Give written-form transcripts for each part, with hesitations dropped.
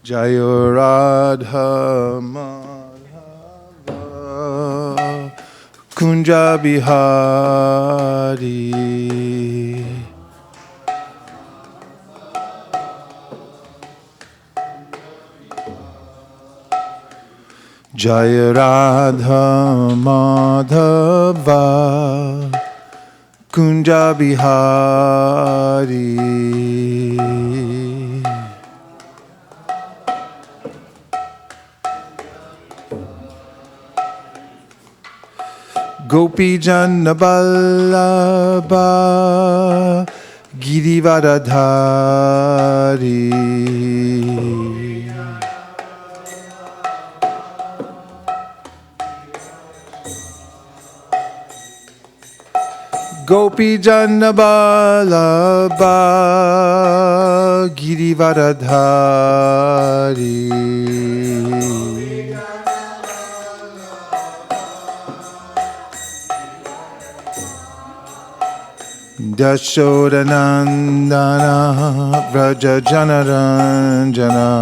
Jaya Radha Madhava Kunja Bihari Jaya Radha Madhava Kunja Bihari Gopi Jana Vallabha Girivardhari Gopi Jana Vallabha Girivardhari Dashodanandana Vraja Janaranjana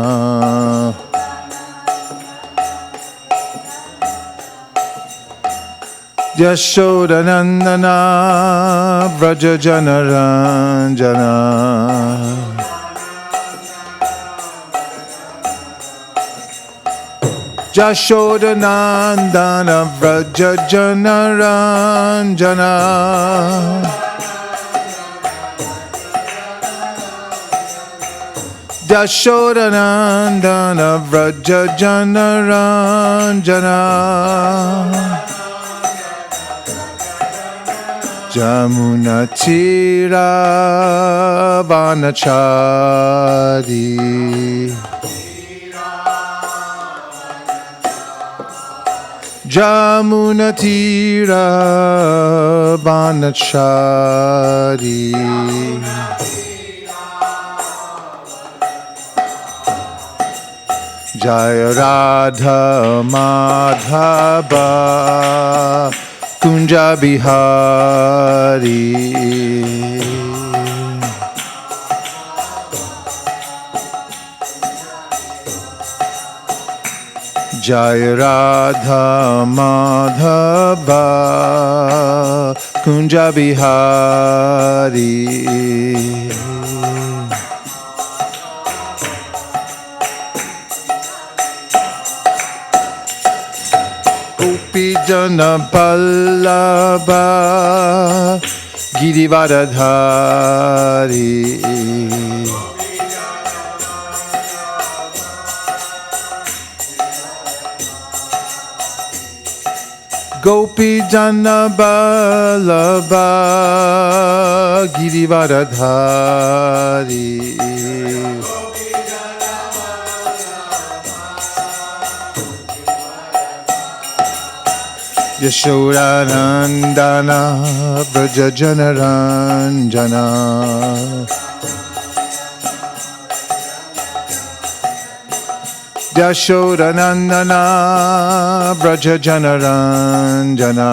Yashodanandana Vraja Janaranjana Yashodanandana Vraja Janaranjana Yashodanandana Vraja Janaranjana Jamuna Tira Vanachari Jamuna Tira Vanachari Jaya Radha Madhava Kunja Bihari Jaya Radha Madhava Kunja Bihari Gopi Jana Vallabha Girivardhari Gopi Jana Vallabha Girivardhari Yashodanandana Vraja Janaranjana Yashodanandana Vraja Janaranjana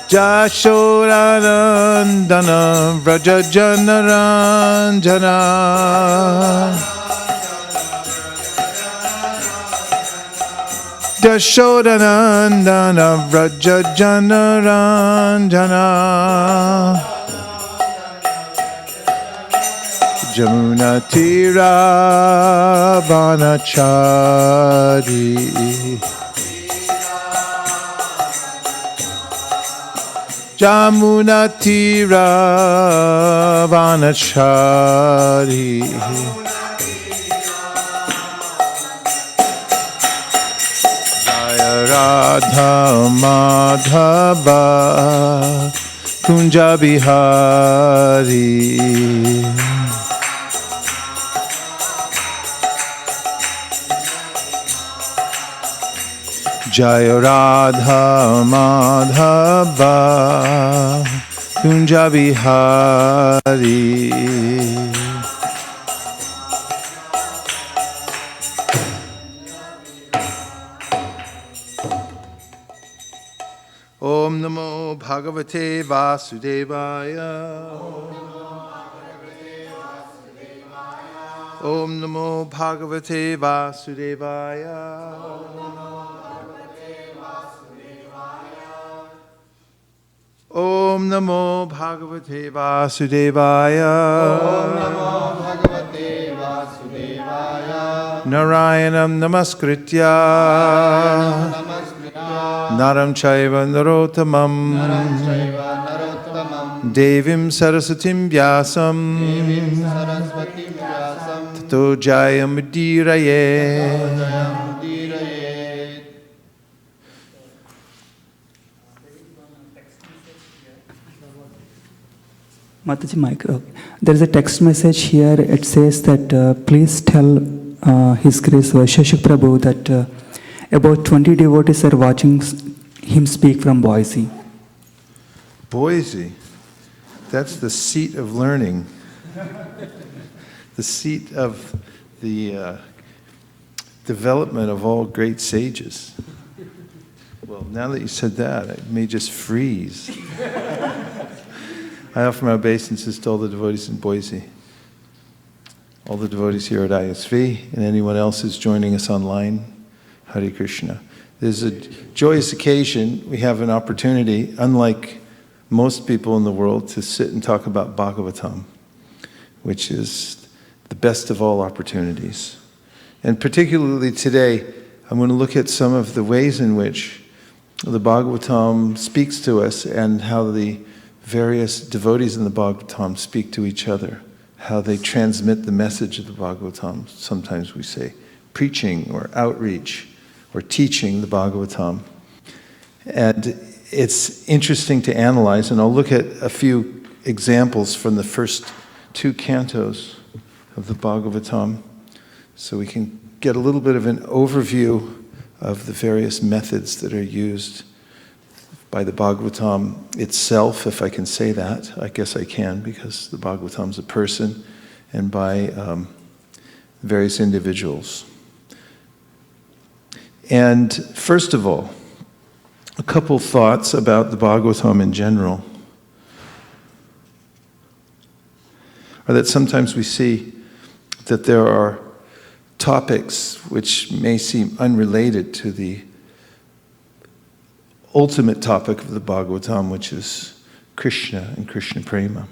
Yashodanandana Vraja Janaranjana Yashodanandana Vraja Janaranjana Jamuna Tira Vanachari Jamuna Tira Vanachari Radha Madhava Kunja Bihari Jaya Radha Madhava Kunja Bihari Om Namo Bhagavate Vasudevaya Om Namo Bhagavate Vasudevaya. Om Namo Bhagavate Vasudevaya. Om Namo Bhagavate Vasudevaya. Narayanam Namaskritya. Naram Chaiva Narottamam. Devim Sarasatim Vyasam. Tato Jayam Udiraye. Mataji mic. Okay. There is a text message here. It says that please tell His Grace Vaisesika Prabhu that about 20 devotees are watching him speak from Boise. Boise, that's the seat of learning, the seat of the development of all great sages. Well, now that you said that, I may just freeze. I offer my obeisances to all the devotees in Boise, all the devotees here at ISV, and anyone else who's joining us online. Hare Krishna. There's a joyous occasion. We have an opportunity, unlike most people in the world, to sit and talk about Bhagavatam, which is the best of all opportunities. And particularly today, I'm going to look at some of the ways in which the Bhagavatam speaks to us and how the various devotees in the Bhagavatam speak to each other, how they transmit the message of the Bhagavatam. Sometimes we say preaching or outreach or teaching the Bhagavatam. And it's interesting to analyze, and I'll look at a few examples from the first two cantos of the Bhagavatam so we can get a little bit of an overview of the various methods that are used by the Bhagavatam itself, if I can say that. I guess I can, because the Bhagavatam is a person, and by various individuals. And first of all, a couple thoughts about the Bhagavatam in general are that sometimes we see that there are topics which may seem unrelated to the ultimate topic of the Bhagavatam, which is Krishna and Krishna Prema.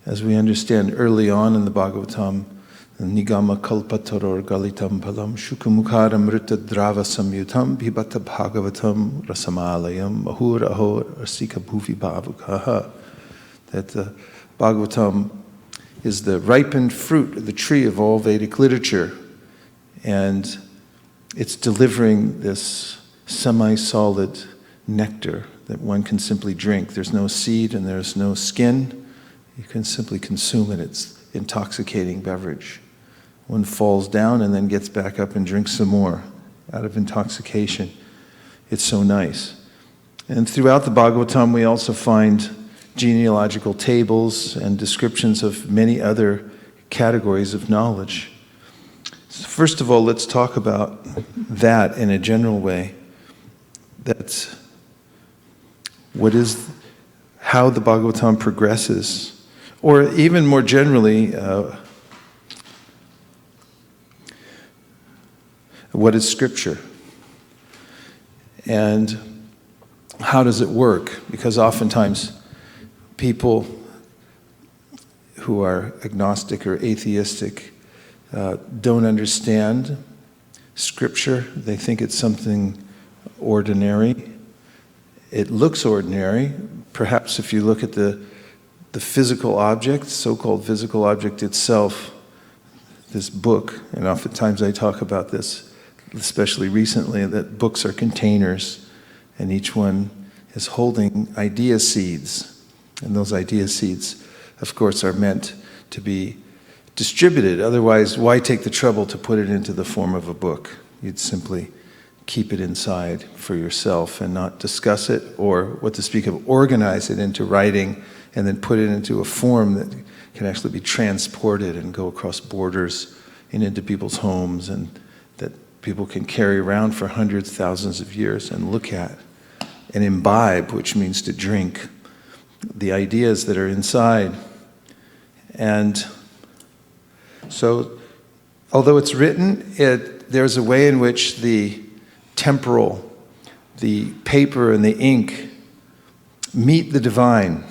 As we understand early on in the Bhagavatam, Nigama kalpataror galitam palam shukamukharam rita drava samyutam bhibata bhagavatam rasamalayam ahur ahur asika bhuvi bhavukaha. That the Bhagavatam is the ripened fruit of the tree of all Vedic literature, and it's delivering this semi-solid nectar that one can simply drink. There's no seed and there's no skin. You can simply consume it. It's intoxicating beverage. One falls down and then gets back up and drinks some more out of intoxication. It's so nice. And throughout the Bhagavatam, we also find genealogical tables and descriptions of many other categories of knowledge. So first of all, let's talk about that in a general way. That's how the Bhagavatam progresses, or even more generally, what is Scripture? And how does it work? Because oftentimes people who are agnostic or atheistic don't understand Scripture. They think it's something ordinary. It looks ordinary. Perhaps if you look at the physical object, so-called physical object itself, this book, and oftentimes I talk about this, especially recently, that books are containers, and each one is holding idea seeds. And those idea seeds, of course, are meant to be distributed. Otherwise, why take the trouble to put it into the form of a book? You'd simply keep it inside for yourself and not discuss it, or what to speak of, organize it into writing and then put it into a form that can actually be transported and go across borders and into people's homes, and that people can carry around for hundreds, thousands of years and look at and imbibe, which means to drink, the ideas that are inside. And so although it's written, there's a way in which the temporal, the paper and the ink meet the divine.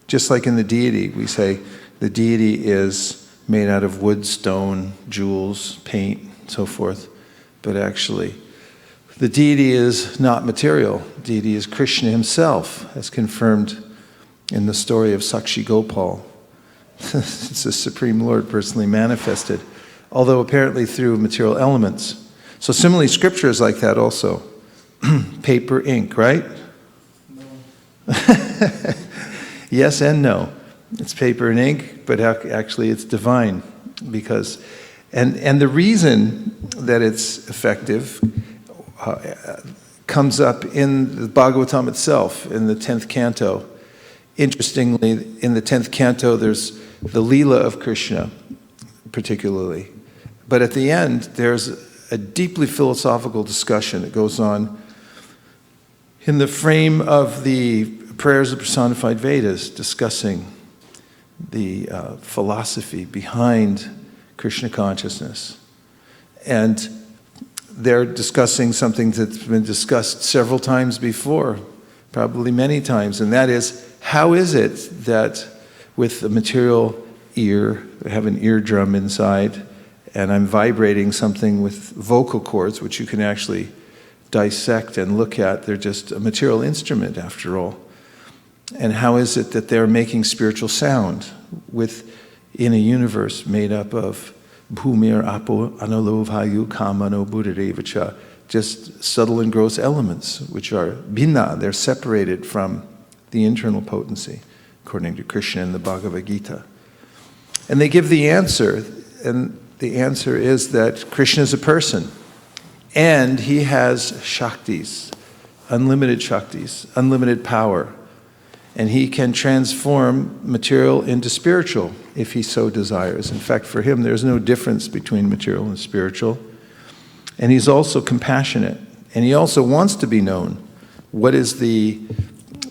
Just like in the deity, we say the deity is made out of wood, stone, jewels, paint, so forth. But actually, the deity is not material. The deity is Krishna himself, as confirmed in the story of Sakshi Gopal. It's the Supreme Lord personally manifested, although apparently through material elements. So similarly, scripture is like that also. Paper, ink, right? No. Yes and no. It's paper and ink, but actually it's divine. Because, and the reason that it's effective comes up in the Bhagavatam itself, in the 10th canto. Interestingly, in the 10th canto, there's the Leela of Krishna, particularly. But at the end, there's a deeply philosophical discussion that goes on in the frame of the prayers of personified Vedas, discussing the philosophy behind Krishna consciousness. And they're discussing something that's been discussed several times before, probably many times, and that is, how is it that with the material ear, I have an eardrum inside, and I'm vibrating something with vocal cords, which you can actually dissect and look at. They're just a material instrument, after all. And how is it that they're making spiritual sound in a universe made up of bhumir, apo, analo, vayu, kamano, buddharevacha, just subtle and gross elements, which are bhinna, they're separated from the internal potency, according to Krishna in the Bhagavad Gita. And they give the answer, and the answer is that Krishna is a person, and he has shaktis, unlimited power, and he can transform material into spiritual if he so desires. In fact, for him, there's no difference between material and spiritual. And he's also compassionate, and he also wants to be known. What is the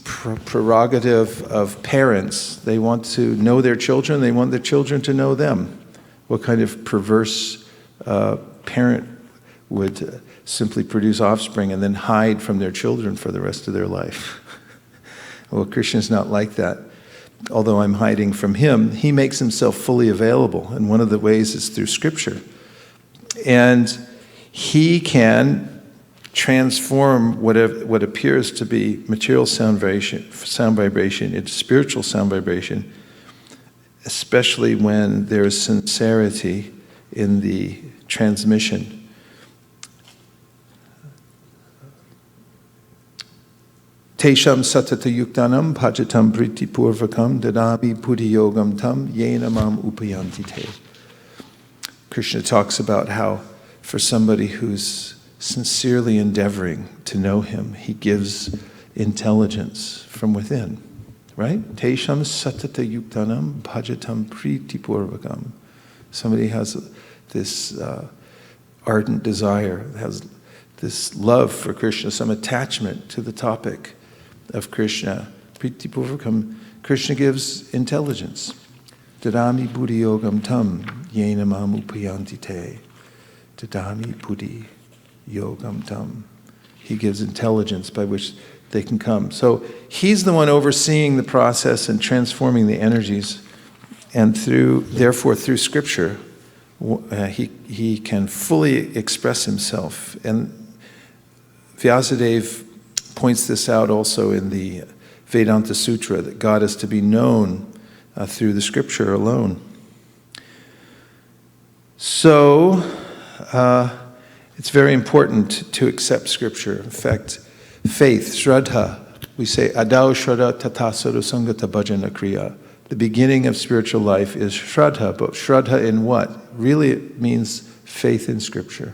prerogative of parents? They want to know their children, they want their children to know them. What kind of perverse parent would simply produce offspring and then hide from their children for the rest of their life? Well, Krishna's not like that. Although I'm hiding from him, he makes himself fully available, and one of the ways is through scripture. And he can transform what appears to be material sound vibration into spiritual sound vibration, especially when there's sincerity in the transmission. Tesham satata yuktanam bhajatam priti purvakam dadami buddhi yogam tam yena mam upayanti te. Krishna talks about how for somebody who's sincerely endeavoring to know him, he gives intelligence from within, right? Tesham satata yuktanam bhajatam priti purvakam. Somebody has this ardent desire, has this love for Krishna, some attachment to the topic of Krishna. Priti purvakam. Krishna gives intelligence. Dadami buddhi yogam tam yena mam upayanti te. Dadami buddhi yogam tam. He gives intelligence by which they can come. So he's the one overseeing the process and transforming the energies, and therefore through scripture, he can fully express himself. And Vyasadeva points this out also in the Vedanta Sutra, that God is to be known through the scripture alone. So, it's very important to accept scripture. In fact, faith, shraddha, we say, adau shraddha tata sadhusangata bhajana kriya. The beginning of spiritual life is shraddha, but shraddha in what? Really it means faith in scripture.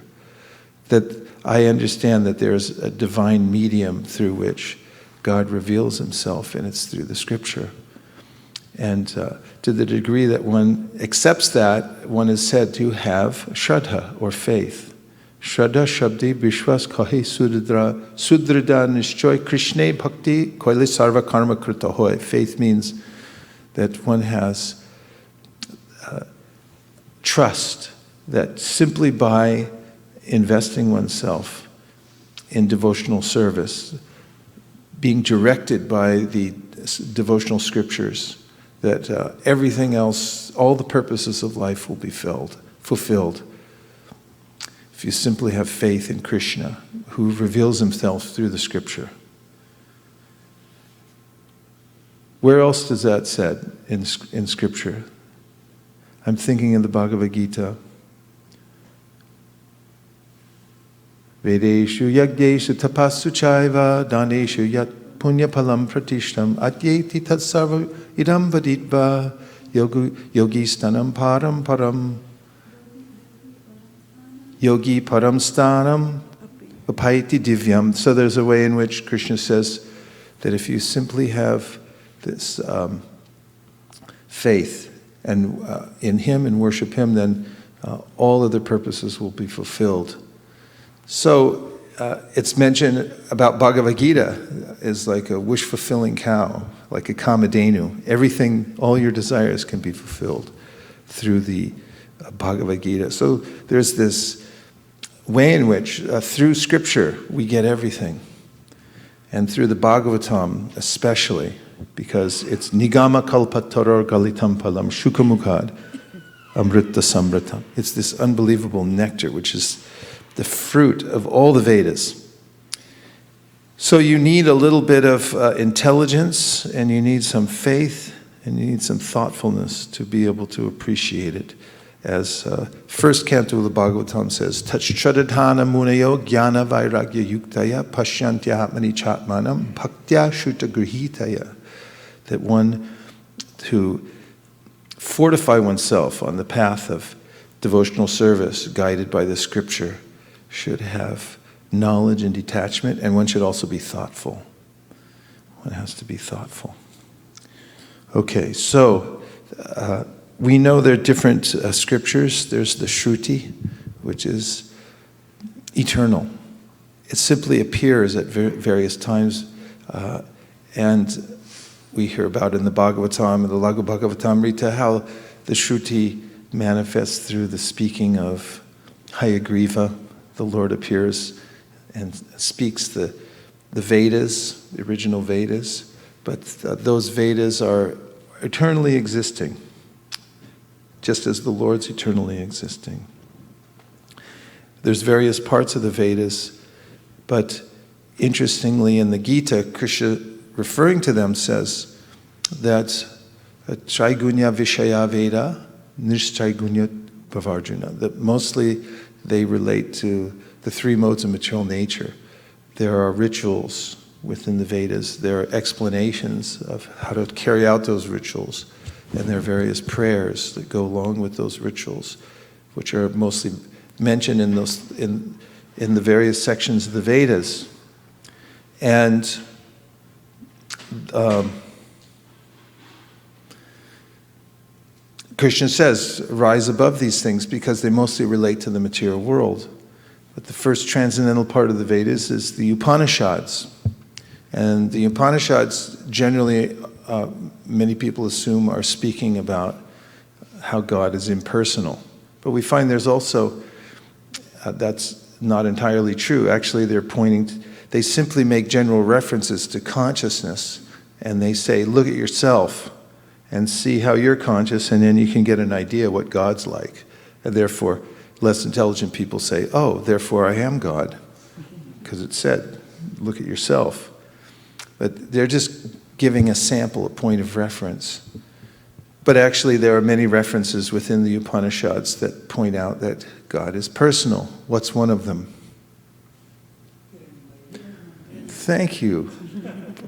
That I understand that there's a divine medium through which God reveals himself, and it's through the scripture. And to the degree that one accepts that, one is said to have shraddha, or faith. Shraddha shabdi vishwas kahi sudrida nishchoy krishne bhakti koile sarva karma krita hoy. Faith means that one has trust that simply by investing oneself in devotional service, being directed by the devotional scriptures, that everything else, all the purposes of life will be fulfilled. If you simply have faith in Krishna, who reveals himself through the scripture. Where else does that said in scripture? I'm thinking in the Bhagavad Gita. Vedeshu yagyeshu tapassu chaiva daneshu yat punya palam pratishtam atyeti tatsarva idam vaditva yogi stanam param yogi param stanam upayati divyam. So there's a way in which Krishna says that if you simply have this faith and in him and worship him, then all other purposes will be fulfilled. So it's mentioned about Bhagavad Gita is like a wish-fulfilling cow, like a kamadhenu. Everything, all your desires can be fulfilled through the Bhagavad Gita. So there's this way in which through scripture we get everything. And through the Bhagavatam especially, because it's nigama kalpataror galitam palam shukamukad amrita samritam. It's this unbelievable nectar which is the fruit of all the Vedas. So you need a little bit of intelligence, and you need some faith, and you need some thoughtfulness to be able to appreciate it. As first canto of the Bhagavatam says, Tachchadadhana munayo jnana vairagya yuktaya pashyantya atmani chatmanam bhaktya shuta grihitaya. That one to fortify oneself on the path of devotional service guided by the scripture should have knowledge and detachment, and one should also be thoughtful. One has to be thoughtful. Okay, so we know there are different scriptures. There's the Shruti, which is eternal. It simply appears at various times, and we hear about in the Bhagavatam and the Laghu Bhagavatamrita how the Shruti manifests through the speaking of Hayagriva. The Lord appears and speaks the Vedas, the original Vedas, but those Vedas are eternally existing, just as the Lord's eternally existing. There's various parts of the Vedas, but interestingly in the Gita, Krishna, referring to them, says that Traigunya Vishaya Veda, Nishtraigunya Bhavarjuna, that mostly they relate to the three modes of material nature. There are rituals within the Vedas. There are explanations of how to carry out those rituals. And there are various prayers that go along with those rituals, which are mostly mentioned in the various sections of the Vedas. And Krishna says, rise above these things because they mostly relate to the material world. But the first transcendental part of the Vedas is the Upanishads. And the Upanishads generally, many people assume, are speaking about how God is impersonal. But we find there's also, that's not entirely true. Actually, they simply make general references to consciousness. And they say, look at yourself and see how you're conscious, and then you can get an idea what God's like. And therefore, less intelligent people say, oh, therefore I am God. Because it said, look at yourself. But they're just giving a sample, a point of reference. But actually there are many references within the Upanishads that point out that God is personal. What's one of them? Thank you,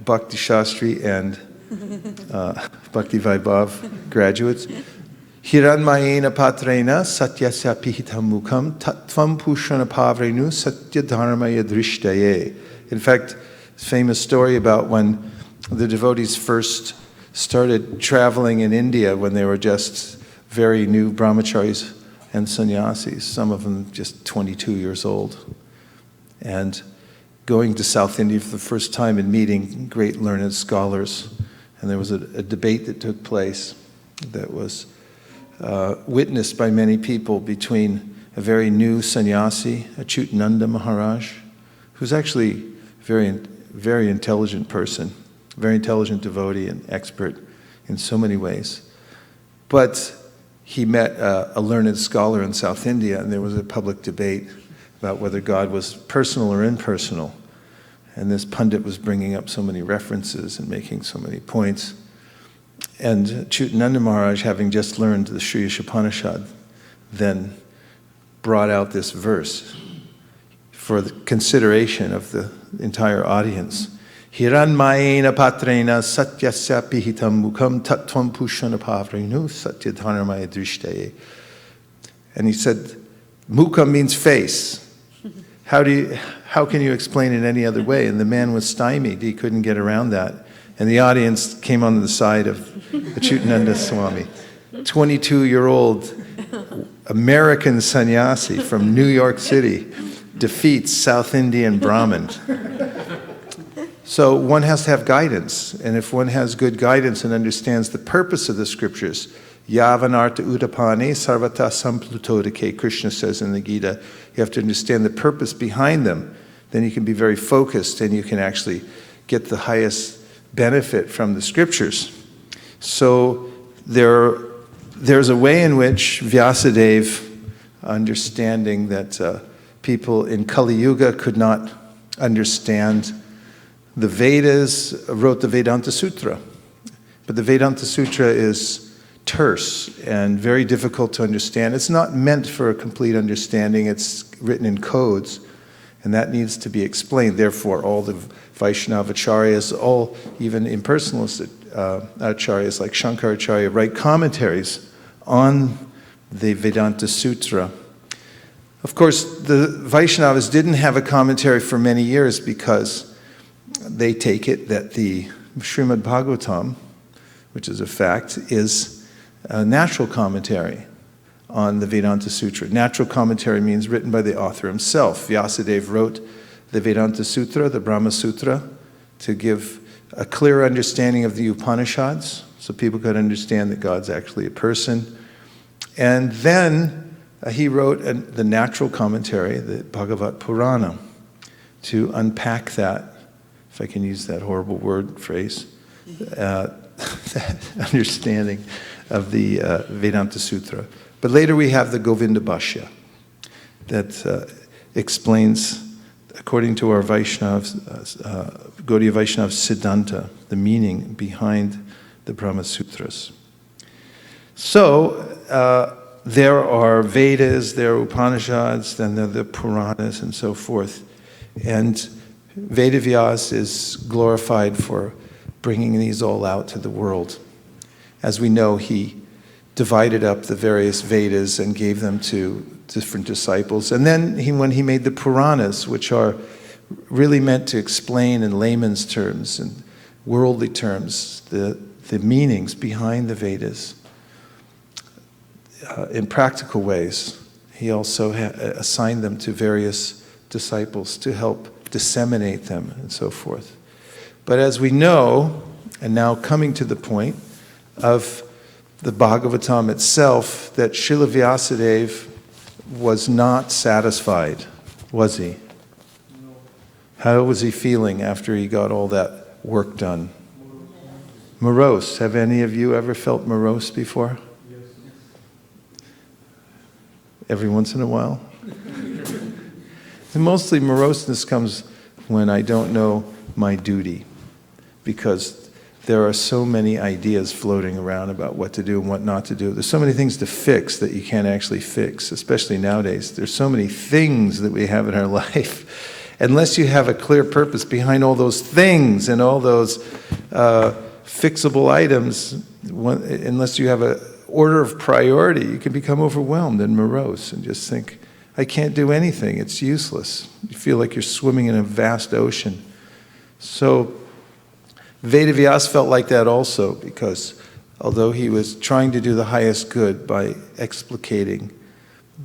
Bhakti Shastri and Bhakti Vaibhav graduates. Hiranmayena patrena satyasya pihitam mukham tattvam pushana pavrenu satya dharmaya drishtaye. In fact, famous story about when the devotees first started traveling in India when they were just very new brahmacharis and sannyasis, some of them just 22 years old. And going to South India for the first time and meeting great learned scholars. And there was a debate that took place that was witnessed by many people between a very new sannyasi, Achyutananda Maharaj, who's actually very intelligent person, very intelligent devotee and expert in so many ways. But he met a learned scholar in South India, and there was a public debate about whether God was personal or impersonal. And this pundit was bringing up so many references and making so many points. And Achyutananda Maharaj, having just learned the Sri Upanishad, then brought out this verse for the consideration of the entire audience. Hiranmayena patrena satyasya pihitam mukham tattvam pushana pavrenu satyadhanamaya drishtaye. And he said, mukha means face. How can you explain it any other way? And the man was stymied. He couldn't get around that. And the audience came on the side of Achyutananda Swami, 22-year-old American sannyasi from New York City, defeats South Indian Brahmin. So one has to have guidance. And if one has good guidance and understands the purpose of the scriptures, Yavanartha Udapane Sarvata Samplutodike, Krishna says in the Gita, you have to understand the purpose behind them. Then you can be very focused and you can actually get the highest benefit from the scriptures. So there's a way in which Vyasadeva, understanding that people in Kali Yuga could not understand the Vedas, wrote the Vedanta Sutra. But the Vedanta Sutra is terse and very difficult to understand. It's not meant for a complete understanding. It's written in codes, and that needs to be explained. Therefore, all the Vaishnava acharyas, all even impersonalist acharyas like Shankaracharya write commentaries on the Vedanta Sutra. Of course, the Vaishnavas didn't have a commentary for many years because they take it that the Srimad Bhagavatam, which is a fact, is a natural commentary on the Vedanta Sutra. Natural commentary means written by the author himself. Vyasadeva wrote the Vedanta Sutra, the Brahma Sutra, to give a clear understanding of the Upanishads, so people could understand that God's actually a person. And then he wrote the natural commentary, the Bhagavad Purana, to unpack that, if I can use that horrible phrase, that understanding of the Vedanta Sutra. But later we have the Govinda Bhashya that explains, according to our Vaishnavas, Gaudiya Vaishnava Siddhanta, the meaning behind the Brahma Sutras. So there are Vedas, there are Upanishads, then there are the Puranas and so forth. And Vedavyas is glorified for bringing these all out to the world. As we know, he divided up the various Vedas and gave them to different disciples. And then when he made the Puranas, which are really meant to explain in layman's terms and worldly terms the meanings behind the Vedas, in practical ways, he also assigned them to various disciples to help disseminate them and so forth. But as we know, and now coming to the point of the Bhagavatam itself, that Srila Vyasadeva was not satisfied, was he? No. How was he feeling after he got all that work done? Morose. Have any of you ever felt morose before? Yes. Every once in a while? And mostly moroseness comes when I don't know my duty, because there are so many ideas floating around about what to do and what not to do. There's so many things to fix that you can't actually fix, especially nowadays. There's so many things that we have in our life. Unless you have a clear purpose behind all those things and all those fixable items, unless you have an order of priority, you can become overwhelmed and morose and just think, I can't do anything, it's useless. You feel like you're swimming in a vast ocean. So Vedavyas felt like that also, because although he was trying to do the highest good by explicating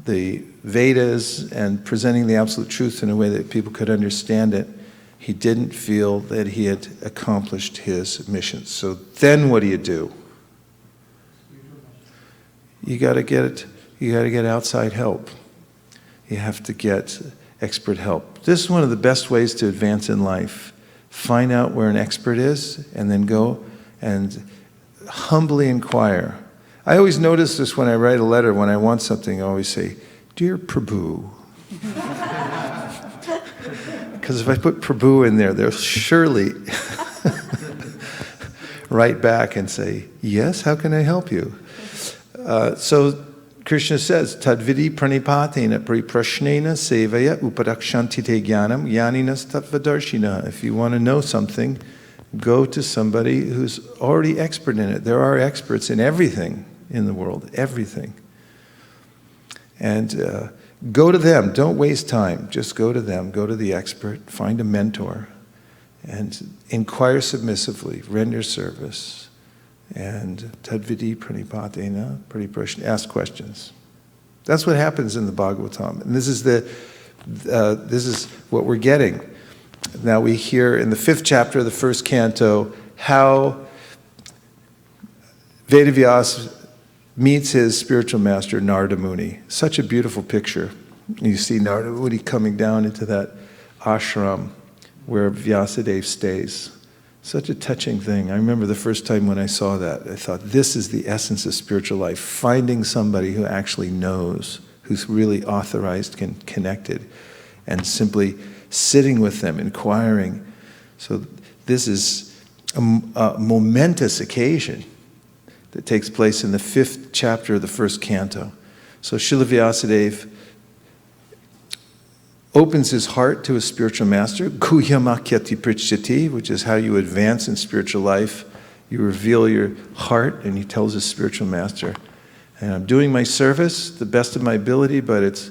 the Vedas and presenting the absolute truth in a way that people could understand it, he didn't feel that he had accomplished his mission. So then what do? You got to get outside help. You have to get expert help. This is one of the best ways to advance in life. Find out where an expert is, and then go and humbly inquire. I always notice this when I write a letter. When I want something, I always say, "Dear Prabhu." Because if I put Prabhu in there, they'll surely write back and say, "Yes, how can I help you?" So Krishna says, "Tadvidi pranipatena pariprashnena sevaya upadakshanti te jnanam yaninas tattvadarshina." If you want to know something, go to somebody who's already expert in it. There are experts in everything in the world, everything. And go to them. Don't waste time. Just go to them. Go to the expert. Find a mentor. And inquire submissively. Render service. And tadvidi pranipatena pariprashna. Ask questions. That's what happens in the Bhagavatam. And this is what we're getting. Now we hear in the 5th chapter of the 1st canto how Vedavyasa meets his spiritual master, Narada Muni. Such a beautiful picture. You see Narada Muni coming down into that ashram where Vyasadeva stays. Such a touching thing. I remember the first time when I saw that, I thought, this is the essence of spiritual life. Finding somebody who actually knows, who's really authorized and connected, and simply sitting with them, inquiring. So this is a momentous occasion that takes place in the 5th chapter of the 1st canto. So Srila Vyasadeva opens his heart to his spiritual master, guhyamakyati prichyati, which is how you advance in spiritual life. You reveal your heart, and he tells his spiritual master, and I'm doing my service the best of my ability, but it's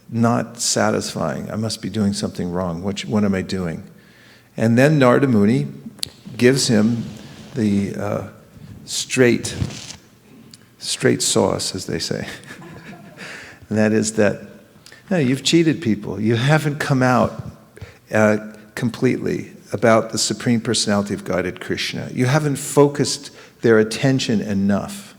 not satisfying. I must be doing something wrong. What am I doing? And then Narada Muni gives him the straight sauce, as they say. And that is that, no, you've cheated people. You haven't come out completely about the Supreme Personality of Godhead, Krishna. You haven't focused their attention enough.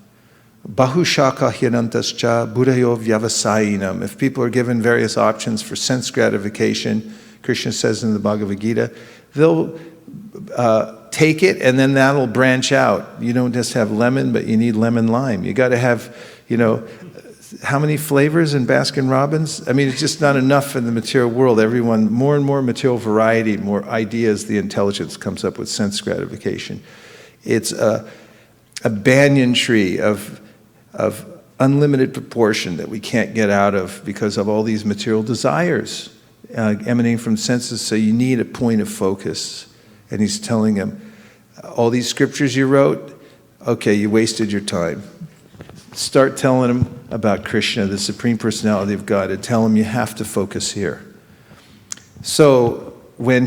Bahushaka hyanantascha buddhayo vyavasayinam. If people are given various options for sense gratification, Krishna says in the Bhagavad Gita, they'll take it and then that'll branch out. You don't just have lemon, but you need lemon lime. You got to have, how many flavors in Baskin-Robbins? I mean, it's just not enough in the material world. Everyone, more and more material variety, more ideas, the intelligence comes up with sense gratification. It's a banyan tree of unlimited proportion that we can't get out of because of all these material desires emanating from senses. So you need a point of focus. And he's telling him, all these scriptures you wrote, okay, you wasted your time. Start telling him about Krishna, the Supreme Personality of God, and tell him you have to focus here. So when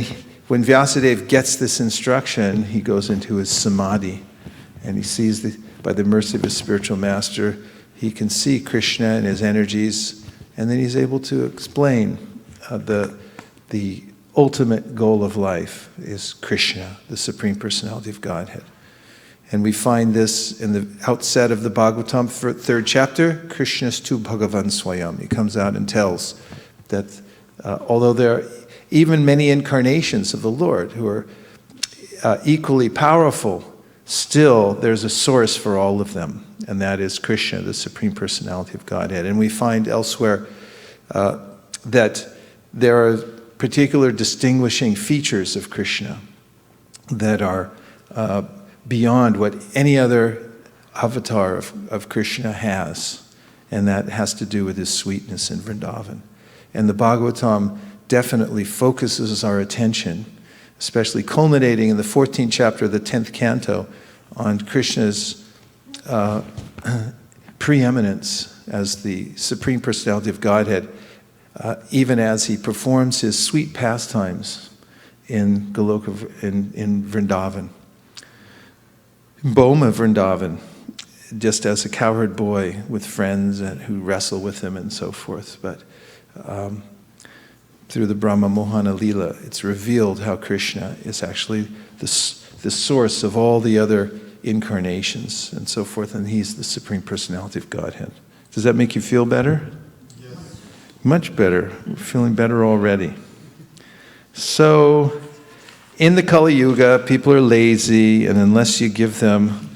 Vyasadeva gets this instruction, he goes into his samadhi, and he sees, by the mercy of his spiritual master, he can see Krishna and his energies, and then he's able to explain the ultimate goal of life is Krishna, the Supreme Personality of Godhead. And we find this in the outset of the Bhagavatam, 3rd chapter, Krishnastu Bhagavan Swayam. He comes out and tells that although there are even many incarnations of the Lord who are equally powerful, still there's a source for all of them, and that is Krishna, the Supreme Personality of Godhead. And we find elsewhere that there are particular distinguishing features of Krishna that are beyond what any other avatar of Krishna has, and that has to do with his sweetness in Vrindavan. And the Bhagavatam definitely focuses our attention, especially culminating in the 14th chapter of the 10th canto, on Krishna's preeminence as the Supreme Personality of Godhead, even as he performs his sweet pastimes in Goloka, in Vrindavan. Boma Vrindavan, just as a cowherd boy with friends who wrestle with him and so forth. But through the Brahma Mohana Leela, it's revealed how Krishna is actually the source of all the other incarnations and so forth, and he's the Supreme Personality of Godhead. Does that make you feel better? Yes. Much better. We're feeling better already. So, in the Kali Yuga, people are lazy, and unless you give them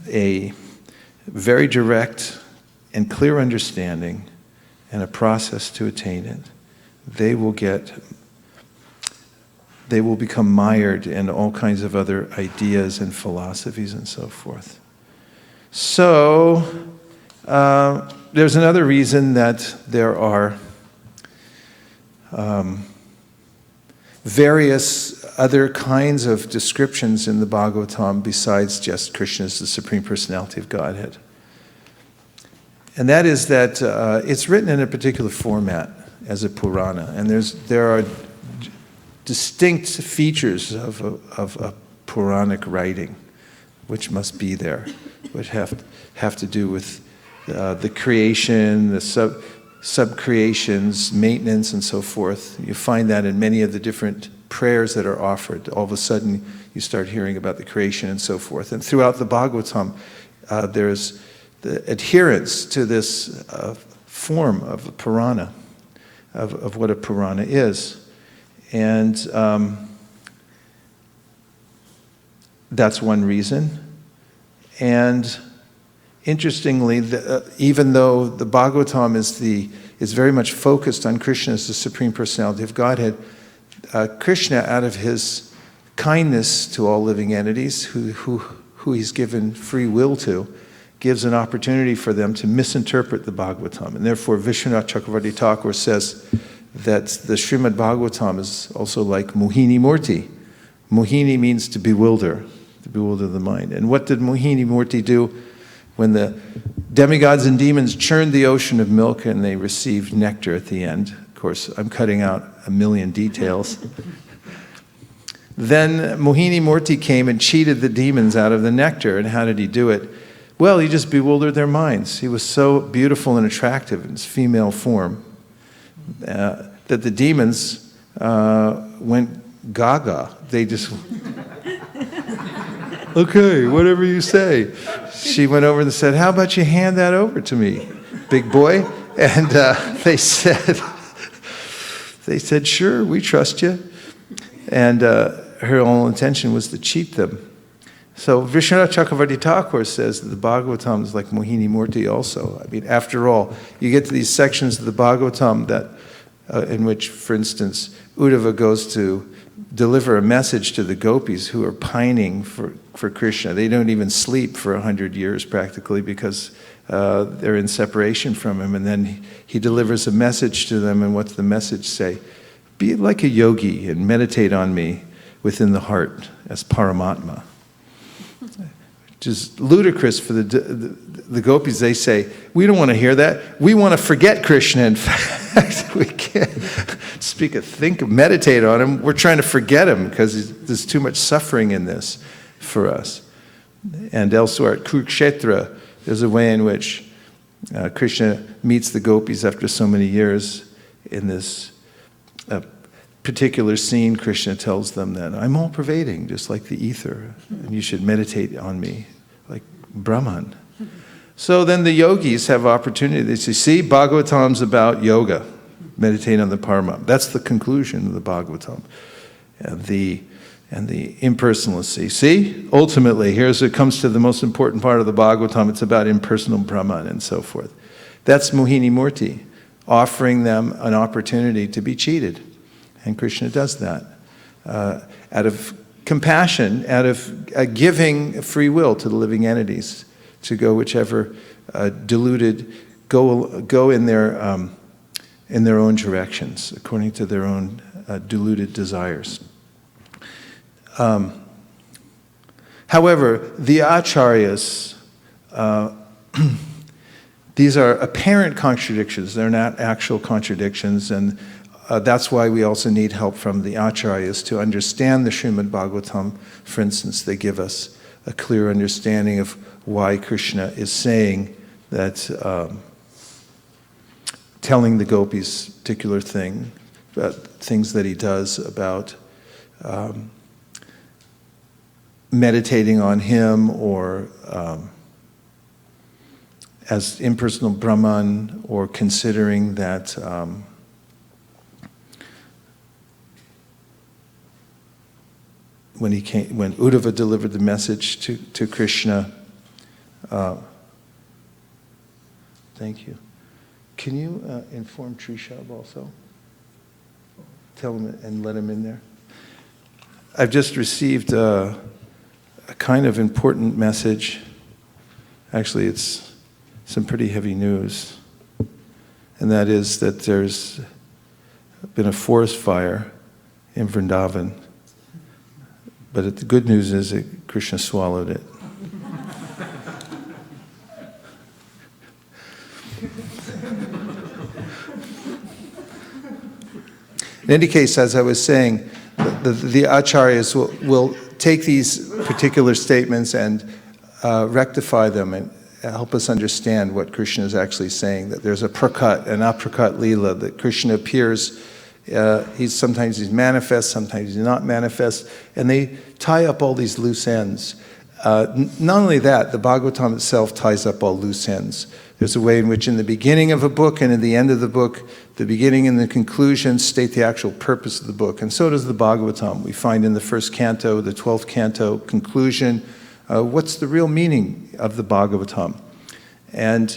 a very direct and clear understanding and a process to attain it, they will become mired in all kinds of other ideas and philosophies and so forth. So, there's another reason that there are various other kinds of descriptions in the Bhagavatam besides just Krishna as the Supreme Personality of Godhead. And that is that it's written in a particular format as a Purana, and there are distinct features of a Puranic writing which must be there, which have to do with the creation, the sub-creations, maintenance, and so forth. You find that in many of the different prayers that are offered. All of a sudden, you start hearing about the creation and so forth. And throughout the Bhagavatam, there's the adherence to this form of a Purana, of what a Purana is. And that's one reason. And interestingly, even though the Bhagavatam is very much focused on Krishna as the Supreme Personality of Godhead, Krishna, out of his kindness to all living entities, who he's given free will to, gives an opportunity for them to misinterpret the Bhagavatam. And therefore, Vishwanath Chakravarti Thakur says that the Srimad Bhagavatam is also like Mohini Murti. Mohini means to bewilder the mind. And what did Mohini Murti do when the demigods and demons churned the ocean of milk and they received nectar at the end? Of course, I'm cutting out a million details. Then Mohini Murti came and cheated the demons out of the nectar. And how did he do it? Well, he just bewildered their minds. He was so beautiful and attractive in his female form that the demons went gaga. They just, okay, whatever you say. She went over and said, how about you hand that over to me, big boy? And they said, sure, we trust you. And her whole intention was to cheat them. So Vishwanath Chakravarti Thakur says that the Bhagavatam is like Mohini Murti also. I mean, after all, you get to these sections of the Bhagavatam that, in which, for instance, Uddhava goes to deliver a message to the gopis who are pining for Krishna. They don't even sleep for 100 years practically because they're in separation from him. And then he delivers a message to them, and what's the message say? Be like a yogi and meditate on me within the heart as Paramatma. Which is ludicrous for the gopis. They say, we don't want to hear that. We want to forget Krishna. In fact, we can't meditate on him. We're trying to forget him because there's too much suffering in this for us. And elsewhere at Kurukshetra, there's a way in which Krishna meets the gopis after so many years. In this particular scene, Krishna tells them that I'm all pervading, just like the ether, and you should meditate on me, like Brahman. So then the yogis have opportunity. They say, see, Bhagavatam's about yoga, meditate on the Paramatma. That's the conclusion of the Bhagavatam. And the impersonality. See, ultimately, it comes to the most important part of the Bhagavatam. It's about impersonal Brahman and so forth. That's Mohini Murti, offering them an opportunity to be cheated. And Krishna does that out of compassion, out of giving free will to the living entities to go whichever go in their own directions, according to their own deluded desires. However, the acharyas, these are apparent contradictions. They're not actual contradictions, and that's why we also need help from the acharyas to understand the Srimad Bhagavatam. For instance, they give us a clear understanding of why Krishna is saying that, telling the gopis particular things that he does about meditating on him or as impersonal Brahman, or considering that when Uddhava delivered the message to Krishna, thank you. Can you inform Trishab also? Tell him and let him in there. I've just received a kind of important message. Actually, it's some pretty heavy news. And that is that there's been a forest fire in Vrindavan. But the good news is that Krishna swallowed it. In any case, as I was saying, the acharyas will take these particular statements and rectify them and help us understand what Krishna is actually saying, that there's a prakat, an aprakat lila, that Krishna appears, sometimes he's manifest, sometimes he's not manifest, and they tie up all these loose ends. Not only that, the Bhagavatam itself ties up all loose ends. There's a way in which in the beginning of a book and in the end of the book, the beginning and the conclusion state the actual purpose of the book. And so does the Bhagavatam. We find in the first canto, the 12th canto, conclusion, what's the real meaning of the Bhagavatam? And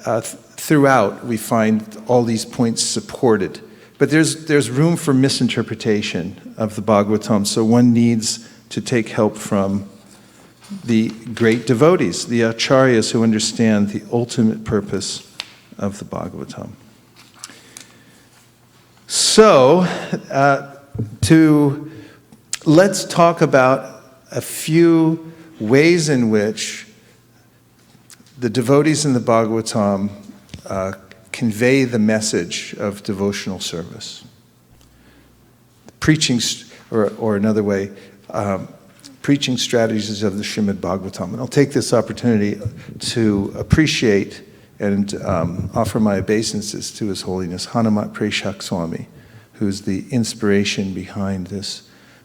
throughout, we find all these points supported. But there's room for misinterpretation of the Bhagavatam, so one needs to take help from the great devotees, the acharyas who understand the ultimate purpose of the Bhagavatam. So, let's talk about a few ways in which the devotees in the Bhagavatam convey the message of devotional service. Preaching, or another way, preaching strategies of the Srimad Bhagavatam. And I'll take this opportunity to appreciate and offer my obeisances to His Holiness Hanumat Preshak Swami, who's the inspiration behind this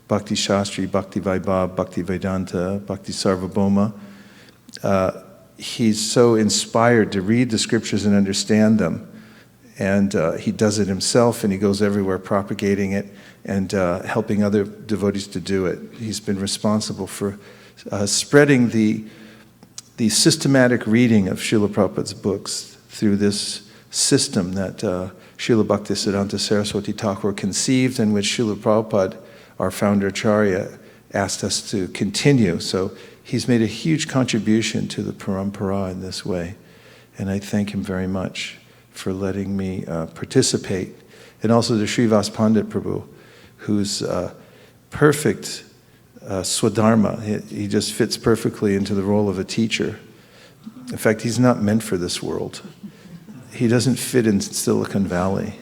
Bhakti Shastri, Bhakti Vaibhav, Bhakti Vedanta, Bhakti Sarvabhauma. He's so inspired to read the scriptures and understand them. And he does it himself, and he goes everywhere propagating it and helping other devotees to do it. He's been responsible for spreading the systematic reading of Srila Prabhupada's books through this system that Srila Bhaktisiddhanta Saraswati Thakur conceived, and which Srila Prabhupada, our founder Acharya, asked us to continue. So he's made a huge contribution to the parampara in this way, and I thank him very much for letting me participate. And also to Srivas Pandit Prabhu, who's perfect swadharma. He just fits perfectly into the role of a teacher. In fact, he's not meant for this world. He doesn't fit in Silicon Valley.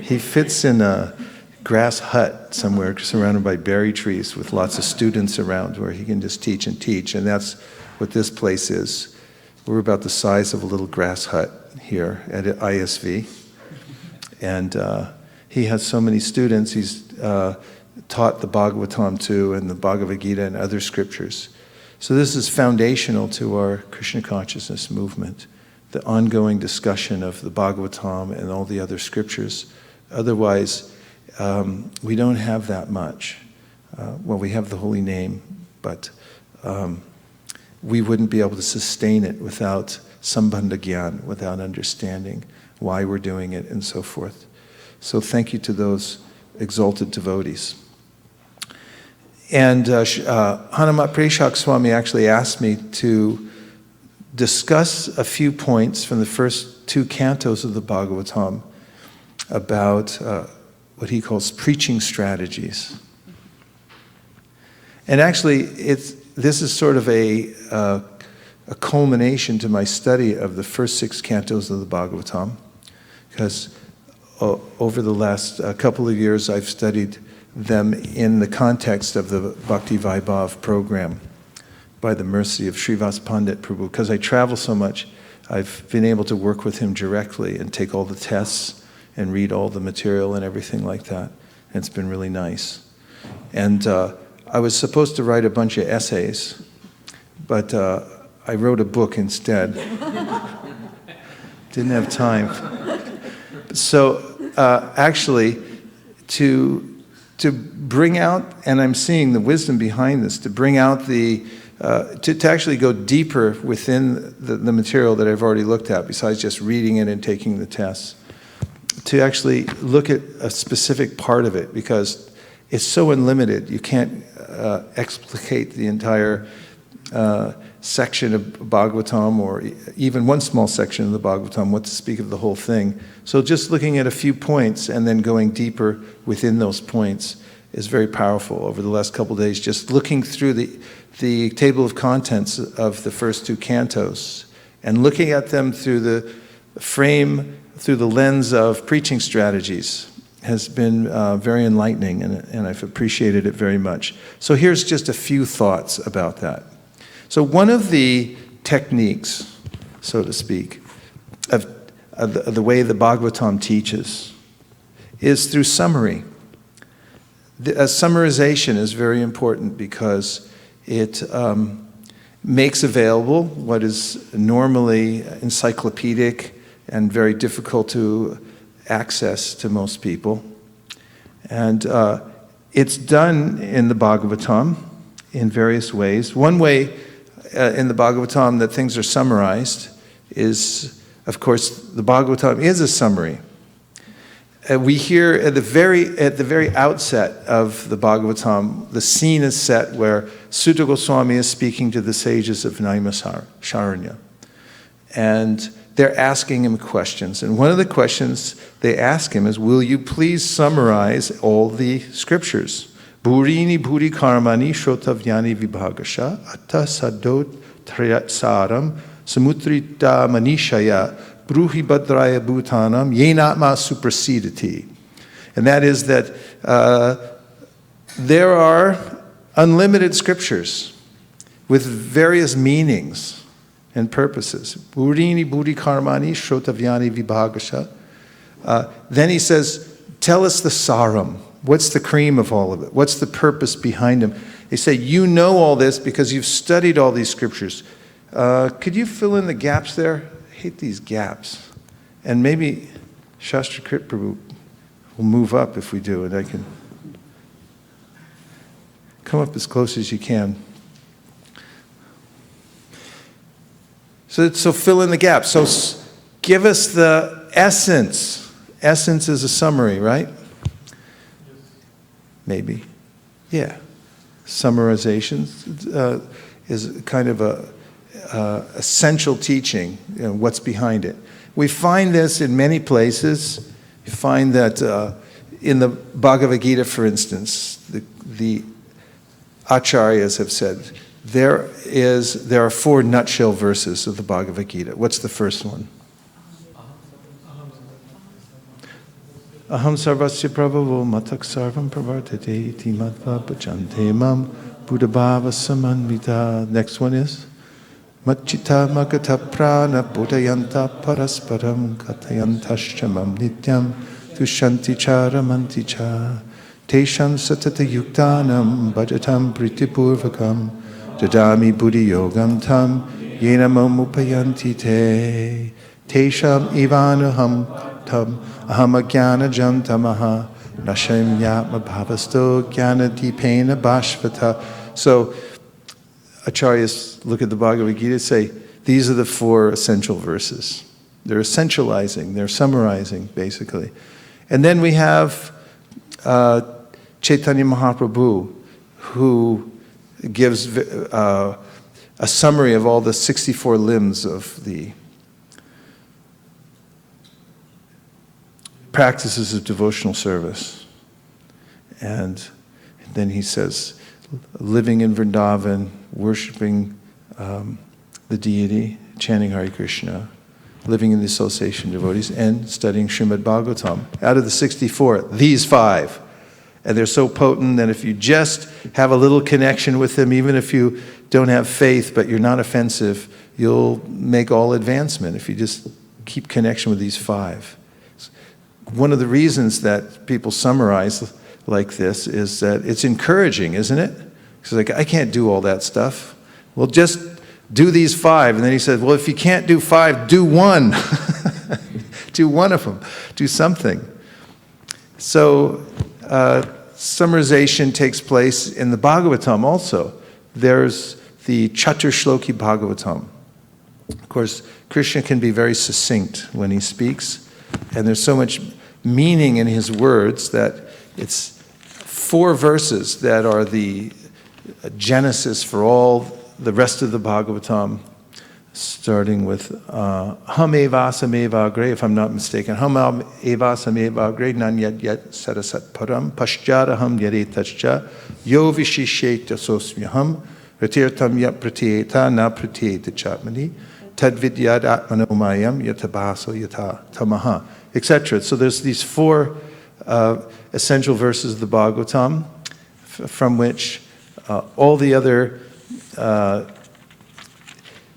He fits in a grass hut somewhere surrounded by berry trees with lots of students around where he can just teach and teach. And that's what this place is. We're about the size of a little grass hut here at ISV. And he has so many students. He's taught the Bhagavatam too, and the Bhagavad Gita and other scriptures. So this is foundational to our Krishna consciousness movement, the ongoing discussion of the Bhagavatam and all the other scriptures. Otherwise, we don't have that much. Well, we have the holy name, but we wouldn't be able to sustain it without sambandha gyan, without understanding why we're doing it and so forth. So thank you to those exalted devotees. And Hanumat Preshak Swami actually asked me to discuss a few points from the first two cantos of the Bhagavatam about what he calls preaching strategies. And actually, this is sort of a culmination to my study of the first 6 cantos of the Bhagavatam, because over the last couple of years I've studied them in the context of the Bhakti Vaibhav program by the mercy of Srivas Pandit Prabhu. Because I travel so much, I've been able to work with him directly and take all the tests and read all the material and everything like that. And it's been really nice. And I was supposed to write a bunch of essays, but I wrote a book instead. Didn't have time. So actually, to bring out, and I'm seeing the wisdom behind this, to bring out the, to actually go deeper within the material that I've already looked at, besides just reading it and taking the tests, to actually look at a specific part of it, because it's so unlimited. You can't explicate the entire section of Bhagavatam, or even one small section of the Bhagavatam, what to speak of the whole thing. So just looking at a few points and then going deeper within those points is very powerful. Over the last couple of days, just looking through the table of contents of the first two cantos and looking at them through the frame, through the lens of preaching strategies has been very enlightening, and I've appreciated it very much. So here's just a few thoughts about that. So one of the techniques, so to speak, of the way the Bhagavatam teaches is through summary. Summarization is very important because it makes available what is normally encyclopedic and very difficult to access to most people. And it's done in the Bhagavatam in various ways. One way in the Bhagavatam that things are summarized is, of course, the Bhagavatam is a summary. We hear at the very outset of the Bhagavatam, the scene is set where Sutta Goswami is speaking to the sages of Naimisharanya. And they're asking him questions. And one of the questions they ask him is, will you please summarize all the scriptures? Bhurini bhuri karmani shrotavyani vibhagasha atta sadot triyatsaram samutrita manishaya bruhi badraya bhutanam yenatma suprasidati. And that is that there are unlimited scriptures with various meanings and purposes. Bhurini bhuri karmani shrotavyani vibhagasha. Then he says, tell us the saram. What's the cream of all of it? What's the purpose behind them? They say, you know all this because you've studied all these scriptures. Could you fill in the gaps there? I hate these gaps. And maybe Shastrakrit Prabhu will move up if we do, and I can come up as close as you can. So fill in the gaps. So give us the essence. Essence is a summary, right? Maybe. Yeah. Summarization is kind of a essential teaching, what's behind it. We find this in many places. You find that in the Bhagavad Gita, for instance, the acharyas have said, there are 4 nutshell verses of the Bhagavad Gita. What's the first one? Aham sarvasya prabhavo matak sarvam pravartate iti matva bhajante mam buddhabhava samanvita. Next one is Machita magata prana bodhayanta parasparam katayantascha nityam tushanti charamanti cha tesham satata yuktanam bhajatam pritipurvakam dadami buddhi yogam tam yenamam upayanti te tesham ivanuham tam aham agyana jantamaha nasham yatma bhavasto jnana dipena bhashvata. So acharyas look at the Bhagavad Gita and say, these are the 4 essential verses. They're essentializing, they're summarizing, basically. And then we have Chaitanya Mahaprabhu, who gives a summary of all the 64 limbs of the practices of devotional service. And then he says, living in Vrindavan, worshipping the deity, chanting Hare Krishna, living in the association of devotees, and studying Srimad Bhagavatam. Out of the 64, these 5. And they're so potent that if you just have a little connection with them, even if you don't have faith, but you're not offensive, you'll make all advancement if you just keep connection with these 5. One of the reasons that people summarize like this is that it's encouraging, isn't it? Because like, I can't do all that stuff. Well, just do these 5. And then he said, well, if you can't do 5, do 1. Do one of them. Do something. So summarization takes place in the Bhagavatam also. There's the Chaturshloki Bhagavatam. Of course, Krishna can be very succinct when he speaks, and there's so much meaning in his words that it's 4 verses that are the genesis for all the rest of the Bhagavatam, starting with Ham evasam agre, if I'm not mistaken. Ham evasam agre nanyat yat sarasat param pascharaham yaretascha yo vishisheta sosmyaham ratirtam yat pratyeta na pratyeta chatmani tadvidyad atmanomayam yatabaso yata tamaha, etc. So there's these 4 essential verses of the Bhagavatam from which all the other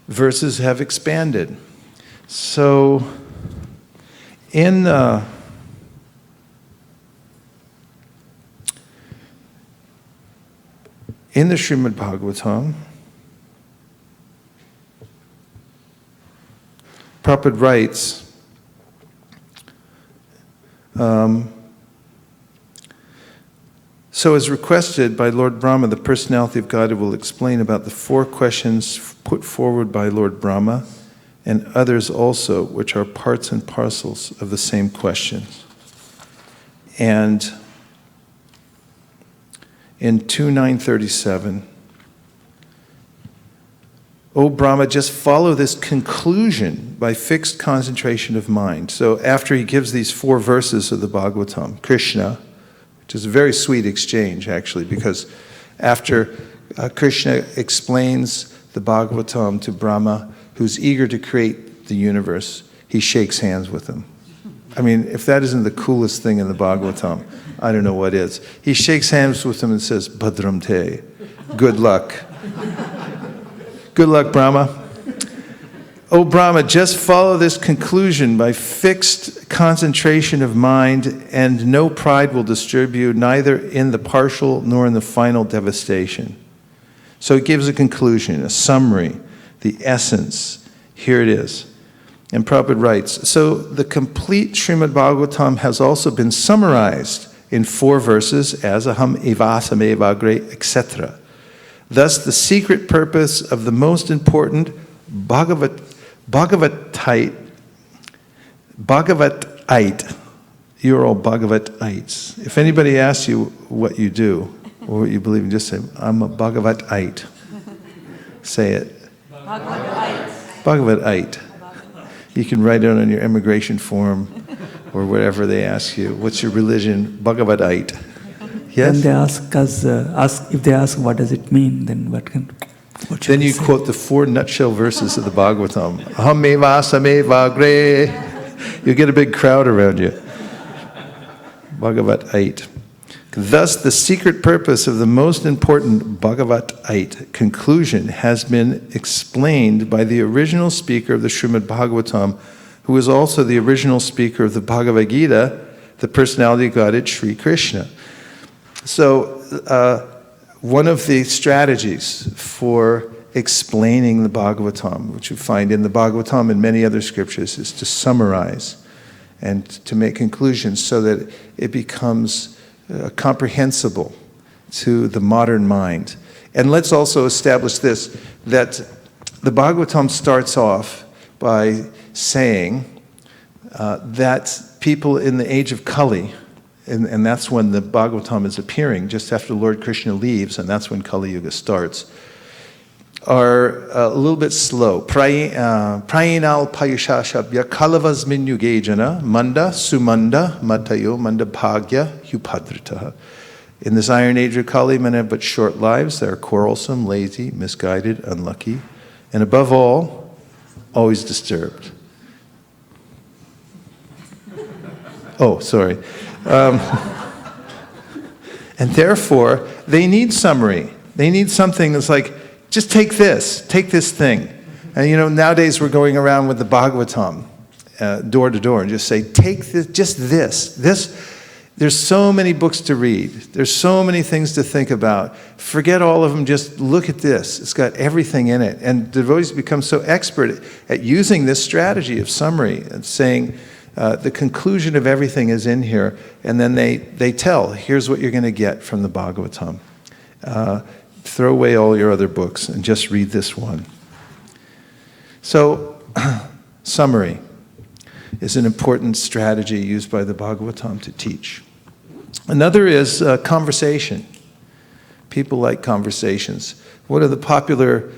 verses have expanded. So in the Srimad Bhagavatam, Prabhupada writes, so as requested by Lord Brahma, the personality of God will explain about the 4 questions put forward by Lord Brahma and others also, which are parts and parcels of the same questions. And in 2.937, O Brahma, just follow this conclusion by fixed concentration of mind. So after he gives these 4 verses of the Bhagavatam, Krishna, which is a very sweet exchange, actually, because after Krishna explains the Bhagavatam to Brahma, who's eager to create the universe, he shakes hands with him. I mean, if that isn't the coolest thing in the Bhagavatam, I don't know what is. He shakes hands with him and says, Bhadram te, good luck. Good luck, Brahma. O Brahma, just follow this conclusion by fixed concentration of mind, and no pride will disturb you, neither in the partial nor in the final devastation. So it gives a conclusion, a summary, the essence. Here it is. And Prabhupada writes, so the complete Srimad Bhagavatam has also been summarized in 4 verses as aham evasam evagre, etc. Thus, the secret purpose of the most important Bhagavatite, you're all Bhagavatites. If anybody asks you what you do or what you believe in, just say, I'm a Bhagavatite. Say it. Bhagavatite. You can write it on your immigration form or whatever they ask you. What's your religion? Bhagavatite. Yes? When they if they ask what does it mean, then what should Then we you say? quote the 4 nutshell verses of the Bhagavatam. Aham evasam evagre. You get a big crowd around you. Bhagavatite. Thus, the secret purpose of the most important Bhagavatite conclusion has been explained by the original speaker of the Srimad Bhagavatam, who is also the original speaker of the Bhagavad Gita, the personality of Godhead, Sri Krishna. So, one of the strategies for explaining the Bhagavatam, which you find in the Bhagavatam and many other scriptures, is to summarize and to make conclusions so that it becomes comprehensible to the modern mind. And let's also establish this, that the Bhagavatam starts off by saying that people in the age of Kali, and that's when the Bhagavatam is appearing, just after Lord Krishna leaves, and that's when Kali Yuga starts, are a little bit slow. Prayinal payushashabhya kalavas minyugejana manda sumanda matayo manda bhagya hupadritaha. In this iron age of Kali, men have but short lives. They are quarrelsome, lazy, misguided, unlucky, and above all, always disturbed. Oh, sorry. And therefore, they need summary. They need something that's like, just take this thing. And you know, nowadays we're going around with the Bhagavatam, door to door, and just say, take this, just this. There's so many books to read. There's so many things to think about. Forget all of them, just look at this. It's got everything in it. And devotees become so expert at using this strategy of summary and saying, The conclusion of everything is in here, and then they tell, here's what you're going to get from the Bhagavatam. Throw away all your other books and just read this one. So, summary is an important strategy used by the Bhagavatam to teach. Another is conversation. People like conversations. What are the popular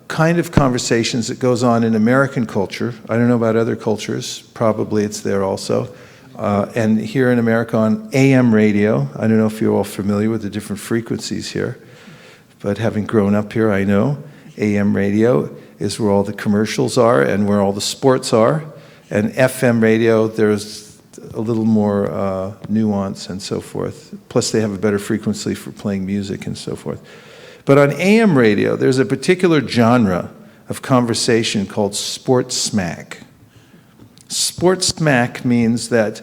kind of conversations that goes on in American culture? I don't know about other cultures. Probably it's there also. And here in America on AM radio, I don't know if you're all familiar with the different frequencies here, but having grown up here, I know AM radio is where all the commercials are and where all the sports are. And FM radio, there's a little more nuance and so forth. Plus they have a better frequency for playing music and so forth. But on AM radio, there's a particular genre of conversation called sports smack. Sports smack means that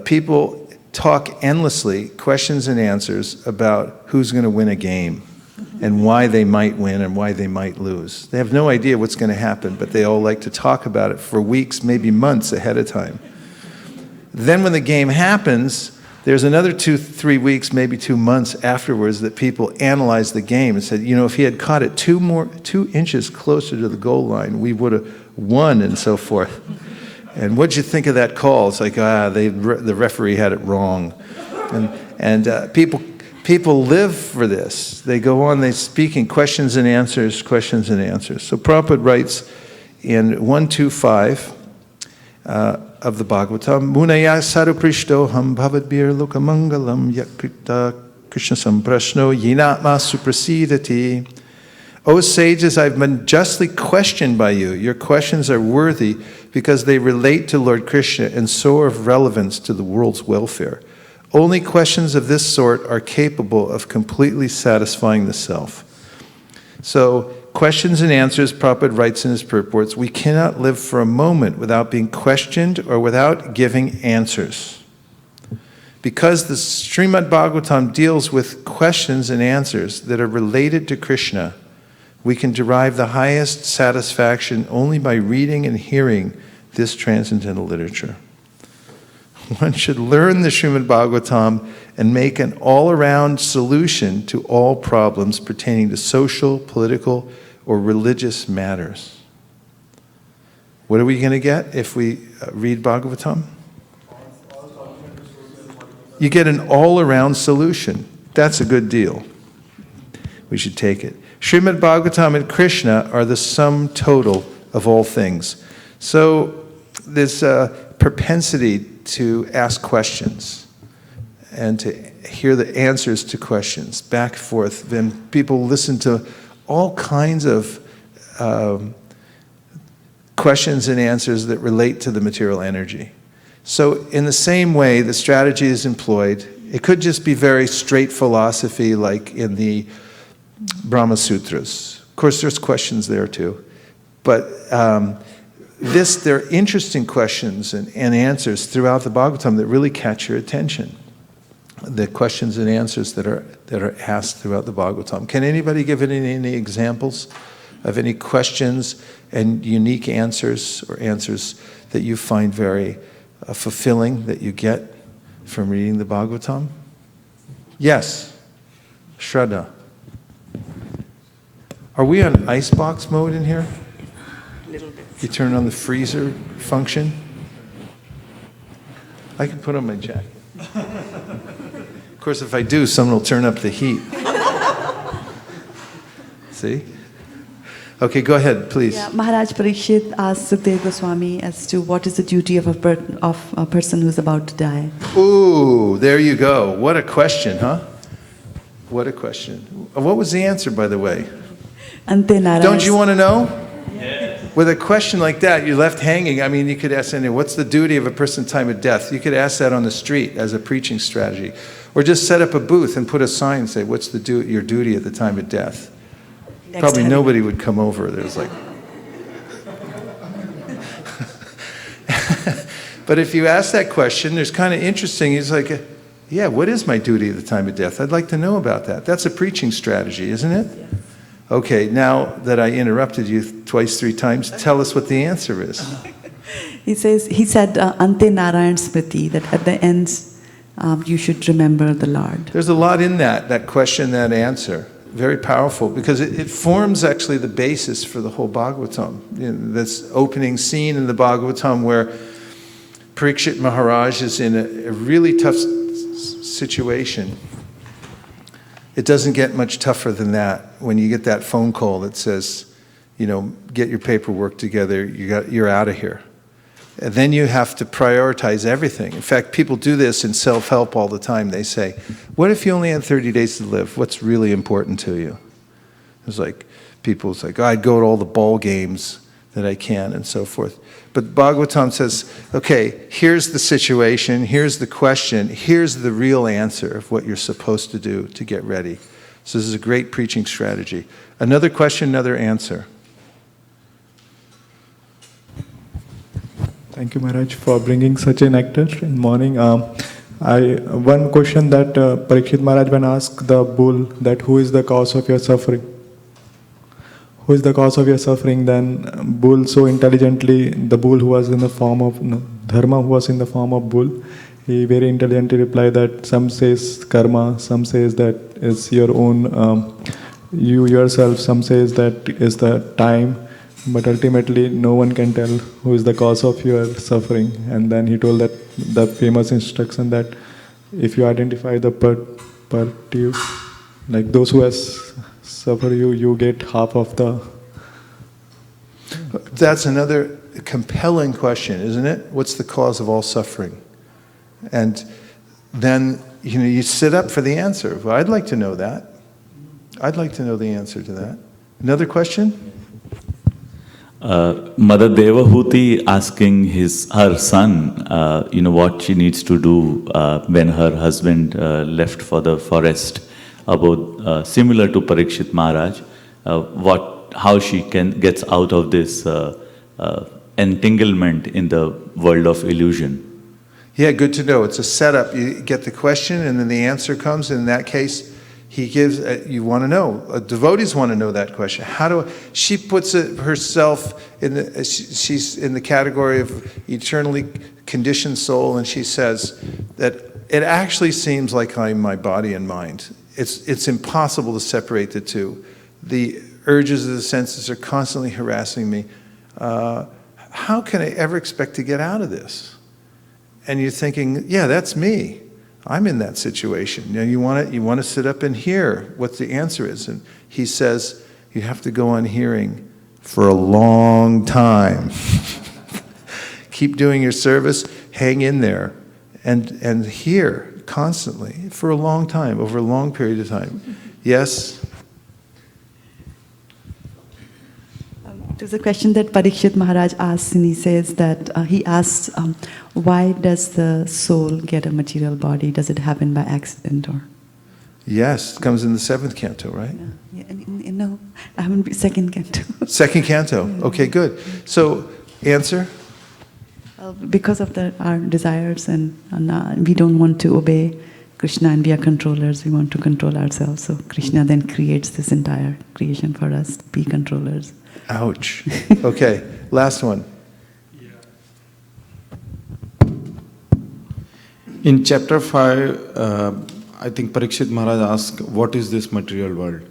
people talk endlessly, questions and answers, about who's going to win a game and why they might win and why they might lose. They have no idea what's going to happen, but they all like to talk about it for weeks, maybe months ahead of time. Then when the game happens, there's another 2-3 weeks, maybe 2 months afterwards that people analyze the game and said, you know, if he had caught it 2 inches closer to the goal line, we would have won and so forth. And what'd you think of that call? It's like, the referee had it wrong. And people live for this. They go on, they speak in questions and answers, questions and answers. So Prabhupada writes in 125 of the Bhagavatam, Munaya saruprishto ham bhavadbir lokamangalam yakrita Krishna samprashno yinatma suprasidati. O sages, I've been justly questioned by you. Your questions are worthy because they relate to Lord Krishna and so are of relevance to the world's welfare. Only questions of this sort are capable of completely satisfying the self. So, questions and answers, Prabhupada writes in his purports, we cannot live for a moment without being questioned or without giving answers. Because the Srimad Bhagavatam deals with questions and answers that are related to Krishna, we can derive the highest satisfaction only by reading and hearing this transcendental literature. One should learn the Srimad Bhagavatam and make an all-around solution to all problems pertaining to social, political, or religious matters. What are we going to get if we read Bhagavatam? You get an all-around solution. That's a good deal. We should take it. Srimad Bhagavatam and Krishna are the sum total of all things. So there's a propensity to ask questions and to hear the answers to questions back and forth. Then people listen to all kinds of questions and answers that relate to the material energy. So in the same way, the strategy is employed. It could just be very straight philosophy like in the Brahma Sutras. Of course, there's questions there too. But there are interesting questions and answers throughout the Bhagavatam that really catch your attention. The questions and answers that are asked throughout the Bhagavatam. Can anybody give any examples of any questions and unique answers or answers that you find very fulfilling that you get from reading the Bhagavatam? Yes, Shraddha. Are we on icebox mode in here? A little bit. You turn on the freezer function? I can put on my jacket. Of course, if I do, someone will turn up the heat. See? Okay, go ahead, please. Yeah, Maharaj Parikshit asked Sukdev Goswami as to what is the duty of a person who's about to die. Ooh, there you go. What a question, huh? What a question. What was the answer, by the way? Ante Narayana. Don't you want to know? With a question like that, you're left hanging. I mean, you could ask anyone, what's the duty of a person at time of death? You could ask that on the street as a preaching strategy. Or just set up a booth and put a sign and say, what's your duty at the time of death? Probably nobody would come over. There's like... But if you ask that question, there's kind of interesting. He's like, yeah, what is my duty at the time of death? I'd like to know about that. That's a preaching strategy, isn't it? Yes. Okay, now that I interrupted you twice, 3 times, tell us what the answer is. He said, Ante Narayan Smriti, that at the end you should remember the Lord. There's a lot in that question, that answer. Very powerful, because it forms actually the basis for the whole Bhagavatam. You know, this opening scene in the Bhagavatam where Parikshit Maharaj is in a really tough situation. It doesn't get much tougher than that when you get that phone call that says, you know, get your paperwork together, you're out of here. And then you have to prioritize everything. In fact, people do this in self-help all the time. They say, what if you only had 30 days to live? What's really important to you? It's like, it's like, oh, I'd go to all the ball games that I can and so forth. But Bhagavatam says, okay, here's the situation, here's the question, here's the real answer of what you're supposed to do to get ready. So this is a great preaching strategy. Another question, another answer. Thank you, Maharaj, for bringing such an actor in the morning. One question that Parikshit Maharaj when asked the bull that who is the cause of your suffering? Who is the cause of your suffering? Then bull so intelligently, the bull who was in the form of, Dharma who was in the form of bull, he very intelligently replied that some says karma, some says that it's your own, you yourself, some says that is the time. But ultimately, no one can tell who is the cause of your suffering. And then he told that the famous instruction that if you identify the party, like those who has suffered you get half of the... That's another compelling question, isn't it? What's the cause of all suffering? And then, you know, you sit up for the answer. Well, I'd like to know that. I'd like to know the answer to that. Another question? Mother Devahuti asking her son, what she needs to do when her husband left for the forest, about similar to Parikshit Maharaj, how she gets out of this entanglement in the world of illusion. Yeah, good to know. It's a setup. You get the question, and then the answer comes. And in that case, he gives, you want to know. Devotees want to know that question. She puts it herself in she's in the category of eternally conditioned soul, and she says that it actually seems like I'm my body and mind. It's impossible to separate the two. The urges of the senses are constantly harassing me. How can I ever expect to get out of this? And you're thinking, yeah, that's me. I'm in that situation. You want to sit up and hear what the answer is. And he says, you have to go on hearing for a long time. Keep doing your service, hang in there, and hear constantly for a long time, over a long period of time. Yes? There's a question that Parikshit Maharaj asks, and he says that he asks, why does the soul get a material body? Does it happen by accident or? Yes, it comes in the 7th canto, right? No, I haven't. Second canto. Second canto. Okay, good. So, answer? Because of our desires, and we don't want to obey Krishna, and we are controllers. We want to control ourselves. So Krishna then creates this entire creation for us to be controllers. Ouch. Okay, last one. In chapter 5, I think Parikshit Maharaj asked, what is this material world?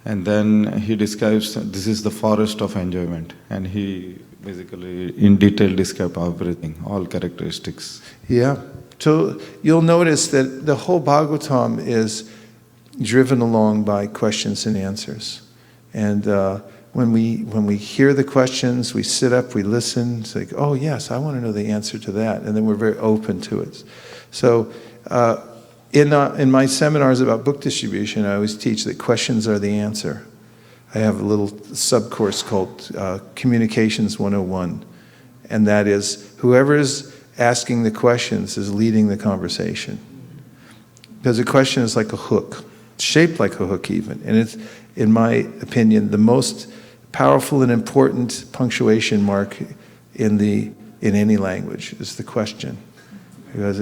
And then he describes, this is the forest of enjoyment. And he basically, in detail, describes everything, all characteristics. Yeah. So you'll notice that the whole Bhagavatam is driven along by questions and answers. And when we hear the questions, we sit up, we listen. It's like, oh yes, I want to know the answer to that. And then we're very open to it. So in my seminars about book distribution, I always teach that questions are the answer. I have a little sub-course called Communications 101. And that is, whoever is asking the questions is leading the conversation. Because a question is like a hook, shaped like a hook even. And it's, in my opinion, the most powerful and important punctuation mark in any language is the question. Because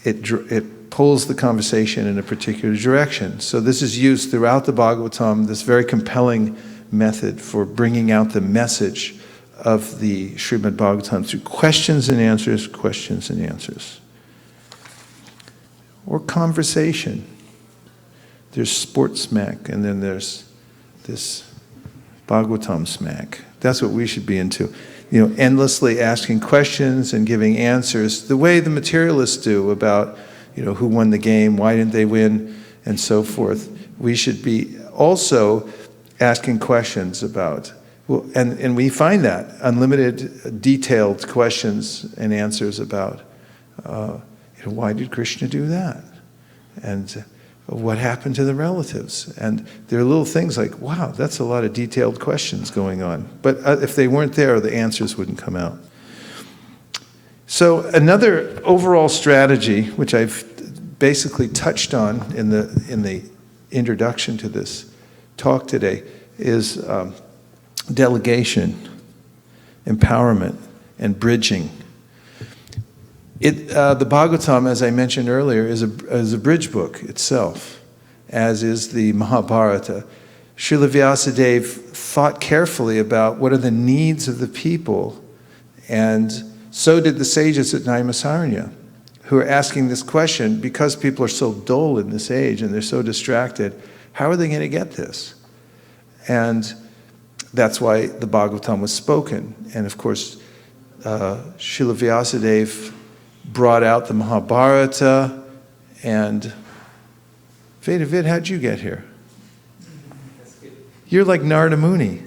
it pulls the conversation in a particular direction. So this is used throughout the Bhagavatam, this very compelling method for bringing out the message of the Srimad Bhagavatam through questions and answers, questions and answers. Or conversation. There's sports smack, and then there's this Bhagavatam smack. That's what we should be into. You know, endlessly asking questions and giving answers, the way the materialists do about, you know, who won the game, why didn't they win, and so forth. We should be also asking questions about, well, and we find that, unlimited, detailed questions and answers about, you know, why did Krishna do that? And what happened to the relatives? And there are little things like, wow, that's a lot of detailed questions going on. But if they weren't there, the answers wouldn't come out. So another overall strategy, which I've basically touched on in the introduction to this talk today, is delegation, empowerment, and bridging. The Bhagavatam, as I mentioned earlier, is a bridge book itself, as is the Mahabharata. Srila Vyasadeva thought carefully about what are the needs of the people, and so did the sages at Naimasaranya, who are asking this question, because people are so dull in this age and they're so distracted, how are they going to get this? And that's why the Bhagavatam was spoken. And of course, Srila Vyasadeva brought out the Mahabharata, and Vedavid, how'd you get here? You're like Narada Muni.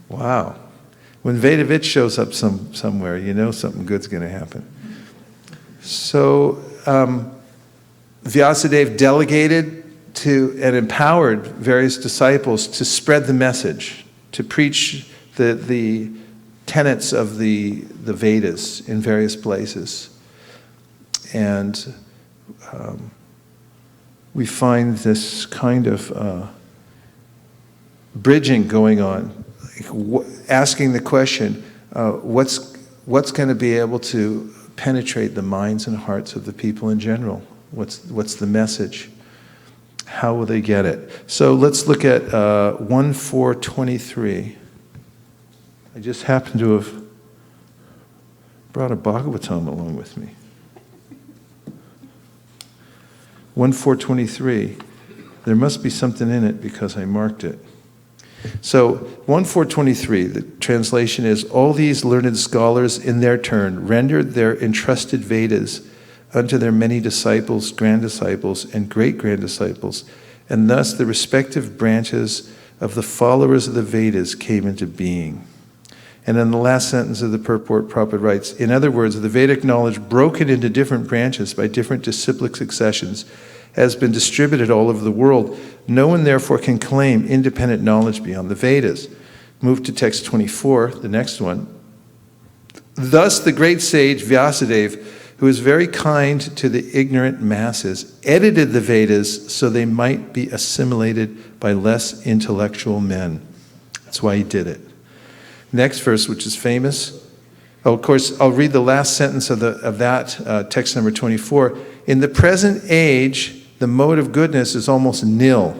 Wow. When Vedavid shows up somewhere, you know something good's going to happen. So Vyasadeva delegated to and empowered various disciples to spread the message, to preach the tenets of the Vedas in various places. And we find this kind of bridging going on, asking the question, what's going to be able to penetrate the minds and hearts of the people in general? What's the message? How will they get it? So let's look at 1.4.23. I just happen to have brought a Bhagavatam along with me. 1.4.23. There must be something in it because I marked it. So 1.4.23, the translation is, all these learned scholars in their turn rendered their entrusted Vedas unto their many disciples, grand disciples, and great-grand disciples, and thus the respective branches of the followers of the Vedas came into being. And in the last sentence of the purport, Prabhupada writes, in other words, the Vedic knowledge broken into different branches by different disciplic successions has been distributed all over the world. No one therefore can claim independent knowledge beyond the Vedas. Move to text 24, the next one. Thus the great sage Vyasadeva, who is very kind to the ignorant masses, edited the Vedas so they might be assimilated by less intellectual men. That's why he did it. Next verse, which is famous. Oh, of course, I'll read the last sentence of that text number 24. In the present age, the mode of goodness is almost nil.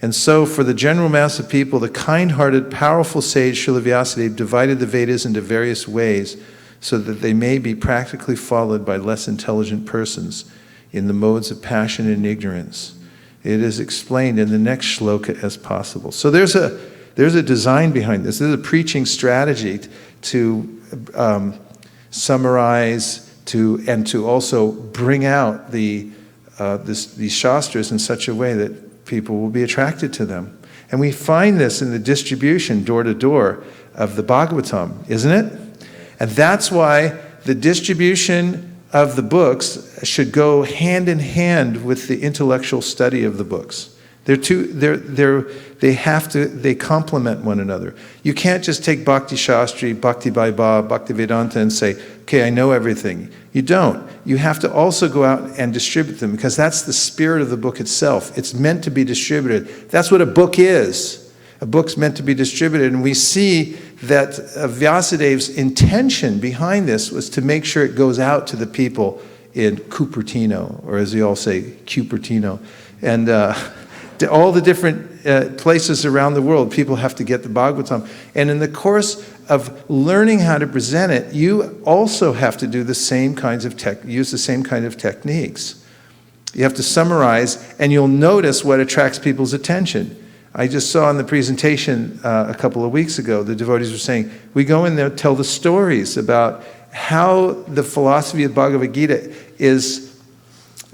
And so, for the general mass of people, the kind-hearted, powerful sage Srila Vyasadeva divided the Vedas into various ways so that they may be practically followed by less intelligent persons in the modes of passion and ignorance. It is explained in the next shloka as possible. So there's a design behind this. This is a preaching strategy to summarize, and to also bring out these shastras in such a way that people will be attracted to them. And we find this in the distribution, door to door, of the Bhagavatam, isn't it? And that's why the distribution of the books should go hand in hand with the intellectual study of the books. They complement one another. You can't just take Bhakti Shastri, Bhakti Vaibhav, Bhakti Vedanta and say, okay, I know everything. You don't. You have to also go out and distribute them, because that's the spirit of the book itself. It's meant to be distributed. That's what a book is. A book's meant to be distributed, and we see that Vyasadeva's intention behind this was to make sure it goes out to the people in Cupertino, or as you all say, Cupertino. And all the different places around the world, people have to get the Bhagavatam. And in the course of learning how to present it, you also have to do the same kinds of use the same kind of techniques. You have to summarize, and you'll notice what attracts people's attention. I just saw in the presentation a couple of weeks ago, the devotees were saying, we go in there, tell the stories about how the philosophy of Bhagavad Gita is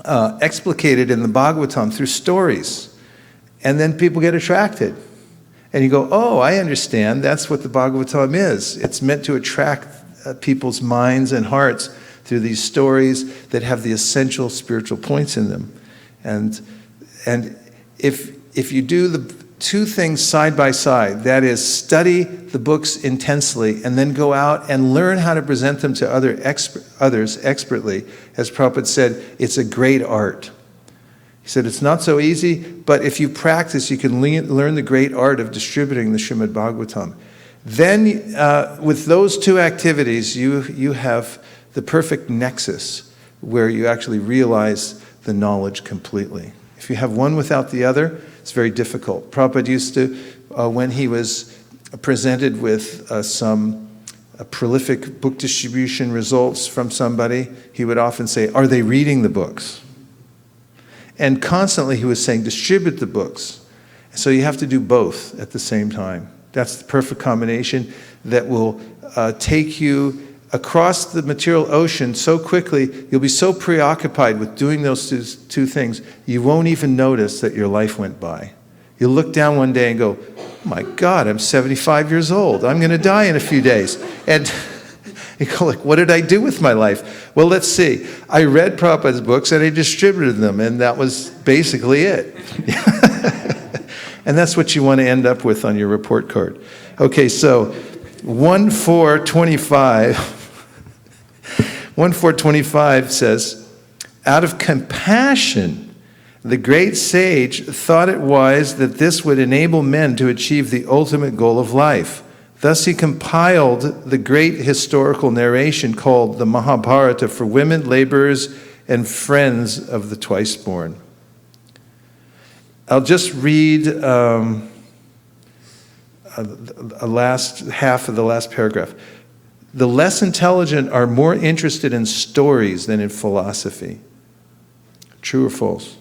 explicated in the Bhagavatam through stories. And then people get attracted. And you go, oh, I understand. That's what the Bhagavatam is. It's meant to attract people's minds and hearts through these stories that have the essential spiritual points in them. And if you do the two things side by side, that is, study the books intensely and then go out and learn how to present them to others expertly, as Prabhupada said, it's a great art. He said it's not so easy, but if you practice, you can learn the great art of distributing the Srimad Bhagavatam. Then, with those two activities, you have the perfect nexus where you actually realize the knowledge completely. If you have one without the other, it's very difficult. Prabhupada used to, when he was presented with some prolific book distribution results from somebody, he would often say, are they reading the books? And constantly he was saying, distribute the books. So you have to do both at the same time. That's the perfect combination that will take you across the material ocean so quickly, you'll be so preoccupied with doing those two things, you won't even notice that your life went by. You'll look down one day and go, oh my God, I'm 75 years old. I'm going to die in a few days. And you go like, what did I do with my life? Well, let's see. I read Prabhupada's books and I distributed them, and that was basically it. And that's what you want to end up with on your report card. Okay, so 1:4:25. 1:4:25 says, out of compassion, the great sage thought it wise that this would enable men to achieve the ultimate goal of life. Thus he compiled the great historical narration called the Mahabharata for women, laborers, and friends of the twice-born. I'll just read a last half of the last paragraph. The less intelligent are more interested in stories than in philosophy. True or false?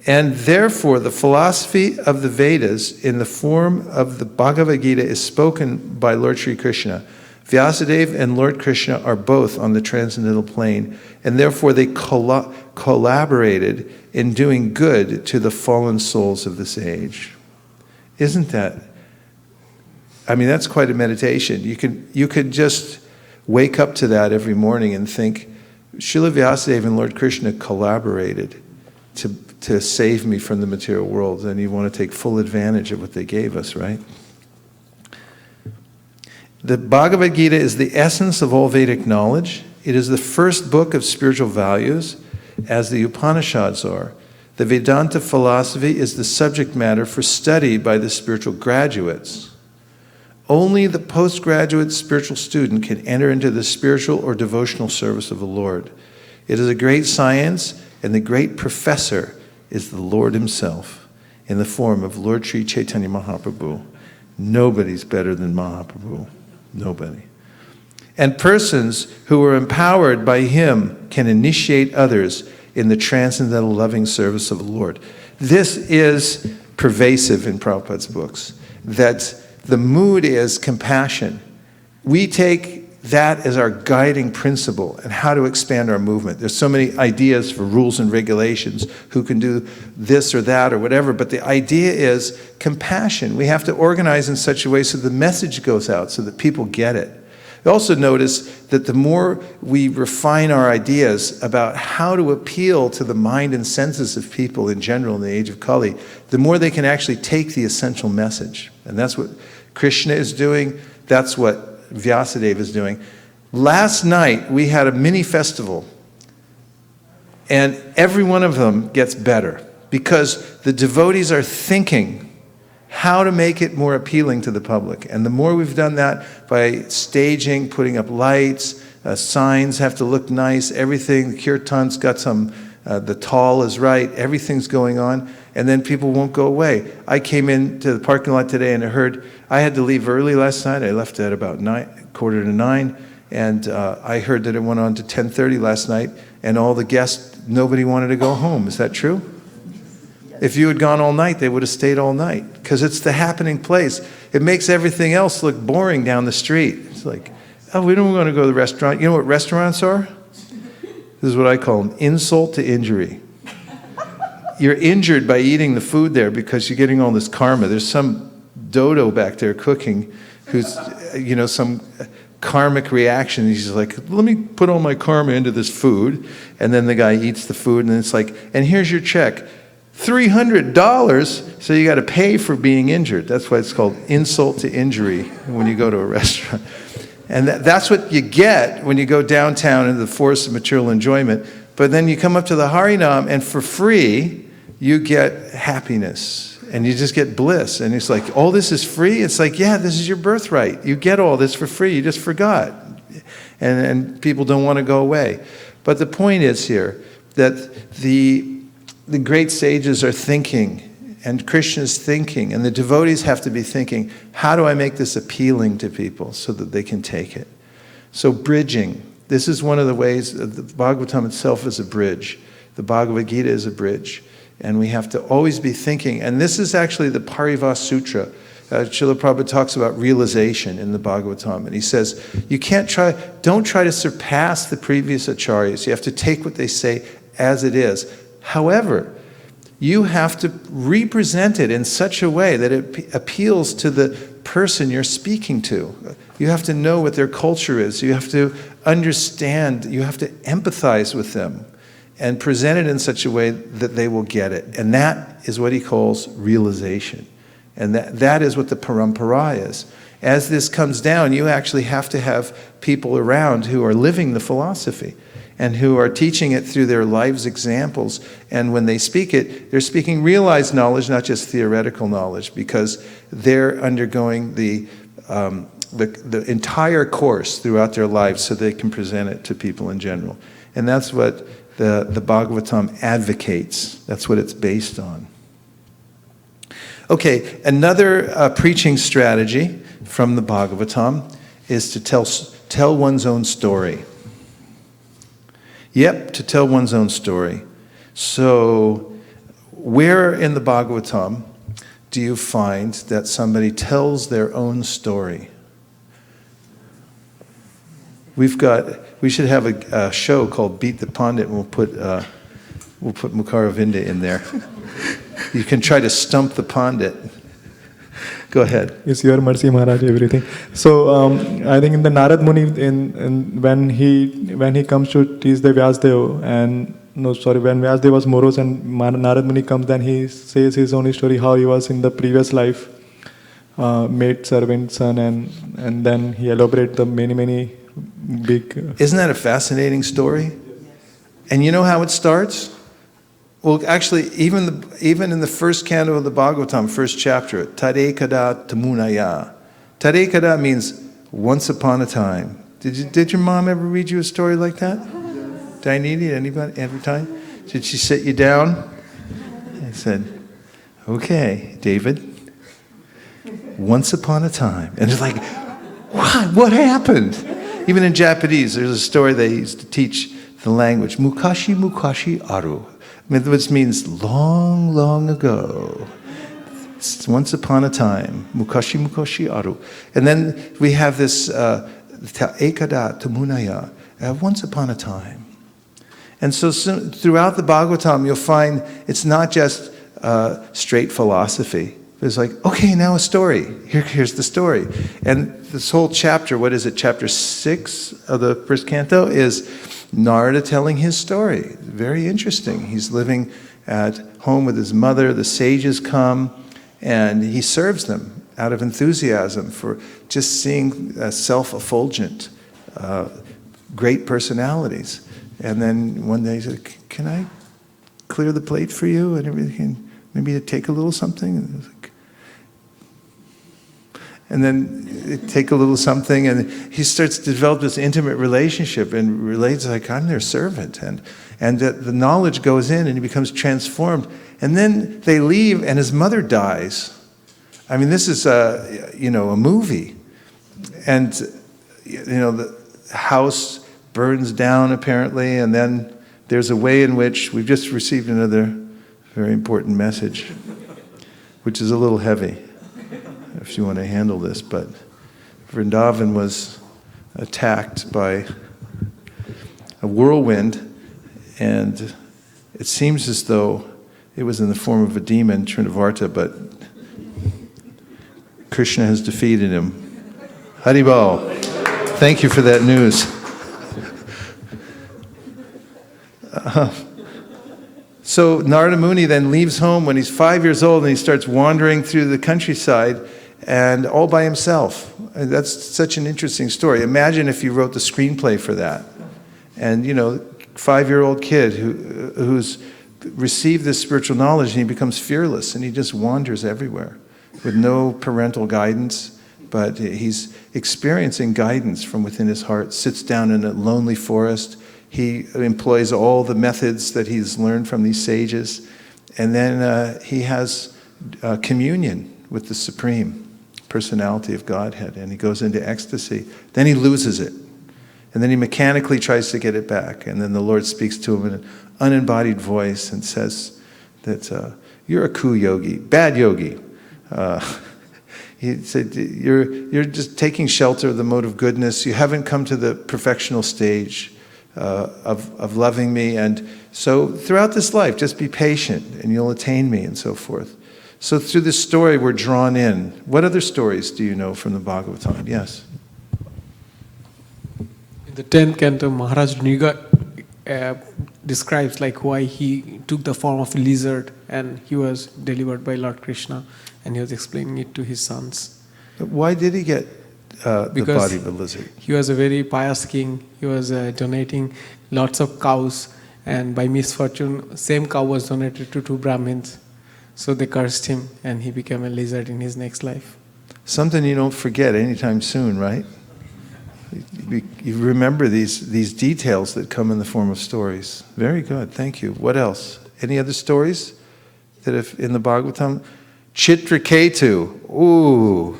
And therefore, the philosophy of the Vedas in the form of the Bhagavad Gita is spoken by Lord Sri Krishna. Vyasadeva and Lord Krishna are both on the transcendental plane, and therefore they collaborated in doing good to the fallen souls of this age. Isn't that? I mean, that's quite a meditation. You could just wake up to that every morning and think, Srila Vyasadeva and Lord Krishna collaborated to save me from the material world, and you want to take full advantage of what they gave us, right? The Bhagavad Gita is the essence of all Vedic knowledge. It is the first book of spiritual values, as the Upanishads are. The Vedanta philosophy is the subject matter for study by the spiritual graduates. Only the postgraduate spiritual student can enter into the spiritual or devotional service of the Lord. It is a great science, and the great professor is the Lord himself in the form of Lord Sri Chaitanya Mahaprabhu. Nobody's better than Mahaprabhu. Nobody. And persons who are empowered by him can initiate others in the transcendental loving service of the Lord. This is pervasive in Prabhupada's books, that the mood is compassion. We take that as our guiding principle and how to expand our movement. There's so many ideas for rules and regulations, who can do this or that or whatever, but the idea is compassion. We have to organize in such a way so the message goes out so that people get it. We also notice that the more we refine our ideas about how to appeal to the mind and senses of people in general in the age of Kali, the more they can actually take the essential message. And that's what Krishna is doing. That's what Vyasadeva is doing. Last night we had a mini festival, and every one of them gets better because the devotees are thinking how to make it more appealing to the public. And the more we've done that by staging, putting up lights, signs have to look nice, everything. The kirtan's got some the tall is right, everything's going on, and then people won't go away. I came into the parking lot today and I heard, I had to leave early last night. I left at about 8:45, and I heard that it went on to 10:30 last night, and all the guests, nobody wanted to go home. Is that true? If you had gone all night, they would have stayed all night, because it's the happening place. It makes everything else look boring down the street. It's like, oh, we don't want to go to the restaurant. You know what restaurants are? This is what I call them, insult to injury. You're injured by eating the food there because you're getting all this karma. There's some dodo back there cooking who's, some karmic reaction. He's like, let me put all my karma into this food. And then the guy eats the food, and it's like, and here's your check. $300, so you got to pay for being injured. That's why it's called insult to injury when you go to a restaurant. And that's what you get when you go downtown into the forest of material enjoyment. But then you come up to the Harinam, and for free, you get happiness. And you just get bliss. And it's like, all this is free? It's like, yeah, this is your birthright. You get all this for free. You just forgot. And people don't want to go away. But the point is here that the great sages are thinking, and Krishna's thinking, and the devotees have to be thinking, how do I make this appealing to people so that they can take it? So bridging. This is one of the ways, the Bhagavatam itself is a bridge. The Bhagavad Gita is a bridge. And we have to always be thinking, and this is actually the Parivas Sutra. Srila Prabhupada talks about realization in the Bhagavatam, and he says, don't try to surpass the previous acharyas. You have to take what they say as it is. However, you have to represent it in such a way that it appeals to the person you're speaking to. You have to know what their culture is. You have to understand. You have to empathize with them and present it in such a way that they will get it. And that is what he calls realization. And that is what the parampara is. As this comes down, you actually have to have people around who are living the philosophy and who are teaching it through their lives' examples. And when they speak it, they're speaking realized knowledge, not just theoretical knowledge, because they're undergoing the entire course throughout their lives so they can present it to people in general. And that's what the Bhagavatam advocates. That's what it's based on. Okay, another preaching strategy from the Bhagavatam is to tell one's own story. Yep, to tell one's own story. So, where in the Bhagavatam do you find that somebody tells their own story? We should have a show called Beat the Pandit, and we'll put Mukaravinda in there. You can try to stump the Pandit. Go ahead. It's your mercy, Maharaj, everything. So I think in the Narad Muni, when he comes to teach the Vyasadeva, when Vyasadeva was morose and Narad Muni comes, then he says his own story, how he was in the previous life, maid, servant, son, and then he elaborates the many big... Isn't that a fascinating story? And you know how it starts? Well, actually, even in the first canto of the Bhagavatam, first chapter, Tadekada Tamunaya. Tadekada means once upon a time. Did your mom ever read you a story like that? Dainidi, anybody, every time? Did she sit you down and said, okay, David, once upon a time. And it's like, what happened? Even in Japanese, there's a story they used to teach the language, Mukashi Mukashi Aru. Which means long, long ago. It's once upon a time. Mukashi Mukashi Aru. And then we have this Ekada Tamunaya. Once upon a time. And so throughout the Bhagavatam, you'll find it's not just straight philosophy. It's like, okay, now a story. Here's the story. And this whole chapter, what is it, chapter 6 of the first canto, is Narada telling his story. Very interesting. He's living at home with his mother. The sages come, and he serves them out of enthusiasm for just seeing self-effulgent, great personalities. And then one day he said, can I clear the plate for you and everything? Maybe take a little something? and then take a little something, and he starts to develop this intimate relationship and relates like, I'm their servant, and that the knowledge goes in and he becomes transformed. And then they leave and his mother dies. I mean, this is a movie. And the house burns down apparently, and then there's a way in which we've just received another very important message, which is a little heavy if you want to handle this, but Vrindavan was attacked by a whirlwind, and it seems as though it was in the form of a demon, Trinavarta, but Krishna has defeated him. Haribol. Thank you for that news. So Narada Muni then leaves home when he's 5 years old, and he starts wandering through the countryside and all by himself. And that's such an interesting story. Imagine if you wrote the screenplay for that. And 5-year-old kid who's received this spiritual knowledge, and he becomes fearless, and he just wanders everywhere with no parental guidance, but he's experiencing guidance from within his heart, sits down in a lonely forest. He employs all the methods that he's learned from these sages, and then he has communion with the Supreme Personality of Godhead, and he goes into ecstasy. Then he loses it, and then he mechanically tries to get it back, and then the Lord speaks to him in an unembodied voice and says that you're a ku yogi, bad yogi. He said, you're just taking shelter of the mode of goodness. You haven't come to the perfectional stage of loving me. And so throughout this life, just be patient and you'll attain me, and so forth. So through this story, we're drawn in. What other stories do you know from the Bhagavatam? Yes? In the 10th canto, Maharaj Niga describes like why he took the form of a lizard, and he was delivered by Lord Krishna, and he was explaining it to his sons. Why did he get the body of a lizard? He was a very pious king. He was donating lots of cows, and by misfortune, same cow was donated to 2 Brahmins. So they cursed him, and he became a lizard in his next life. Something you don't forget anytime soon, right? You remember these details that come in the form of stories. Very good, thank you. What else? Any other stories that if in the Bhagavatam? Chitraketu. Ooh,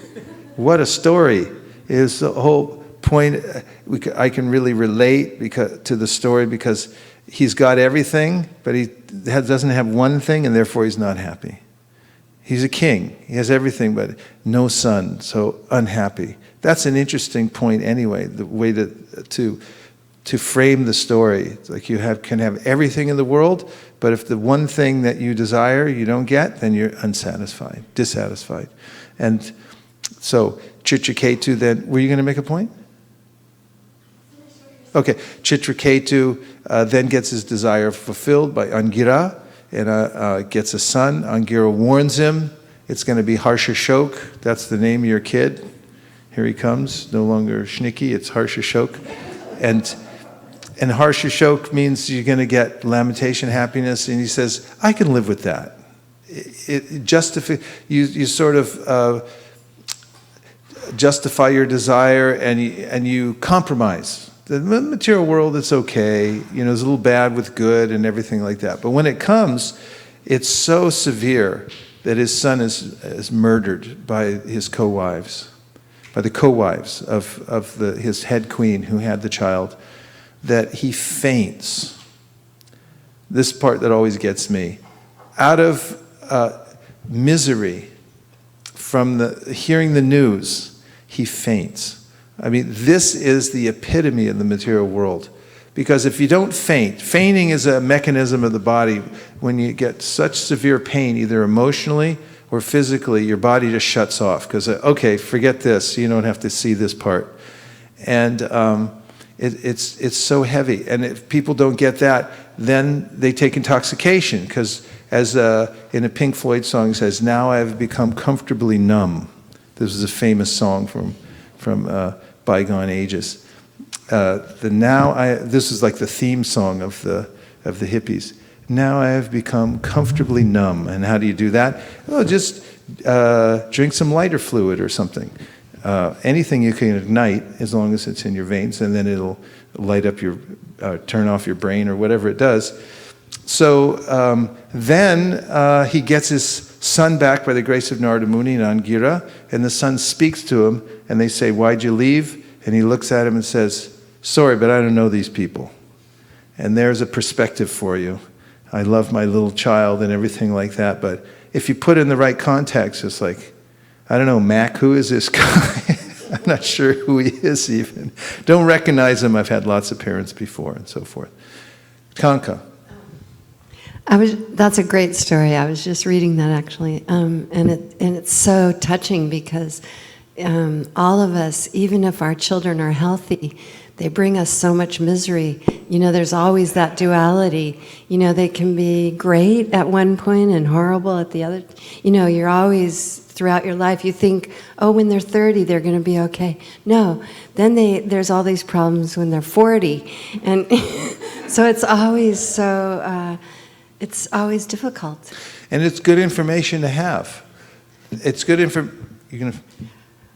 what a story. Is the whole point. I can really relate to the story because he's got everything, but he doesn't have one thing, and therefore he's not happy. He's a king. He has everything, but no son, so unhappy. That's an interesting point anyway, the way to frame the story. It's like you can have everything in the world, but if the one thing that you desire you don't get, then you're unsatisfied, dissatisfied. And so Chitraketu then, were you going to make a point? Okay, Chitraketu then gets his desire fulfilled by Angira, and gets a son. Angira warns him, it's going to be Harshashok, that's the name of your kid. Here he comes, no longer Shnikki, it's Harshashok. And Harshashok means you're going to get lamentation, happiness, and he says, I can live with that. You sort of justify your desire, and you compromise. The material world, it's okay, it's a little bad with good and everything like that. But when it comes, it's so severe that his son is murdered by his co-wives, by the co-wives of his head queen who had the child, that he faints. This part that always gets me. Out of misery from hearing the news, he faints. I mean, this is the epitome of the material world. Because if you don't faint, fainting is a mechanism of the body. When you get such severe pain, either emotionally or physically, your body just shuts off. Because, okay, forget this. You don't have to see this part. And it's so heavy. And if people don't get that, then they take intoxication. Because as in a Pink Floyd song it says, now I've become comfortably numb. This is a famous song from bygone ages. This is like the theme song of the hippies. Now I have become comfortably numb. And how do you do that? Oh, just drink some lighter fluid or something. anything you can ignite as long as it's in your veins, and then it'll light up your, turn off your brain or whatever it does. So then he gets his son back by the grace of Narada Muni and Angira, and the son speaks to him, and they say, "Why'd you leave?" And he looks at him and says, "Sorry, but I don't know these people." And there's a perspective for you. I love my little child and everything like that, but if you put it in the right context, it's like, I don't know, Mac, who is this guy? I'm not sure who he is even. Don't recognize him. I've had lots of parents before and so forth. Kanka. That's a great story. I was just reading that actually, and it's so touching because all of us, even if our children are healthy, they bring us so much misery. You know, there's always that duality. You know, they can be great at one point and horrible at the other. You know, you're always, throughout your life, you think, oh, when they're 30, they're going to be okay. No, then there's all these problems when they're 40. And so it's always it's always difficult. And it's good information to have. It's good You're going to...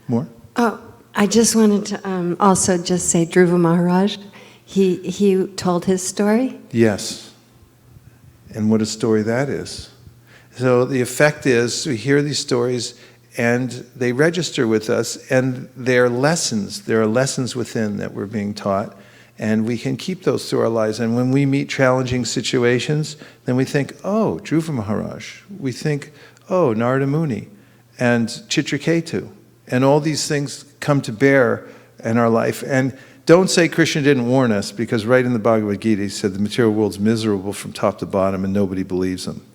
More? Oh, I just wanted to also just say Dhruva Maharaj, he told his story. Yes. And what a story that is. So the effect is we hear these stories and they register with us, and they're lessons. There are lessons within that we're being taught, and we can keep those through our lives. And when we meet challenging situations, then we think, oh, Dhruva Maharaj. We think, oh, Narada Muni and Chitraketu. And all these things come to bear in our life. And don't say Krishna didn't warn us, because right in the Bhagavad Gita he said the material world's miserable from top to bottom and nobody believes him.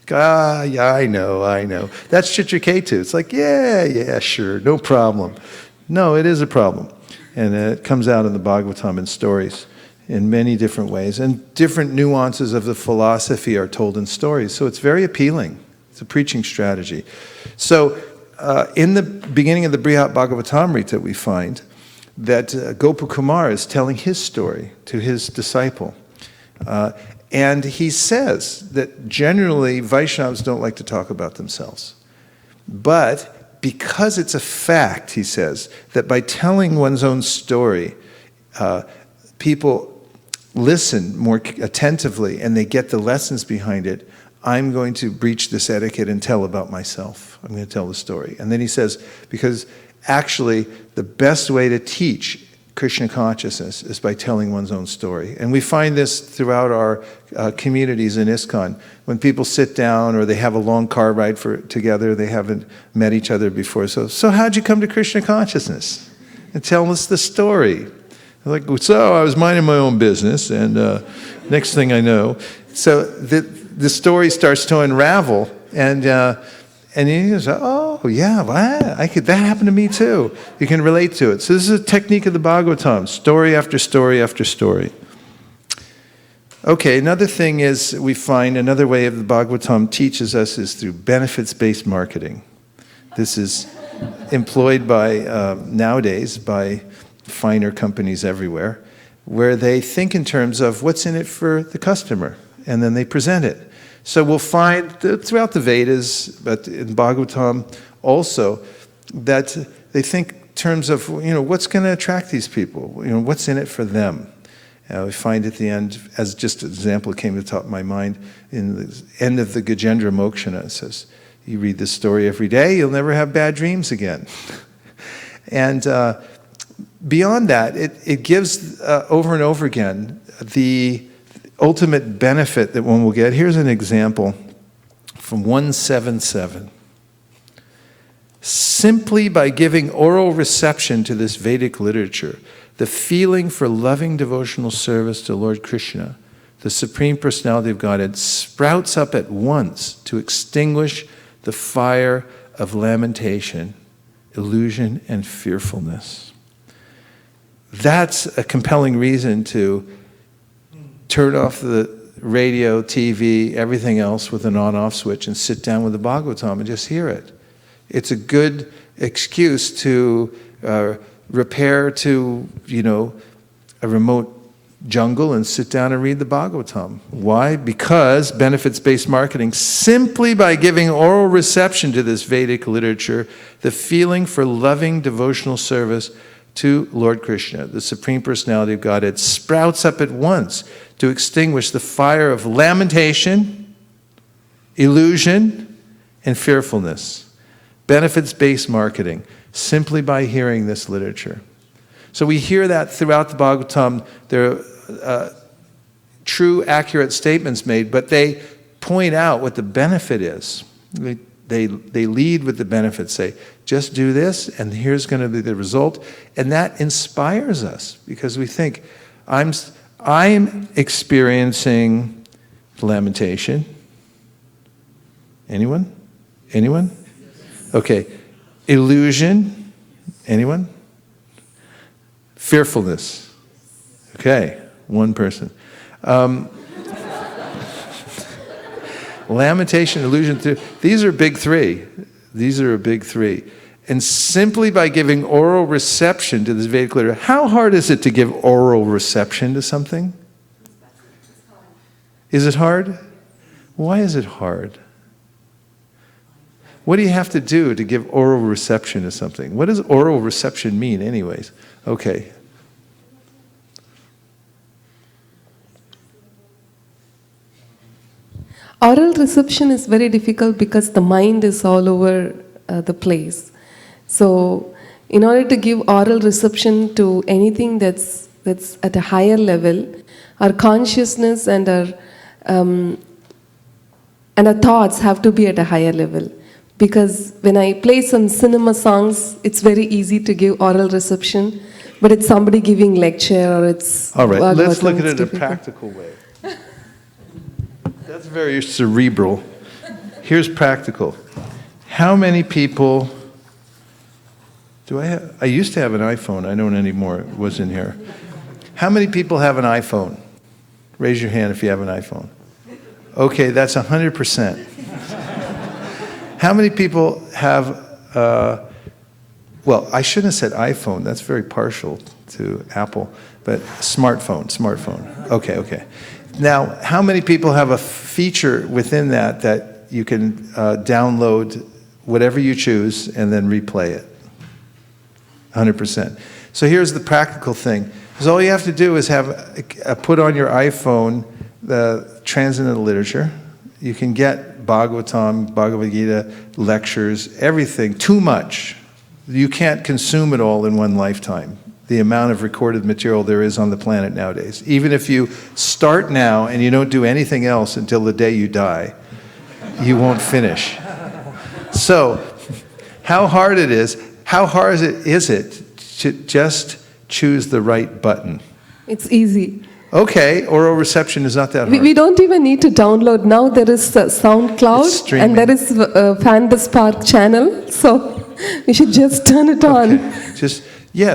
Ah, yeah, I know. That's Chitraketu. It's like, yeah, sure, no problem. No, it is a problem. And it comes out in the Bhagavatam in stories in many different ways. And different nuances of the philosophy are told in stories. So it's very appealing. It's a preaching strategy. So in the beginning of the Brihat Bhagavatamrita, we find that Gopakumar is telling his story to his disciple. And he says that generally Vaishnavas don't like to talk about themselves. But because it's a fact, he says, that by telling one's own story, people listen more attentively and they get the lessons behind it. I'm going to breach this etiquette and tell about myself. I'm going to tell the story. And then he says, because actually the best way to teach Krishna consciousness is by telling one's own story. And we find this throughout our communities in ISKCON. When people sit down or they have a long car ride together, they haven't met each other before. So how'd you come to Krishna consciousness? And tell us the story. Like, so I was minding my own business, and next thing I know, so the story starts to unravel, and you say, oh yeah, that happened to me too. You can relate to it. So this is a technique of the Bhagavatam, story after story after story. Okay, another thing is we find another way of the Bhagavatam teaches us is through benefits-based marketing. This is employed by nowadays by finer companies everywhere, where they think in terms of what's in it for the customer, and then they present it. So we'll find throughout the Vedas, but in Bhagavatam also, that they think in terms of, what's going to attract these people? What's in it for them? We find at the end, as just an example came to the top of my mind, in the end of the Gajendra Mokshana, it says, you read this story every day, you'll never have bad dreams again. And beyond that, it gives over and over again the ultimate benefit that one will get. Here's an example from 177. Simply by giving oral reception to this Vedic literature, the feeling for loving devotional service to Lord Krishna, the Supreme Personality of Godhead, sprouts up at once to extinguish the fire of lamentation, illusion, and fearfulness. That's a compelling reason to turn off the radio, TV, everything else with an on-off switch and sit down with the Bhagavatam and just hear it. It's a good excuse to repair to, a remote jungle and sit down and read the Bhagavatam. Why? Because benefits-based marketing, simply by giving oral reception to this Vedic literature, the feeling for loving devotional service to Lord Krishna, the Supreme Personality of Godhead, sprouts up at once to extinguish the fire of lamentation, illusion, and fearfulness. Benefits-based marketing, simply by hearing this literature. So we hear that throughout the Bhagavatam. There are true, accurate statements made, but they point out what the benefit is. They lead with the benefit, say, just do this, and here's going to be the result. And that inspires us, because we think, I'm experiencing lamentation. Anyone? Anyone? Okay. Illusion. Anyone? Fearfulness. Okay, one person. Lamentation, illusion, these are big three. These are a big three. And simply by giving oral reception to this Vedic literature, how hard is it to give oral reception to something? Is it hard? Why is it hard? What do you have to do to give oral reception to something? What does oral reception mean anyways? Okay. Oral reception is very difficult because the mind is all over the place. So, in order to give oral reception to anything that's at a higher level, our consciousness and our thoughts have to be at a higher level. Because when I play some cinema songs, it's very easy to give oral reception, but it's somebody giving lecture or it's... All right, let's look at it in a practical way. That's very cerebral. Here's practical. How many people... I used to have an iPhone. I don't anymore. It was in here. How many people have an iPhone? Raise your hand if you have an iPhone. Okay, that's 100%. How many people have, well, I shouldn't have said iPhone. That's very partial to Apple. But smartphone. Okay. Now, how many people have a feature within that you can download whatever you choose and then replay it? 100%. So here's the practical thing. Because all you have to do is put on your iPhone the transcendental literature. You can get Bhagavatam, Bhagavad Gita, lectures, everything, too much. You can't consume it all in one lifetime, the amount of recorded material there is on the planet nowadays. Even if you start now and you don't do anything else until the day you die, you won't finish. So, how hard is it to just choose the right button? It's easy. Okay, oral reception is not that hard. We don't even need to download. Now there is SoundCloud and there is Fan-the-Spark channel. So we should just turn it on.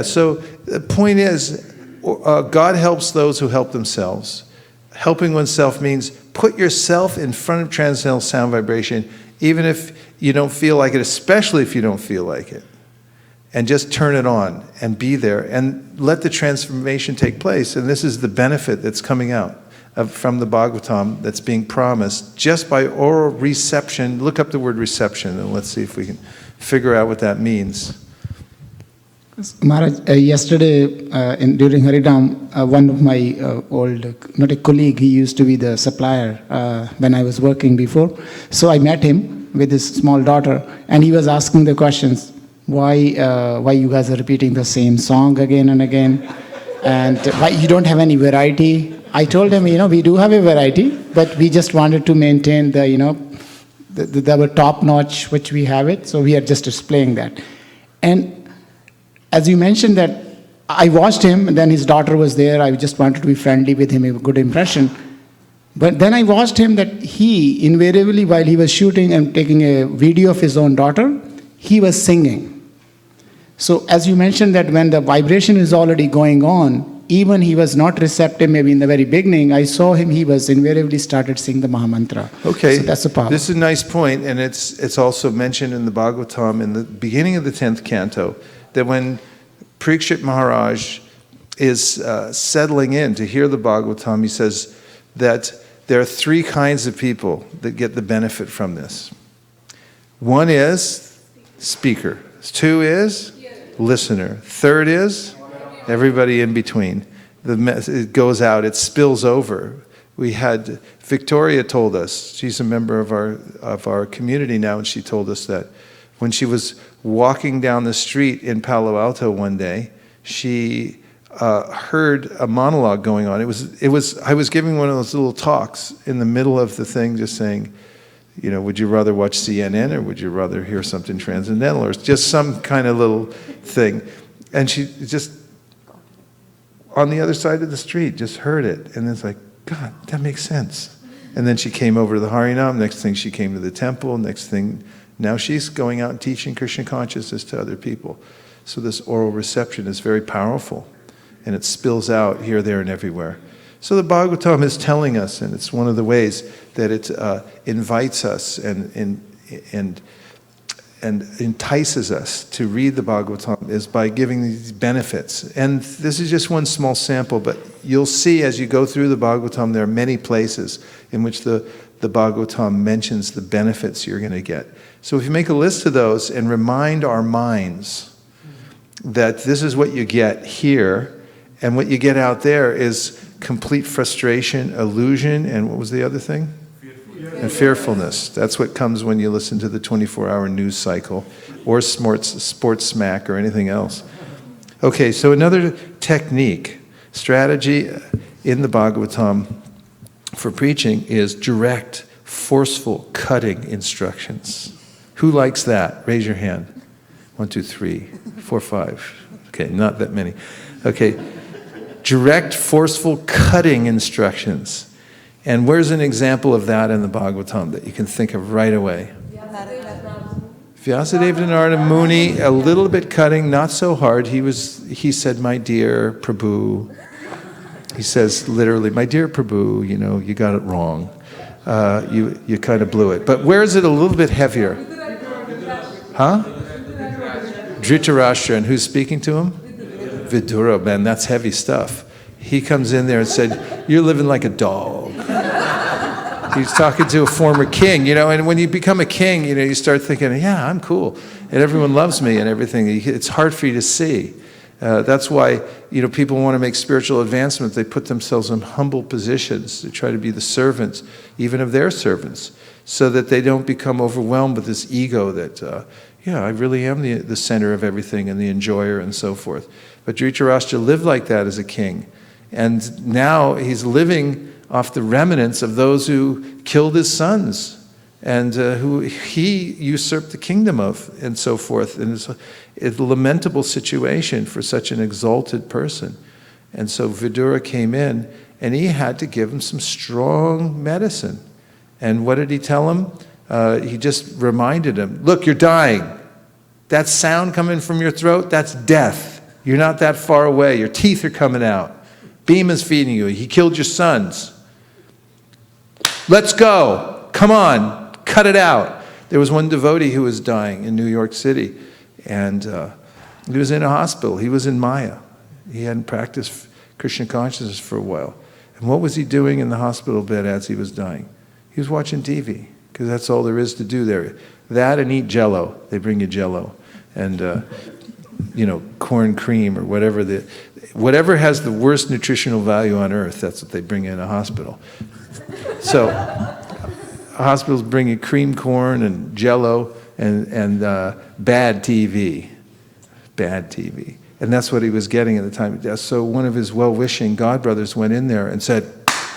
So the point is, God helps those who help themselves. Helping oneself means put yourself in front of transcendental sound vibration, even if you don't feel like it, especially if you don't feel like it. And just turn it on and be there and let the transformation take place. And this is the benefit that's coming out from the Bhagavatam that's being promised just by oral reception. Look up the word reception and let's see if we can figure out what that means. Maharaj, yesterday during Haridam, one of my old, not a colleague, he used to be the supplier when I was working before. So I met him with his small daughter and he was asking the questions. Why you guys are repeating the same song again and again, and why you don't have any variety? I told him, we do have a variety, but we just wanted to maintain the top notch which we have it, so we are just displaying that. And as you mentioned that, I watched him, and then his daughter was there. I just wanted to be friendly with him, a good impression. But then I watched him that he invariably, while he was shooting and taking a video of his own daughter, he was singing. So as you mentioned that when the vibration is already going on, even he was not receptive maybe in the very beginning, I saw him, he was invariably started singing the Mahamantra. Okay, so that's the power. This is a nice point, and it's also mentioned in the Bhagavatam in the beginning of the 10th canto, that when Parikshit Maharaj is settling in to hear the Bhagavatam, he says that there are three kinds of people that get the benefit from this. One is speaker. Two is listener. Third is everybody in between. It goes out, it spills over. We had Victoria told us, she's a member of our community now, and she told us that when she was walking down the street in Palo Alto one day, she heard a monologue going on. I was giving one of those little talks in the middle of the thing, just saying, you know, would you rather watch CNN or would you rather hear something transcendental, or just some kind of little thing? And she just, on the other side of the street, just heard it. And it's like, God, that makes sense. And then she came over to the Harinam. Next thing, she came to the temple. Next thing, now she's going out and teaching Krishna consciousness to other people. So this oral reception is very powerful. And it spills out here, there, and everywhere. So the Bhagavatam is telling us, and it's one of the ways that it invites us and entices us to read the Bhagavatam, is by giving these benefits. And this is just one small sample, but you'll see as you go through the Bhagavatam, there are many places in which the Bhagavatam mentions the benefits you're going to get. So if you make a list of those and remind our minds that this is what you get here, and what you get out there is complete frustration, illusion, and what was the other thing? And fearfulness. That's what comes when you listen to the 24-hour news cycle or sports smack or anything else. Okay, so another technique, strategy in the Bhagavatam for preaching is direct, forceful, cutting instructions. Who likes that? Raise your hand. 1, 2, 3, 4, 5. Okay, not that many. Okay. Direct, forceful, cutting instructions. And where's an example of that in the Bhagavatam that you can think of right away? Vyasadeva Narada Muni, a little bit cutting, not so hard. He said, my dear Prabhu. He says literally, my dear Prabhu, you know, you got it wrong. You kind of blew it. But where is it a little bit heavier? Huh? Dhritarashtra, and who's speaking to him? Vidura, man, that's heavy stuff. He comes in there and said, you're living like a dog. He's talking to a former king, you know, and when you become a king, you know, you start thinking, yeah, I'm cool, and everyone loves me and everything. It's hard for you to see. That's why, you know, people want to make spiritual advancement. They put themselves in humble positions to try to be the servants, even of their servants, so that they don't become overwhelmed with this ego that, yeah, I really am the center of everything and the enjoyer and so forth. But Dhritarashtra lived like that as a king. And now he's living off the remnants of those who killed his sons and who he usurped the kingdom of and so forth. And it's a lamentable situation for such an exalted person. And so Vidura came in and he had to give him some strong medicine. And what did he tell him? He just reminded him, look, you're dying. That sound coming from your throat, that's death. You're not that far away. Your teeth are coming out. Bhima's feeding you. He killed your sons. Let's go. Come on. Cut it out. There was one devotee who was dying in New York City, and he was in a hospital. He was in Maya. He hadn't practiced Krishna consciousness for a while. And what was he doing in the hospital bed as he was dying? He was watching TV, because that's all there is to do there. That and eat Jell-O. They bring you Jell-O. And you know, corn cream or whatever has the worst nutritional value on earth, that's what they bring in a hospital. So hospitals bring you cream corn and Jell-O and bad TV. Bad TV. And that's what he was getting at the time of death. So one of his well-wishing godbrothers went in there and said,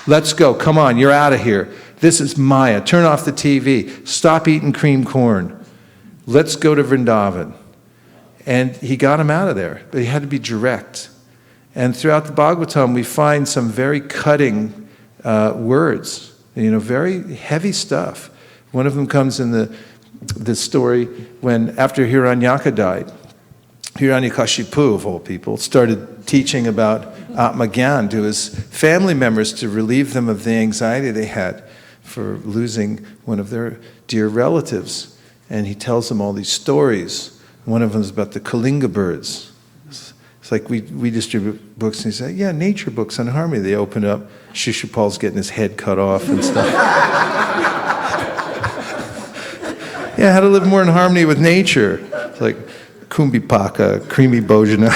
let's go, come on, you're out of here. This is Maya, turn off the TV, stop eating cream corn. Let's go to Vrindavan. And he got him out of there, but he had to be direct. And throughout the Bhagavatam, we find some very cutting words, you know, very heavy stuff. One of them comes in the story when, after Hiranyaka died, Hiranyakashipu, of all people, started teaching about Atmagyan to his family members to relieve them of the anxiety they had for losing one of their dear relatives. And he tells them all these stories. One of them is about the Kalinga birds. It's like we distribute books and he said, yeah, nature books on harmony. They open up, Shishupal's getting his head cut off and stuff. Yeah, how to live more in harmony with nature. It's like Kumbhipaka, creamy bhojana.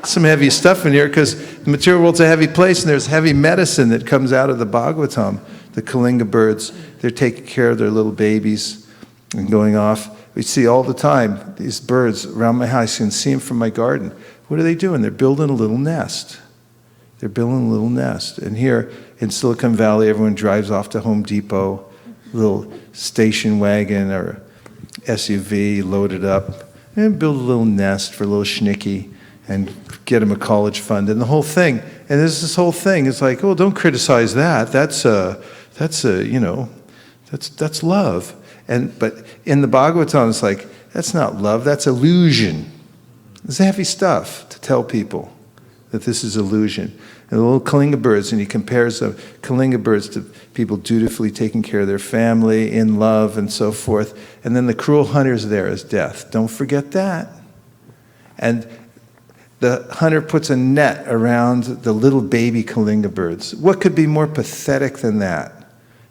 Some heavy stuff in here because the material world's a heavy place and there's heavy medicine that comes out of the Bhagavatam. The Kalinga birds, they're taking care of their little babies and going off. We see all the time these birds around my house. You can see them from my garden. What are they doing? They're building a little nest. They're building a little nest. And here in Silicon Valley, everyone drives off to Home Depot, little station wagon or SUV loaded up, and build a little nest for a little schnicky and get them a college fund and the whole thing. And there's this whole thing. It's like, oh, don't criticize that. That's love. But in the Bhagavatam, it's like, that's not love, that's illusion. It's heavy stuff to tell people that this is illusion. And the little Kalinga birds, and he compares the Kalinga birds to people dutifully taking care of their family, in love, and so forth. And then the cruel hunter's there as death. Don't forget that. And the hunter puts a net around the little baby Kalinga birds. What could be more pathetic than that?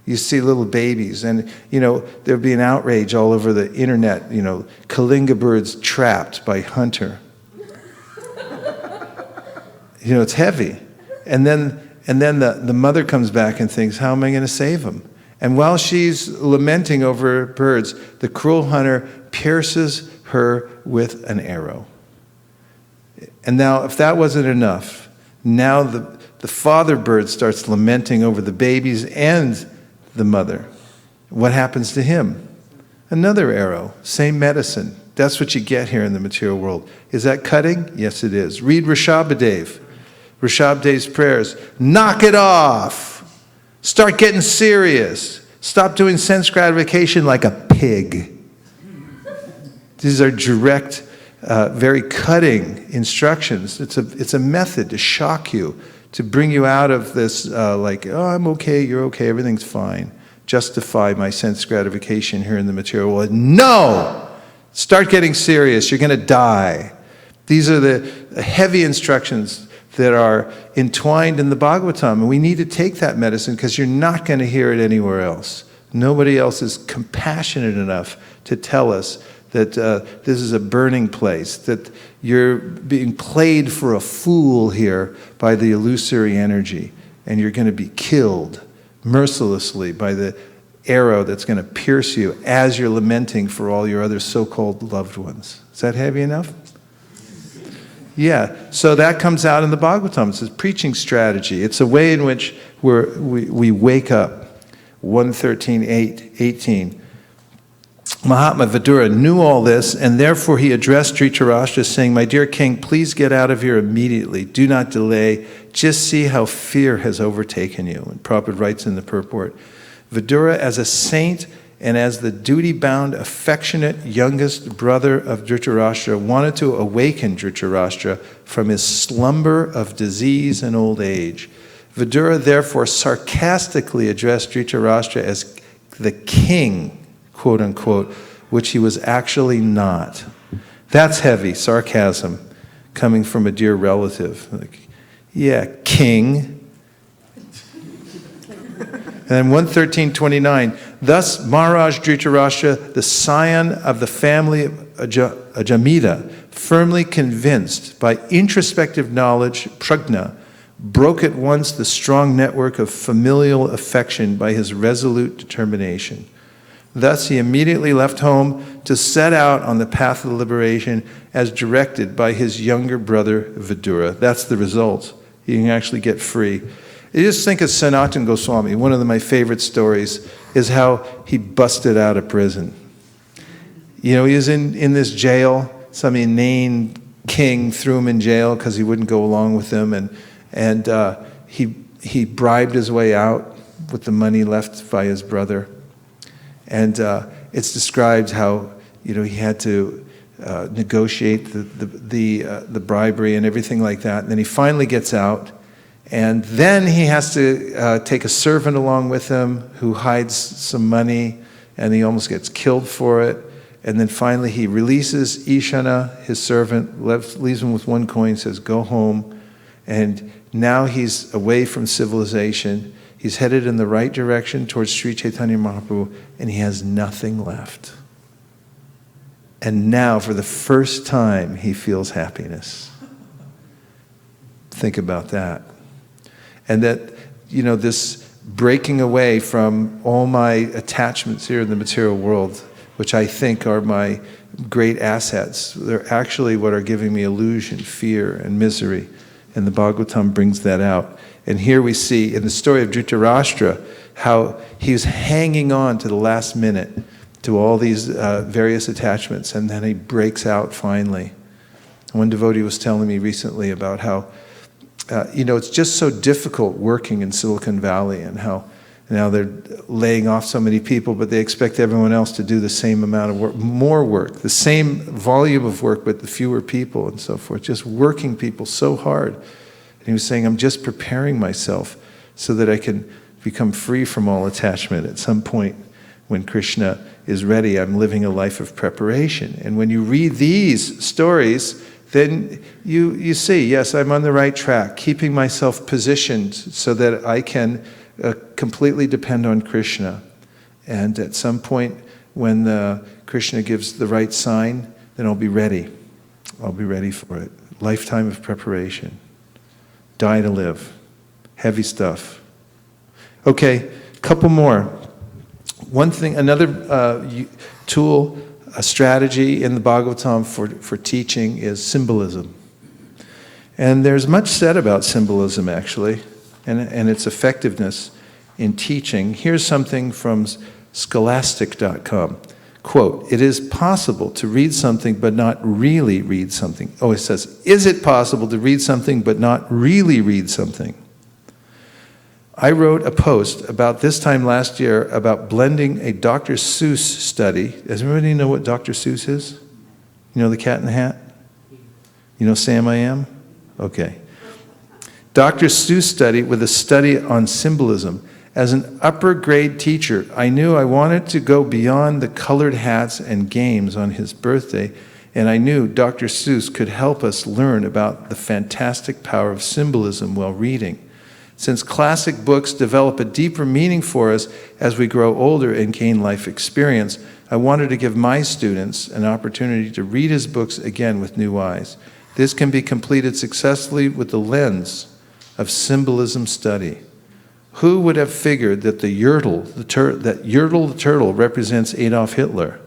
You see little babies, and there'd be an outrage all over the internet. Kalinga birds trapped by hunter. It's heavy, and then the mother comes back and thinks, how am I going to save them? And while she's lamenting over birds, the cruel hunter pierces her with an arrow. And now, if that wasn't enough, now the father bird starts lamenting over the babies and the mother. What happens to him? Another arrow, same medicine. That's what you get here in the material world. Is that cutting? Yes, it is. Read Rishabhadev. Rishabhadev's prayers. Knock it off. Start getting serious. Stop doing sense gratification like a pig. These are direct, very cutting instructions. It's a method to shock you, to bring you out of this, oh, I'm okay, you're okay, everything's fine. Justify my sense gratification here in the material world. No! Start getting serious, you're going to die. These are the heavy instructions that are entwined in the Bhagavatam, and we need to take that medicine because you're not going to hear it anywhere else. Nobody else is compassionate enough to tell us that this is a burning place, that you're being played for a fool here by the illusory energy, and you're going to be killed mercilessly by the arrow that's going to pierce you as you're lamenting for all your other so-called loved ones. Is that heavy enough? Yeah, so that comes out in the Bhagavatam. It's a preaching strategy. It's a way in which we wake up. 1:13:18. Mahatma Vidura knew all this, and therefore he addressed Dhritarashtra, saying, my dear king, please get out of here immediately. Do not delay. Just see how fear has overtaken you. And Prabhupada writes in the purport, Vidura, as a saint and as the duty-bound, affectionate youngest brother of Dhritarashtra, wanted to awaken Dhritarashtra from his slumber of disease and old age. Vidura therefore sarcastically addressed Dhritarashtra as the king, quote unquote, which he was actually not. That's heavy sarcasm coming from a dear relative. Like, yeah, king. And then 1:13:29, thus Maharaj Dhritarashtra, the scion of the family of Ajamita, firmly convinced by introspective knowledge, prajna, broke at once the strong network of familial affection by his resolute determination. Thus he immediately left home to set out on the path of liberation as directed by his younger brother Vidura. That's the result. You can actually get free. You just think of Sanatana Goswami. One of my favorite stories is how he busted out of prison. He was in this jail. Some inane king threw him in jail because he wouldn't go along with him, and he bribed his way out with the money left by his brother. And it's described how he had to negotiate the bribery and everything like that. And then he finally gets out, and then he has to take a servant along with him who hides some money, and he almost gets killed for it. And then finally he releases Ishana, his servant, leaves him with one coin, says, go home. And now he's away from civilization. He's headed in the right direction towards Sri Chaitanya Mahaprabhu, and he has nothing left. And now, for the first time, he feels happiness. Think about that. And that, this breaking away from all my attachments here in the material world, which I think are my great assets, they're actually what are giving me illusion, fear, and misery. And the Bhagavatam brings that out. And here we see in the story of Dhritarashtra how he was hanging on to the last minute to all these various attachments, and then he breaks out finally. One devotee was telling me recently about how, it's just so difficult working in Silicon Valley, and how now they're laying off so many people, but they expect everyone else to do the same amount of work, more work, the same volume of work, but the fewer people and so forth, just working people so hard. And he was saying, I'm just preparing myself so that I can become free from all attachment. At some point, when Krishna is ready, I'm living a life of preparation. And when you read these stories, then you see, yes, I'm on the right track, keeping myself positioned so that I can completely depend on Krishna. And at some point, when Krishna gives the right sign, then I'll be ready. I'll be ready for it. Lifetime of preparation. Die to live. Heavy stuff. Okay, a couple more. One thing, another tool, a strategy in the Bhagavatam for teaching is symbolism. And there's much said about symbolism, actually, and its effectiveness in teaching. Here's something from scholastic.com. Quote, it is possible to read something but not really read something. Oh, it says, is it possible to read something but not really read something? I wrote a post about this time last year about blending a Dr. Seuss study. Does everybody know what Dr. Seuss is? You know the Cat in the Hat? You know Sam I Am? Okay. Dr. Seuss study with a study on symbolism. As an upper grade teacher, I knew I wanted to go beyond the colored hats and games on his birthday, and I knew Dr. Seuss could help us learn about the fantastic power of symbolism while reading. Since classic books develop a deeper meaning for us as we grow older and gain life experience, I wanted to give my students an opportunity to read his books again with new eyes. This can be completed successfully with the lens of symbolism study. Who would have figured that Yertle the turtle represents Adolf Hitler,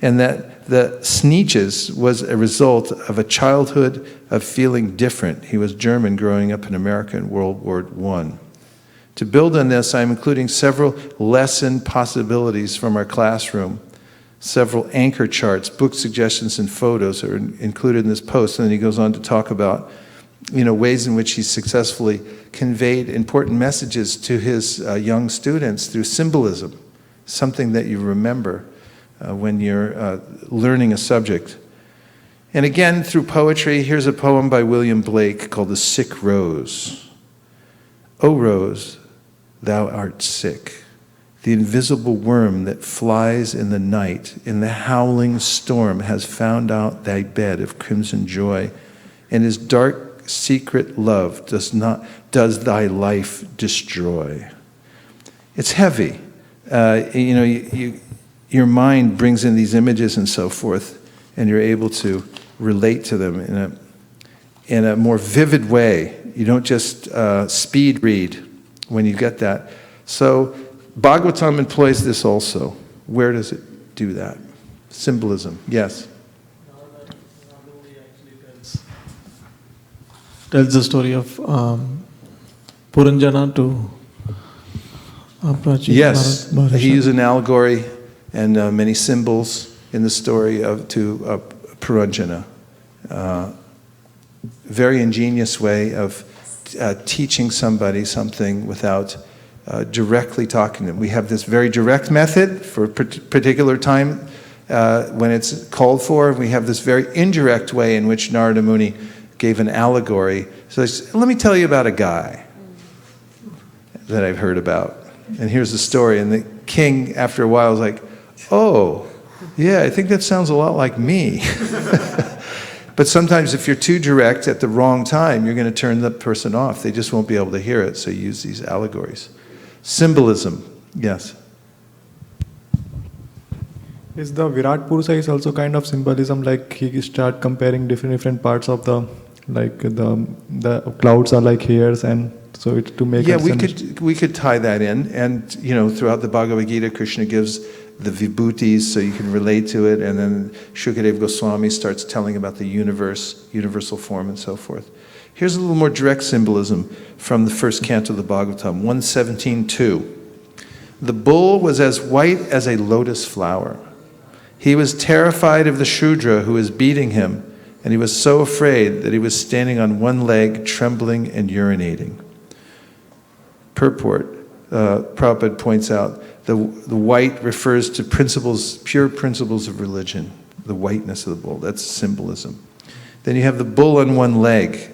and that the Sneetches was a result of a childhood of feeling different? He was German growing up in America in World War I. To build on this, I'm including several lesson possibilities from our classroom. Several anchor charts, book suggestions, and photos are included in this post. And then he goes on to talk about ways in which he successfully conveyed important messages to his young students through symbolism, something that you remember when you're learning a subject. And again, through poetry, here's a poem by William Blake called The Sick Rose. O rose, thou art sick, the invisible worm that flies in the night, in the howling storm, has found out thy bed of crimson joy, and his dark secret love does thy life destroy. It's heavy. Your mind brings in these images and so forth, and you're able to relate to them in a more vivid way. You don't just speed read when you get that. So Bhagavatam employs this also. Where does it do that? Symbolism, yes. Tells the story of Puranjana to Prachit. Yes, he used an allegory and many symbols in the story to Puranjana. Very ingenious way of teaching somebody something without directly talking to them. We have this very direct method for a particular time when it's called for. We have this very indirect way in which Narada Muni gave an allegory. So let me tell you about a guy that I've heard about. And here's the story. And the king, after a while, was like, oh, Yeah, I think that sounds a lot like me. But sometimes if you're too direct at the wrong time, you're going to turn the person off. They just won't be able to hear it, so you use these allegories. Symbolism, yes. Is the Virat Purusa is also kind of symbolism, like he start comparing different parts of the, like the clouds are like hairs, and so it's to make. Yeah, we could tie that in, and throughout the Bhagavad Gita, Krishna gives the vibhutis so you can relate to it, and then Shukadeva Goswami starts telling about the universe, universal form, and so forth. Here's a little more direct symbolism from the first canto of the Bhagavatam, 117.2. The bull was as white as a lotus flower. He was terrified of the Shudra who was beating him, and he was so afraid that he was standing on one leg, trembling and urinating. Purport, Prabhupada points out, the white refers to principles, pure principles of religion, the whiteness of the bull. That's symbolism. Then you have the bull on one leg.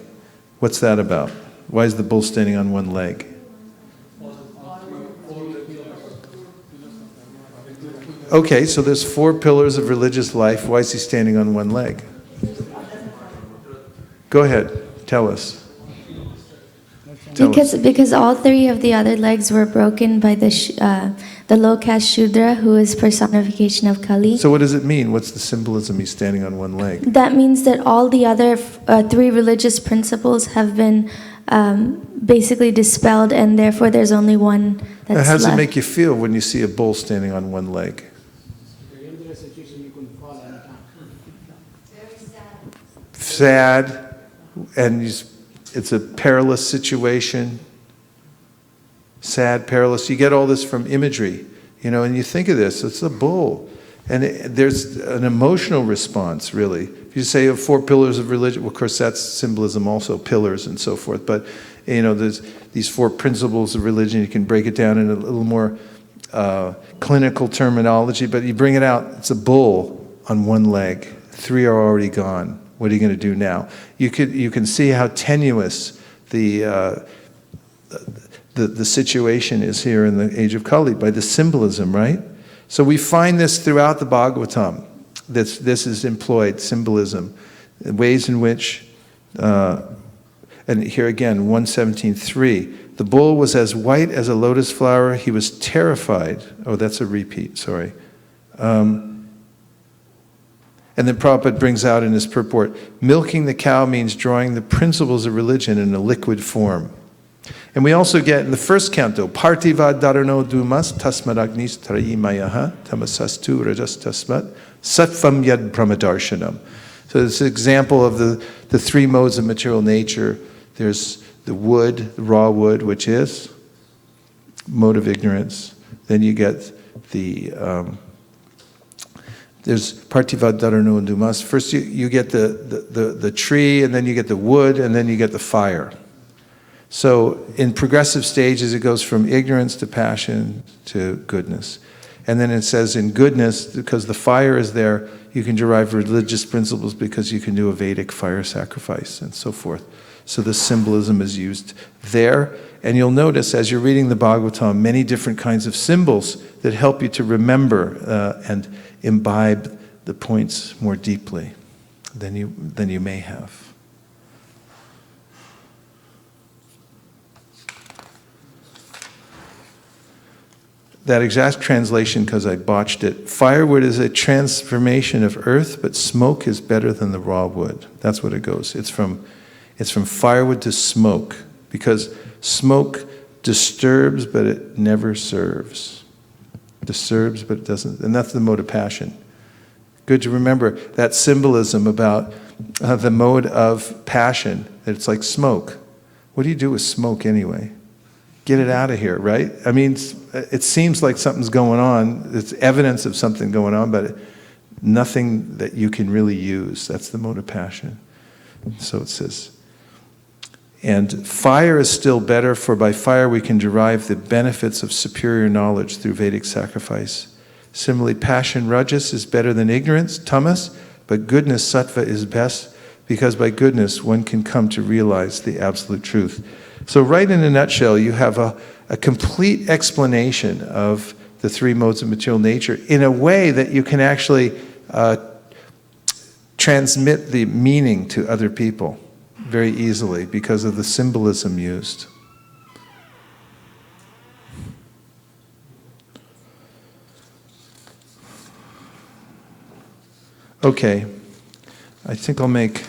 What's that about? Why is the bull standing on one leg? Okay, so there's 4 pillars of religious life. Why is he standing on one leg? Go ahead, tell us. Because all 3 of the other legs were broken by the low caste Shudra, who is personification of Kali. So what does it mean? What's the symbolism? He's standing on one leg. That means that all the other 3 religious principles have been basically dispelled, and therefore there's only one that's left. How does it make you feel when you see a bull standing on one leg? Sad, and it's a perilous situation. Sad, perilous. You get all this from imagery, and you think of this, it's a bull. And there's an emotional response, really. If you say of 4 pillars of religion, well, of course that's symbolism also, pillars and so forth, but there's these 4 principles of religion. You can break it down in a little more clinical terminology, but you bring it out, it's a bull on one leg. 3 are already gone. What are you going to do now? You can see how tenuous the situation is here in the age of Kali by the symbolism, right? So we find this throughout the Bhagavatam. This is employed, symbolism, ways in which, and here again, 117.3, the bull was as white as a lotus flower. He was terrified. Oh, that's a repeat, sorry. And then Prabhupada brings out in his purport, milking the cow means drawing the principles of religion in a liquid form. And we also get in the first canto, Partiva dharano dumas tasmadagnis trayimayaha tamasastu rajas tasmat sattvam yad brahmadarshanam. So this is an example of the 3 modes of material nature. There's the wood, the raw wood, which is mode of ignorance. Then you get there's Partiva dharano dumas. First you get the tree, and then you get the wood, and then you get the fire. So in progressive stages, it goes from ignorance to passion to goodness. And then it says in goodness, because the fire is there, you can derive religious principles because you can do a Vedic fire sacrifice and so forth. So the symbolism is used there. And you'll notice as you're reading the Bhagavatam, many different kinds of symbols that help you to remember and imbibe the points more deeply than you may have. That exact translation, because I botched it. Firewood is a transformation of earth, but smoke is better than the raw wood. That's what it goes. It's from firewood to smoke, because smoke disturbs, but it never serves. Disturbs, but it doesn't. And that's the mode of passion. Good to remember that symbolism about the mode of passion, that it's like smoke. What do you do with smoke anyway? Get it out of here, right? I mean, it seems like something's going on. It's evidence of something going on, but nothing that you can really use. That's the mode of passion. So it says. And fire is still better, for by fire we can derive the benefits of superior knowledge through Vedic sacrifice. Similarly, passion, rajas, is better than ignorance, tamas, but goodness, sattva, is best, because by goodness one can come to realize the absolute truth. So right in a nutshell, you have a complete explanation of the three modes of material nature in a way that you can actually transmit the meaning to other people very easily because of the symbolism used. Okay, I think I'll make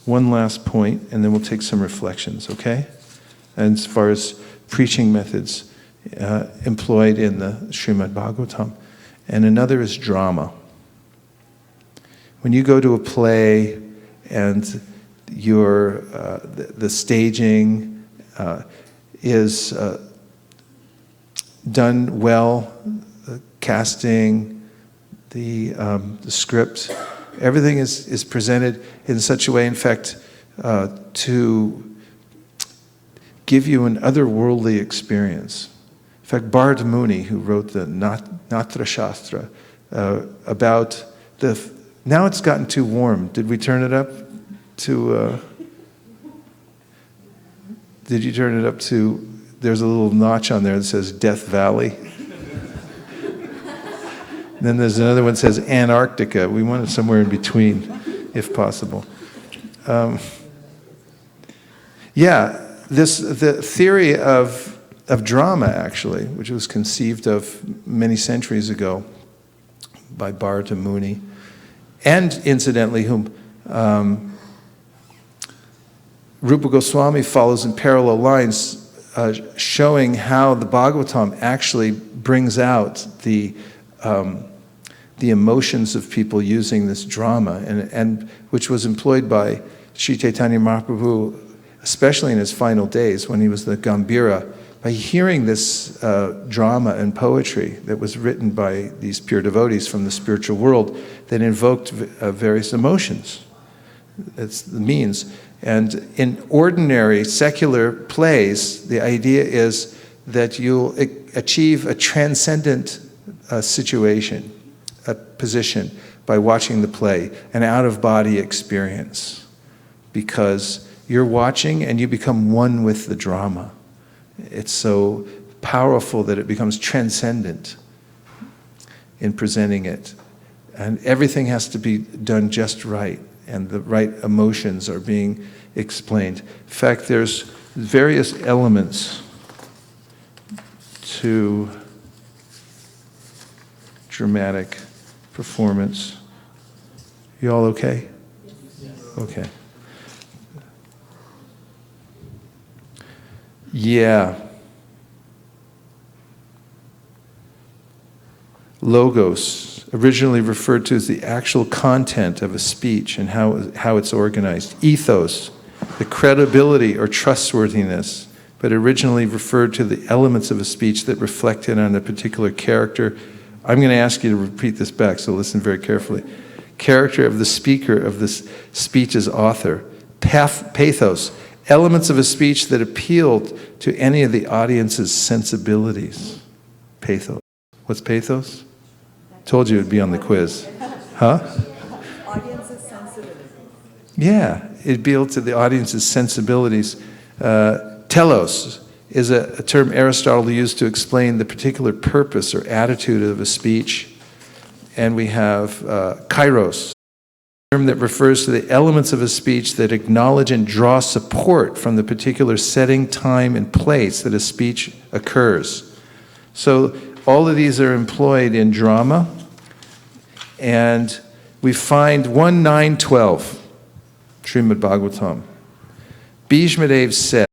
one last point and then we'll take some reflections, okay? And as far as preaching methods employed in the Srimad Bhagavatam. And another is drama. When you go to a play and the staging is done well, the casting, the script, everything is presented in such a way, in fact, to give you an otherworldly experience. In fact, Bharata Muni, who wrote the Natra Shastra, about now it's gotten too warm. Did we turn it up to, did you turn it up to, there's a little notch on there that says Death Valley. And then there's another one that says Antarctica. We want it somewhere in between, if possible. The theory of drama, actually, which was conceived of many centuries ago by Bharata Muni, and incidentally, whom Rupa Goswami follows in parallel lines, showing how the Bhagavatam actually brings out the emotions of people using this drama, and which was employed by Sri Chaitanya Mahaprabhu, especially in his final days when he was the Gambhira, by hearing this drama and poetry that was written by these pure devotees from the spiritual world that invoked various emotions. That's the means. And in ordinary secular plays, the idea is that you'll achieve a transcendent situation, a position, by watching the play, an out-of-body experience, because you're watching and you become one with the drama. It's so powerful that it becomes transcendent in presenting it. And everything has to be done just right, and the right emotions are being explained. In fact, there's various elements to dramatic performance. You all okay? Yes. Okay. Yeah. Logos, originally referred to as the actual content of a speech and how it's organized. Ethos, the credibility or trustworthiness, but originally referred to the elements of a speech that reflected on a particular character. I'm going to ask you to repeat this back, so listen very carefully. Character of the speaker of this speech's author. Pathos, elements of a speech that appealed to any of the audience's sensibilities. Pathos. What's pathos? Told you it would be on the quiz. Huh? Audience's sensibilities. Yeah, it appealed to the audience's sensibilities. Telos is a term Aristotle used to explain the particular purpose or attitude of a speech. And we have kairos, a term that refers to the elements of a speech that acknowledge and draw support from the particular setting, time, and place that a speech occurs. So all of these are employed in drama, and we find 1:9-12, Srimad Bhagavatam. Bhishmadev said,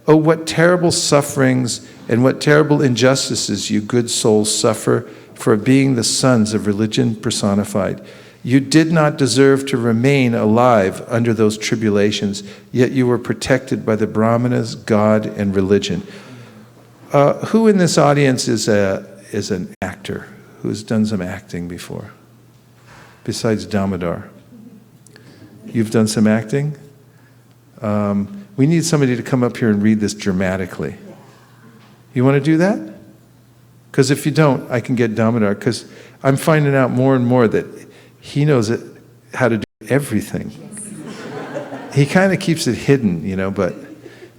"Oh, what terrible sufferings and what terrible injustices you good souls suffer for being the sons of religion personified. You did not deserve to remain alive under those tribulations, yet you were protected by the Brahmanas, God, and religion." Who in this audience is an actor who's done some acting before? Besides Damodar. You've done some acting? We need somebody to come up here and read this dramatically. You want to do that? Because if you don't, I can get Damodar, because I'm finding out more and more that he knows how to do everything. He kind of keeps it hidden, but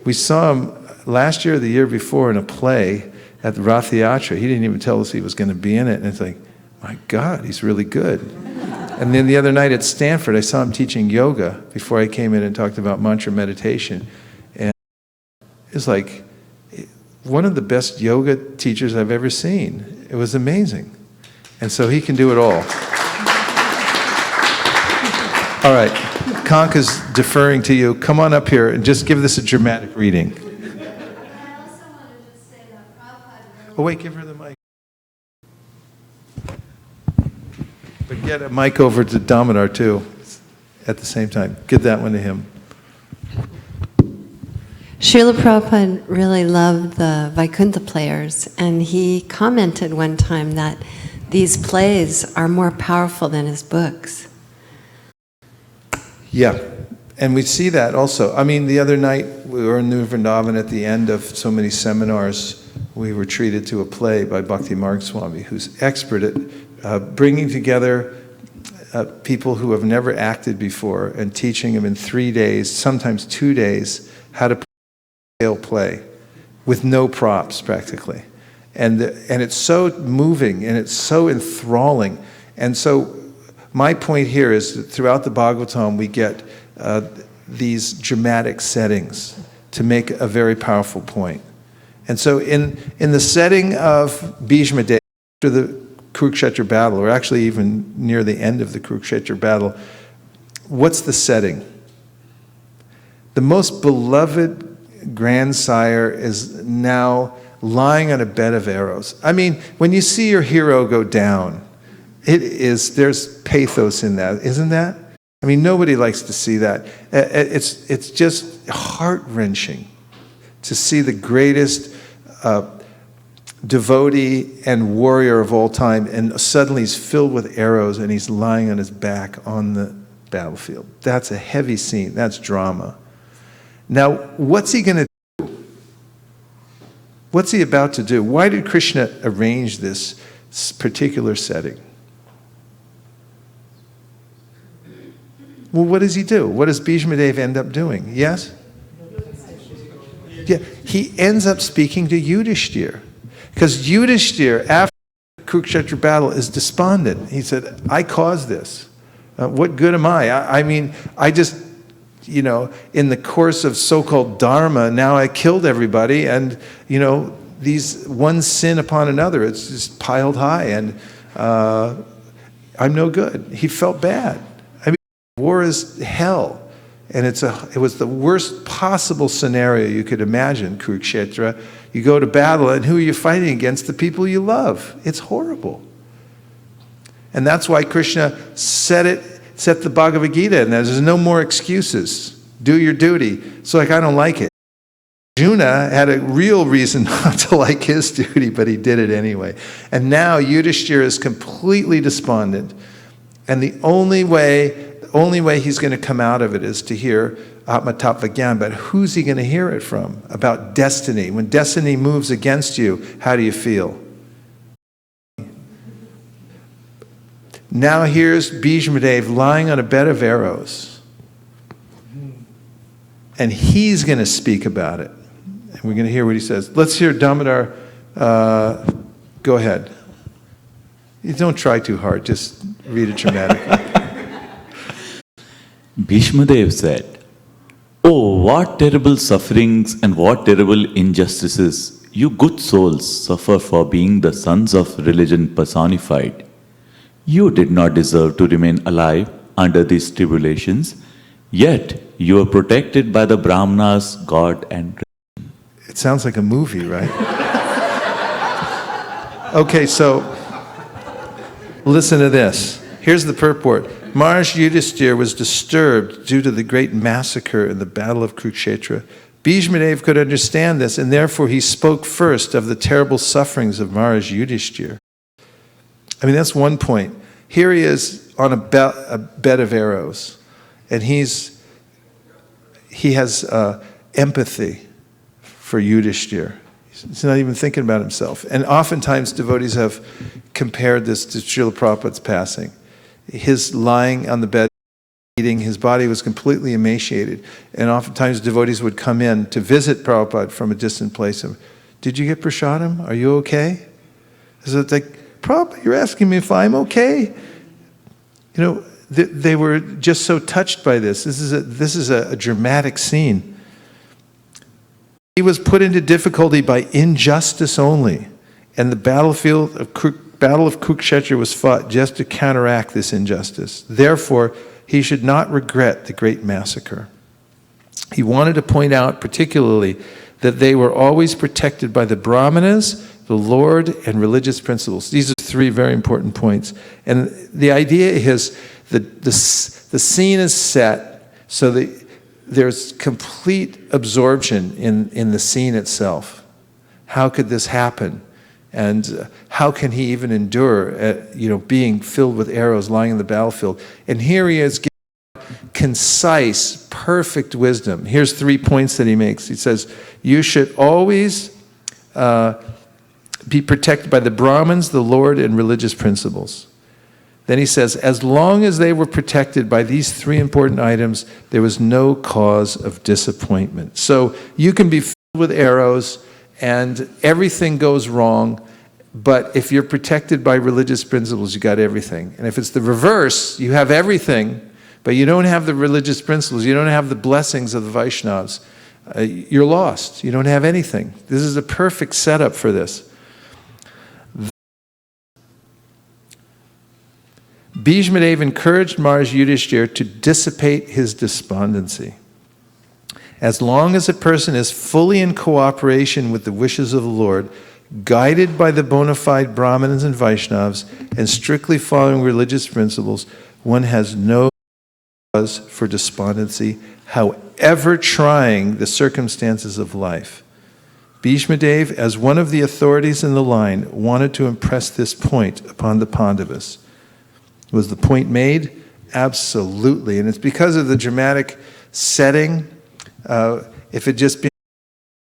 we saw him last year or the year before in a play, at the Rath Yatra. He didn't even tell us he was going to be in it. And it's like, my God, he's really good. And then the other night at Stanford, I saw him teaching yoga before I came in and talked about mantra meditation. And it's like one of the best yoga teachers I've ever seen. It was amazing. And so he can do it all. All right, Kanka's deferring to you. Come on up here and just give this a dramatic reading. Oh wait, give her the mic. But get a mic over to Damodar too, at the same time. Get that one to him. Srila Prabhupada really loved the Vaikuntha players, and he commented one time that these plays are more powerful than his books. Yeah, and we see that also. I mean, the other night we were in New Vrindavan at the end of so many seminars. We were treated to a play by Bhakti Marg Swami, who's expert at bringing together people who have never acted before and teaching them in 3 days, sometimes 2 days, how to play with no props practically. And it's so moving and it's so enthralling. And so my point here is that throughout the Bhagavatam we get these dramatic settings to make a very powerful point. And so in the setting of Bhishma Dev, after the Kurukshetra battle, or actually even near the end of the Kurukshetra battle, what's the setting? The most beloved grandsire is now lying on a bed of arrows. I mean, when you see your hero go down, there's pathos in that, isn't that? I mean, nobody likes to see that. It's just heart-wrenching to see the greatest devotee and warrior of all time, and suddenly he's filled with arrows and he's lying on his back on the battlefield. That's a heavy scene. That's drama. Now, what's he going to do? What's he about to do? Why did Krishna arrange this particular setting? Well, what does he do? What does Bhishma Dev end up doing? Yes? Yeah, he ends up speaking to Yudhishthira. Because Yudhishthira, after the Kurukshetra battle, is despondent. He said, I caused this. What good am I? I mean, I just, in the course of so-called dharma, now I killed everybody, and, these one sin upon another, it's just piled high, and I'm no good. He felt bad. I mean, war is hell. And it was the worst possible scenario you could imagine, Kurukshetra. You go to battle, and who are you fighting against? The people you love. It's horrible. And that's why Krishna set the Bhagavad Gita, and there's no more excuses. Do your duty. So I don't like it. Arjuna had a real reason not to like his duty, but he did it anyway. And now Yudhishthira is completely despondent. And the only way he's going to come out of it is to hear Atma Tattva Gyan, but who's he going to hear it from? About destiny. When destiny moves against you, how do you feel? Now here's Bhishma Dev lying on a bed of arrows. And he's going to speak about it. And we're going to hear what he says. Let's hear Damodar. Go ahead. You don't try too hard, just read it dramatically. Bhishma Dev said, "Oh, what terrible sufferings and what terrible injustices you good souls suffer for being the sons of religion personified. You did not deserve to remain alive under these tribulations, yet you are protected by the Brahmanas, God and religion." It sounds like a movie, right? Okay, so listen to this. Here's the purport. Maharaj Yudhishthira was disturbed due to the great massacre in the Battle of Kurukshetra. Bhishma Dev could understand this, and therefore he spoke first of the terrible sufferings of Maharaj Yudhishthira. I mean, that's one point. Here he is on a bed of arrows, and he has empathy for Yudhishthira. He's not even thinking about himself. And oftentimes devotees have compared this to Srila Prabhupada's passing. His lying on the bed, eating, his body was completely emaciated. And oftentimes devotees would come in to visit Prabhupada from a distant place and Did you get prasadam? Are you okay? So it's like, Prabhupada, you're asking me if I'm okay? You know, they were just so touched by this. This is a dramatic scene. He was put into difficulty by injustice only, and the Battle of Kurukshetra was fought just to counteract this injustice. Therefore, he should not regret the great massacre. He wanted to point out particularly that they were always protected by the Brahmanas, the Lord, and religious principles. These are three very important points. And the idea is that the scene is set so that there's complete absorption in the scene itself. How could this happen? And how can he even endure, being filled with arrows lying in the battlefield? And here he is giving concise, perfect wisdom. Here's 3 points that he makes. He says, you should always be protected by the Brahmins, the Lord, and religious principles. Then he says, as long as they were protected by these 3 important items, there was no cause of disappointment. So you can be filled with arrows and everything goes wrong, but if you're protected by religious principles, you got everything. And if it's the reverse, you have everything, but you don't have the religious principles, you don't have the blessings of the Vaishnavas, you're lost. You don't have anything. This is a perfect setup for this. Bhishmadev encouraged Maharaj Yudhishthira to dissipate his despondency. As long as a person is fully in cooperation with the wishes of the Lord, guided by the bona fide Brahmanas and Vaishnavas, and strictly following religious principles, one has no cause for despondency, however trying the circumstances of life. Bhishmadev, as one of the authorities in the line, wanted to impress this point upon the Pandavas. Was the point made? Absolutely. And it's because of the dramatic setting. If it just been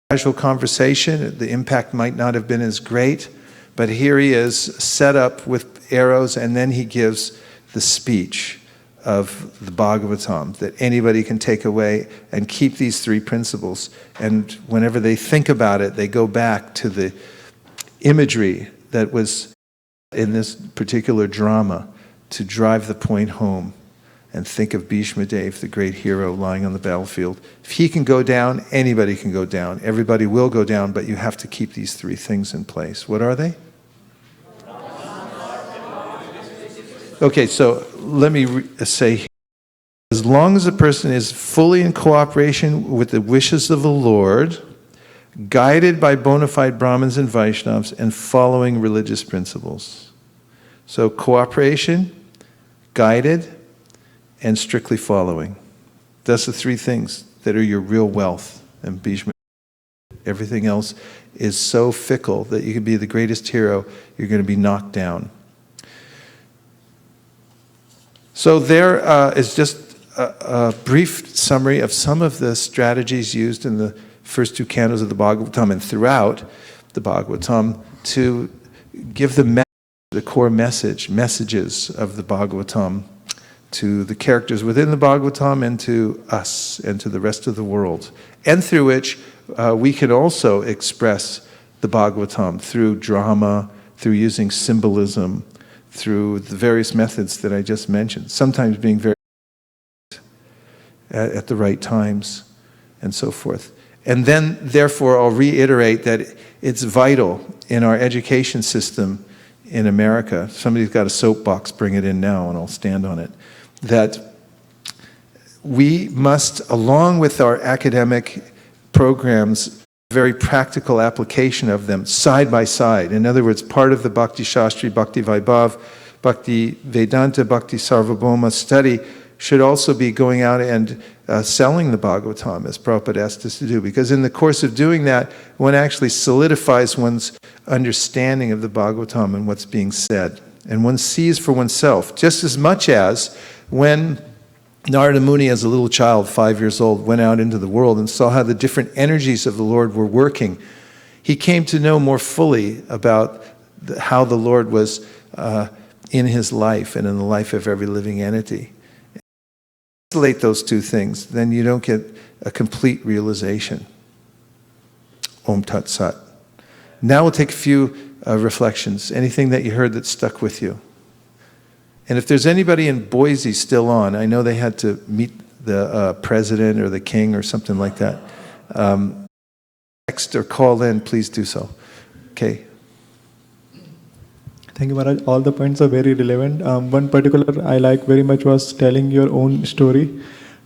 a casual conversation, the impact might not have been as great. But here he is set up with arrows, and then he gives the speech of the Bhagavatam that anybody can take away and keep these 3 principles. And whenever they think about it, they go back to the imagery that was in this particular drama to drive the point home and think of Bhishmadev, the great hero lying on the battlefield. If he can go down, anybody can go down. Everybody will go down, but you have to keep these 3 things in place. What are they? Okay, so let me say, as long as a person is fully in cooperation with the wishes of the Lord, guided by bona fide Brahmins and Vaishnavas, and following religious principles. So cooperation, guided, and strictly following. That's the 3 things that are your real wealth. And Bhishma, everything else is so fickle that you can be the greatest hero, you're going to be knocked down. So there is just a brief summary of some of the strategies used in the first 2 cantos of the Bhagavatam and throughout the Bhagavatam to give the core messages of the Bhagavatam to the characters within the Bhagavatam and to us and to the rest of the world, and through which we can also express the Bhagavatam through drama, through using symbolism, through the various methods that I just mentioned, sometimes being very at the right times and so forth. And then, therefore, I'll reiterate that it's vital in our education system in America. Somebody's got a soapbox, bring it in now, and I'll stand on it. That we must, along with our academic programs, very practical application of them side by side. In other words, part of the Bhakti Shastri, Bhakti Vaibhav, Bhakti Vedanta, Bhakti Sarvabhauma study should also be going out and selling the Bhagavatam, as Prabhupada asked us to do. Because in the course of doing that, one actually solidifies one's understanding of the Bhagavatam and what's being said. And one sees for oneself, just as much as when Narada Muni, as a little child, 5 years old, went out into the world and saw how the different energies of the Lord were working. He came to know more fully about how the Lord was in his life and in the life of every living entity. Isolate those 2 things, then you don't get a complete realization. Om Tat Sat. Now we'll take a few reflections. Anything that you heard that stuck with you? And if there's anybody in Boise still on, I know they had to meet the president or the king or something like that. Text or call in, please do so. Okay. Thank you, Maharaj. All the points are very relevant. One particular I like very much was telling your own story.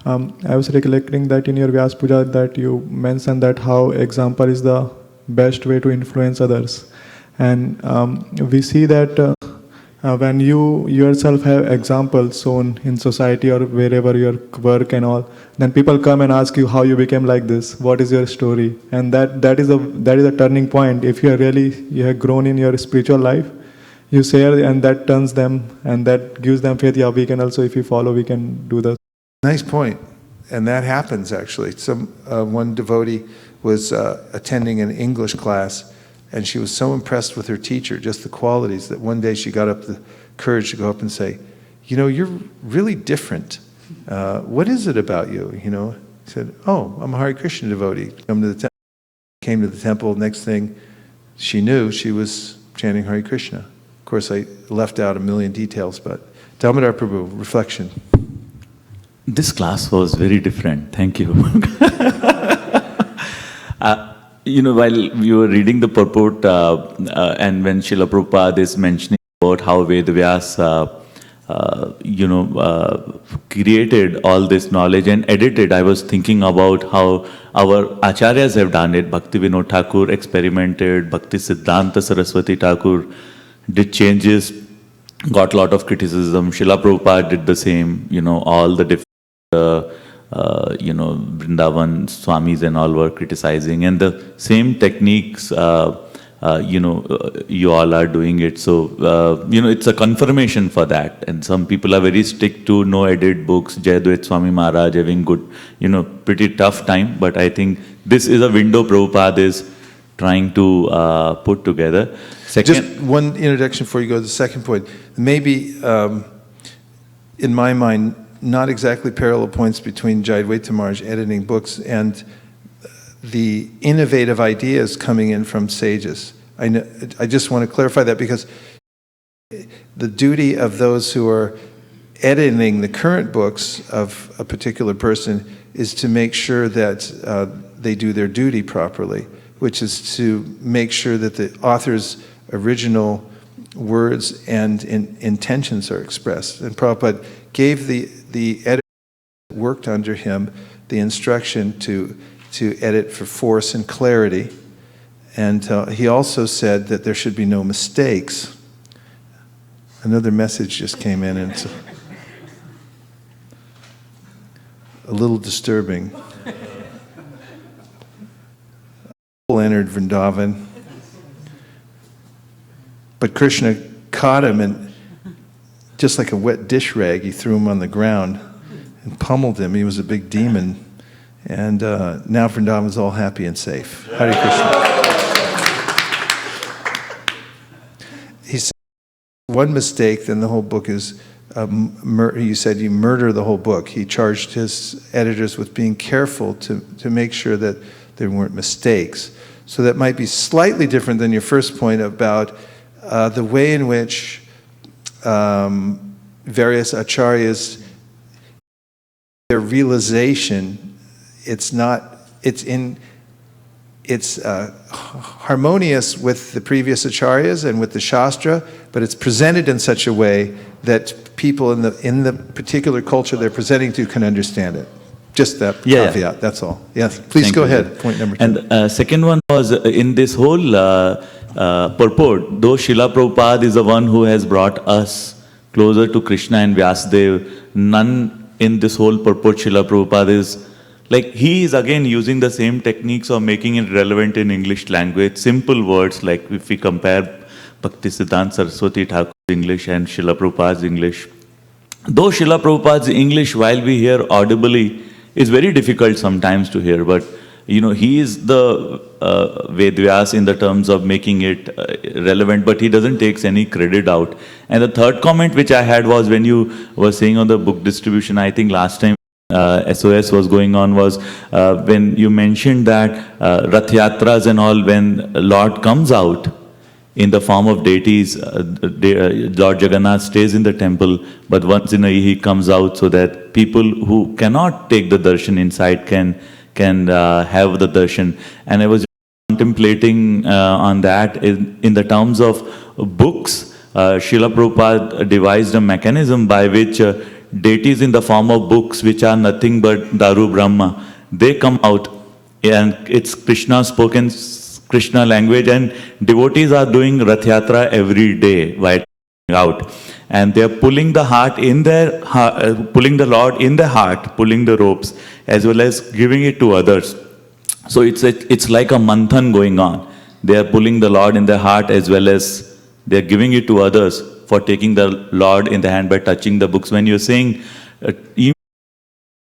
I was recollecting that in your Vyasa Puja that you mentioned that how example is the best way to influence others. And we see that when you yourself have examples shown in society or wherever your work and all, then people come and ask you how you became like this, what is your story, and that is a turning point. If you have grown in your spiritual life, you share, and that turns them and that gives them faith. Yeah, we can also, if we follow, we can do that. Nice point, and that happens actually. One devotee was attending an English class. And she was so impressed with her teacher, just the qualities, that one day she got up the courage to go up and say, you know, you're really different. What is it about you? You know, he said, oh, I'm a Hare Krishna devotee. Came to the temple, next thing she knew, she was chanting Hare Krishna. Of course, I left out a million details, but Damodar Prabhu, reflection. This class was very different. Thank you. You know, while you were reading the purport, and when Srila Prabhupada is mentioning about how Vedavyasa, created all this knowledge and edited, I was thinking about how our acharyas have done it. Bhakti Vinod Thakur experimented, Bhakti Siddhanta Saraswati Thakur did changes, got a lot of criticism. Srila Prabhupada did the same, all the different Vrindavan Swamis and all were criticizing, and the same techniques, you all are doing it. So, it's a confirmation for that. And some people are very strict to no edit books. Jayadvaita Swami Maharaj having good, pretty tough time. But I think this is a window Prabhupada is trying to put together. Second, just one introduction before you go to the second point. Maybe, in my mind, not exactly parallel points between Jayadvaita Maharaj editing books and the innovative ideas coming in from sages. I just want to clarify that, because the duty of those who are editing the current books of a particular person is to make sure that they do their duty properly, which is to make sure that the author's original words and intentions are expressed. And Prabhupada gave the editor who worked under him the instruction to edit for force and clarity. And he also said that there should be no mistakes. Another message just came in, and it's a little disturbing. Entered Vrindavan, but Krishna caught him, and just like a wet dish rag, he threw him on the ground and pummeled him. He was a big demon. And now Vrindavan's all happy and safe. Hare Krishna. He said, one mistake, then the whole book is, you said you murder the whole book. He charged his editors with being careful to make sure that there weren't mistakes. So that might be slightly different than your first point about the way in which various acharyas, their realization, it's harmonious with the previous acharyas and with the Shastra, but it's presented in such a way that people in the particular culture they're presenting to can understand it. Just that caveat, that's all. Yes, please go ahead. Point number 2. And second one was, in this whole purport, though Srila Prabhupada is the one who has brought us closer to Krishna and Vyasadeva, none in this whole purport Srila Prabhupada is, like, he is again using the same techniques of making it relevant in English language, simple words, like if we compare Bhakti Siddhanta Saraswati Thakur's English and Srila Prabhupada's English. Though Srila Prabhupada's English, while we hear audibly, is very difficult sometimes to hear, but he is the Vedavyas in the terms of making it relevant, but he doesn't take any credit out. And the third comment which I had was when you were saying on the book distribution, I think last time SOS was going on was when you mentioned that Rath Yatras and all, when Lord comes out in the form of deities, Lord Jagannath stays in the temple, but once in a year he comes out so that people who cannot take the darshan inside can have the darshan. And I was contemplating on that in the terms of books. Srila Prabhupada devised a mechanism by which deities in the form of books, which are nothing but Daru Brahma, they come out, and it's Krishna spoken, Krishna language, and devotees are doing Rath Yatra every day while out, and they are pulling the heart in their heart, pulling the Lord in their heart, pulling the ropes, as well as giving it to others. So it's like a manthan going on. They are pulling the Lord in their heart as well as they are giving it to others for taking the Lord in the hand by touching the books. When you're saying even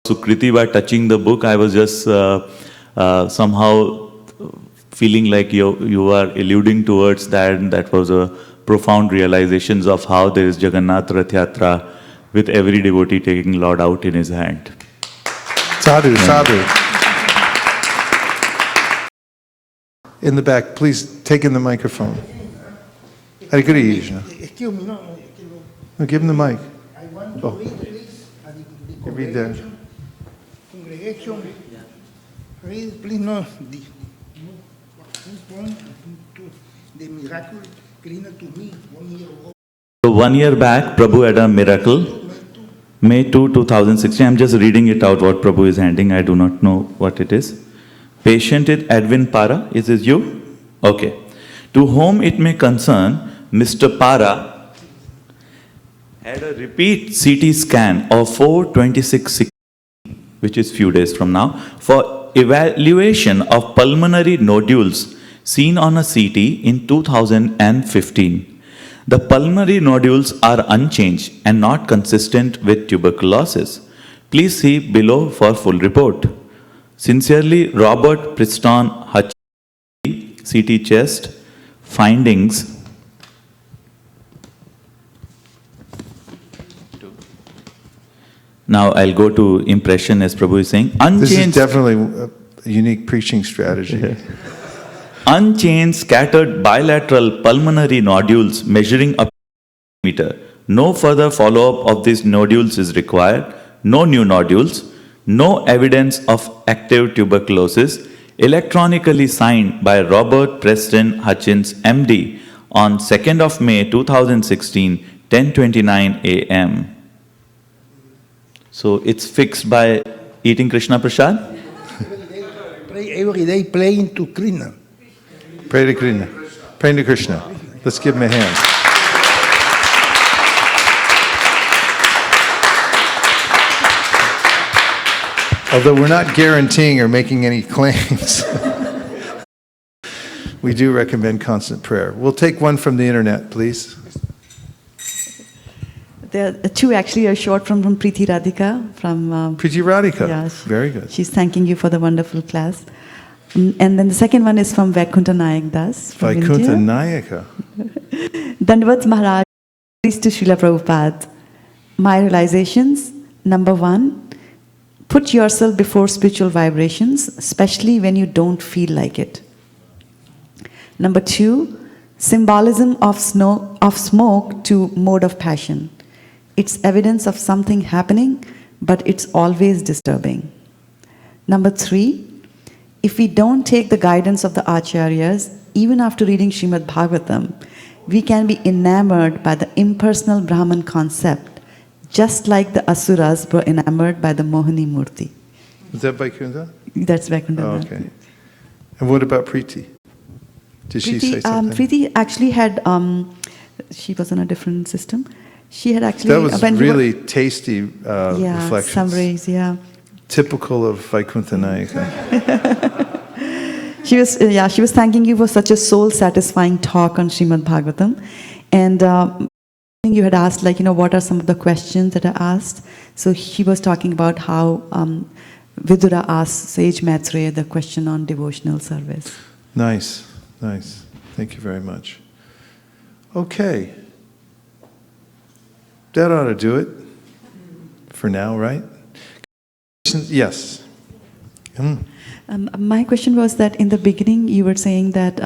Sukriti by touching the book, I was just somehow feeling like you are alluding towards that, and that was a profound realizations of how there is Jagannath Rath Yatra with every devotee taking Lord out in his hand. Sadhu, sadhu. In the back, please take in the microphone. Hare Krishna. Excuse me, no. No, give him the mic. I want to Oh. read, please, the Read that. congregation. Read, please, no. This one, the miracle, Krishna to me 1 year ago. So 1 year back, Prabhu had a miracle. May 2, 2016. I'm just reading it out what Prabhu is handing. I do not know what it is. Patient is Edwin Para. Is this you? Okay. To whom it may concern, Mr. Para had a repeat CT scan of 4/26/16, which is few days from now, for evaluation of pulmonary nodules seen on a CT in 2015. The pulmonary nodules are unchanged and not consistent with tuberculosis. Please see below for full report. Sincerely, Robert Preston Hutch, CT chest, findings. Now I'll go to impression as Prabhu is saying. This is definitely a unique preaching strategy. Unchanged scattered bilateral pulmonary nodules measuring up to 1 meter. No further follow-up of these nodules is required. No new nodules. No evidence of active tuberculosis. Electronically signed by Robert Preston Hutchins, MD, on 2nd of May 2016, 10:29 a.m. So it's fixed by eating Krishna Prasad? Pray every day, praying to Krishna. Pray to Krishna. Pray to Krishna. Let's give him a hand. Although we're not guaranteeing or making any claims, we do recommend constant prayer. We'll take one from the internet, please. There are two actually are short from Preeti Radhika from Preeti Radhika. Yeah, Very good. She's thanking you for the wonderful class. And then the second one is from Vaikuntha Nayak Das from Vaikuntha India. Nayaka. Dandavat Maharaj, please to Srila Prabhupada. My realizations, number 1, put yourself before spiritual vibrations, especially when you don't feel like it. Number 2, symbolism of smoke to mode of passion. It's evidence of something happening, but it's always disturbing. Number 3, if we don't take the guidance of the acharyas, even after reading Srimad Bhagavatam, we can be enamored by the impersonal Brahman concept, just like the asuras were enamored by the Mohini Murti. Is that Vaikuntha? That's Vaikuntha. Oh, okay. And what about Preeti? Did she say something? Preeti actually had, she was on a different system. She had actually... That was really tasty yeah, reflections. summaries, yeah. Typical of Vaikuntha Nayaka. She was thanking you for such a soul-satisfying talk on Srimad Bhagavatam. And you had asked, what are some of the questions that I asked? So she was talking about how Vidura asked Sage Maitreya the question on devotional service. Nice, nice. Thank you very much. Okay. That ought to do it for now, right? Yes. My question was that in the beginning you were saying that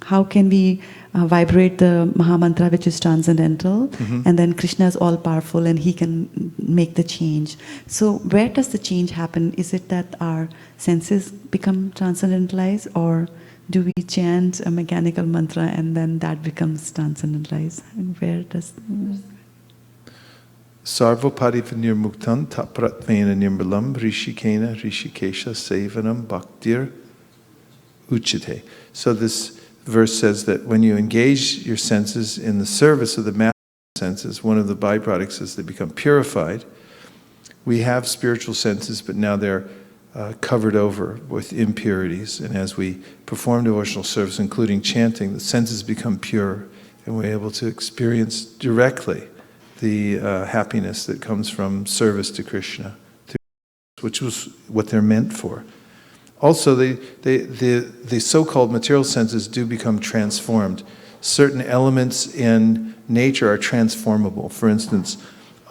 how can we vibrate the Mahamantra, which is transcendental, and then Krishna is all powerful and he can make the change. So where does the change happen? Is it that our senses become transcendentalized, or do we chant a mechanical mantra and then that becomes transcendentalized? And where does... Sarvopariva nirmuktam tapratvena nirmalam rishikena rishikesha sevanam bhaktir uchite. So this verse says that when you engage your senses in the service of the master senses, one of the byproducts is they become purified. We have spiritual senses, but now they're covered over with impurities. And as we perform devotional service, including chanting, the senses become pure, and we're able to experience directly the happiness that comes from service to Krishna, which was what they're meant for. Also, the so-called material senses do become transformed. Certain elements in nature are transformable. For instance,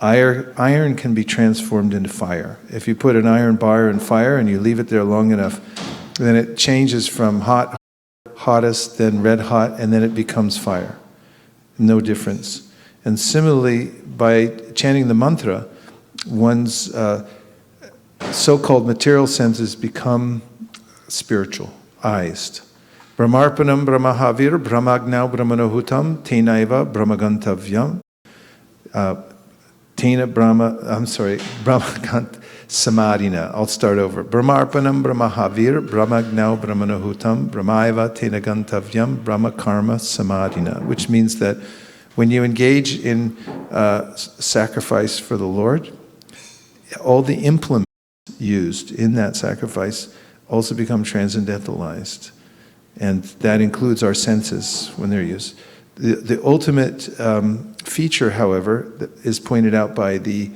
iron can be transformed into fire. If you put an iron bar in fire and you leave it there long enough, then it changes from hot, hottest, then red hot, and then it becomes fire. No difference. And similarly, by chanting the mantra, one's so-called material senses become spiritualized. Brahmarpanam brahmahavir brahmagnau brahmanohutam tenaiva brahmagantavyam brahmagant samadhina. I'll start over. Brahmarpanam brahmahavir brahmagnau brahmanohutam brahmaiva tenagantavyam brahmakarma samadhina, which means that when you engage in sacrifice for the Lord, all the implements used in that sacrifice also become transcendentalized. And that includes our senses when they're used. The ultimate feature, however, that is pointed out by the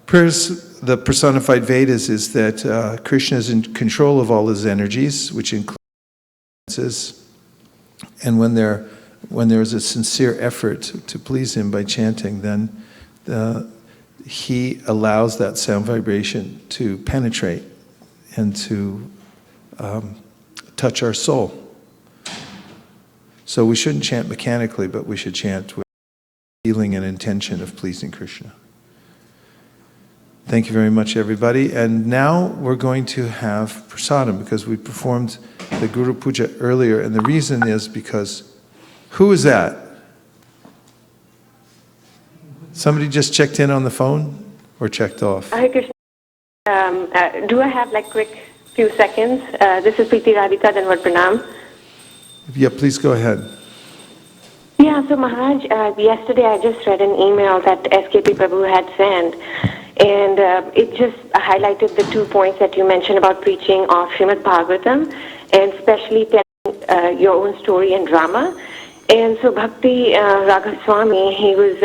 personified Vedas is that Krishna is in control of all his energies, which include senses. And when there's a sincere effort to please him by chanting, then he allows that sound vibration to penetrate and to touch our soul. So we shouldn't chant mechanically, but we should chant with feeling and intention of pleasing Krishna. Thank you very much, everybody. And now we're going to have prasadam, because we performed the Guru Puja earlier, and the reason is because, who is that? Somebody just checked in on the phone or checked off? Hare Krishna. Do I have like quick few seconds? This is Preeti Radhika Danwad Pranam. Yeah, please go ahead. Yeah, so Maharaj, yesterday I just read an email that ISKCON Prabhu had sent, and it just highlighted the 2 points that you mentioned about preaching of Srimad Bhagavatam, and especially telling your own story and drama. And so Bhakti Raghaswamy, he was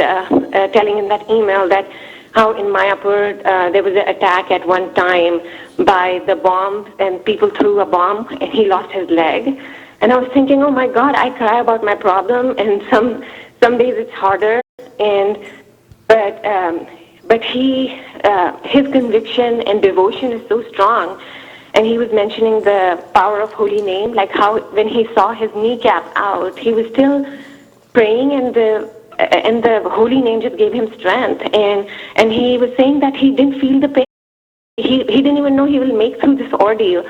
telling in that email that how in Mayapur there was an attack at one time by the bomb, and people threw a bomb and he lost his leg. And I was thinking, oh my God, I cry about my problem, and some days it's harder. But his conviction and devotion is so strong. And he was mentioning the power of holy name, like how when he saw his kneecap out, he was still praying, and the holy name just gave him strength. And he was saying that he didn't feel the pain. He didn't even know he will make through this ordeal.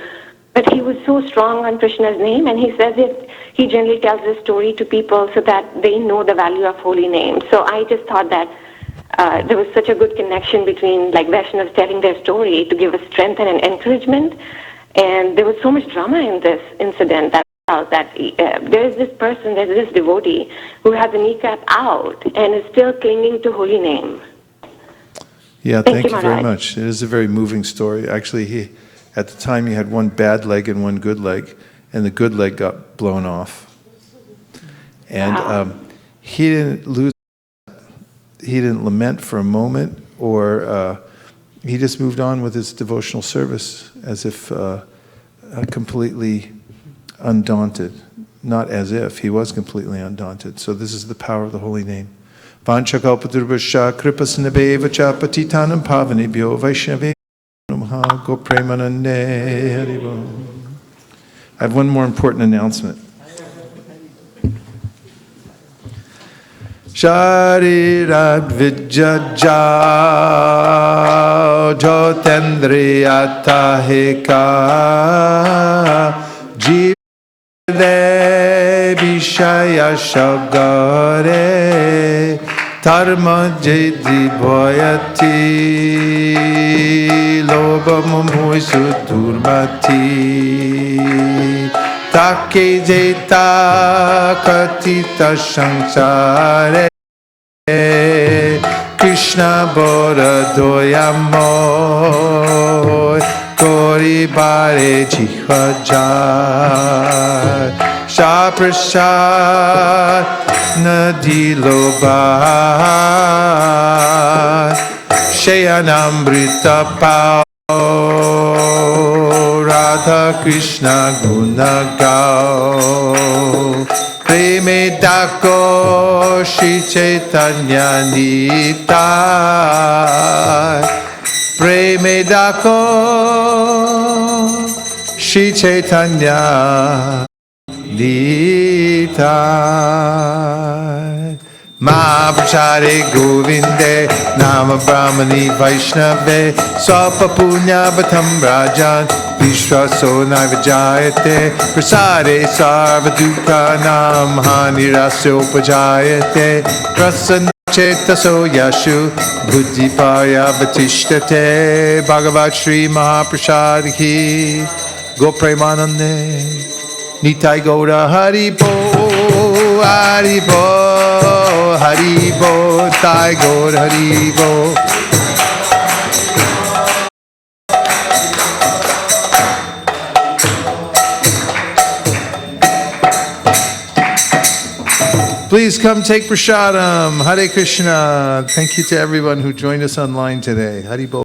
But he was so strong on Krishna's name, and he says it. He generally tells this story to people so that they know the value of holy name. So I just thought that there was such a good connection between like Vaishnavas telling their story to give us strength and an encouragement. And there was so much drama in this incident that there is this person, there's this devotee who has a kneecap out and is still clinging to holy name. Yeah, thank you very Maharaj. much. It is a very moving story. Actually, at the time he had one bad leg and one good leg, and the good leg got blown off. And he didn't lament for a moment, or he just moved on with his devotional service as if completely undaunted. Not as if, he was completely undaunted. So this is the power of the holy name. Vanchakalpaturvasya kripasnabeva cha patitanam pavanebhyo vaishnave Go Premanande Hari Bol. I have one more important announcement. Sharirat Vijaja Jotendriyatahika Jive Vishaya Shagare Dharma Jedi Bhoyati Loba Mumuisu Durmati Take Jeta Katita Shangsare Krishna Bora Doyamoy Gori Bare Jihajar Shaprashad Nadilobar Shayanamrita Pao Radha Krishna Gunagao Preme Dako Shri Chaitanya Nitai Preme Dako Shri Chaitanya Nitai Mahaprachare Govinde Nama Brahmani Vaishnave Swapa Punya Bhatam Rajan Vishwaso Naivajayate Prasare Sarvadukha Nam Hanirasyo Pajayate Prasanna Chetaso Yashu Buddhipaya Bhatishtate Bhagavat Shri Mahaprasad Ki Go Premanande Nitai Gaura Haribo Haribo Haribo Tai Gaur Haribo. Please come take prasadam. Hare Krishna. Thank you to everyone who joined us online today. Haribo.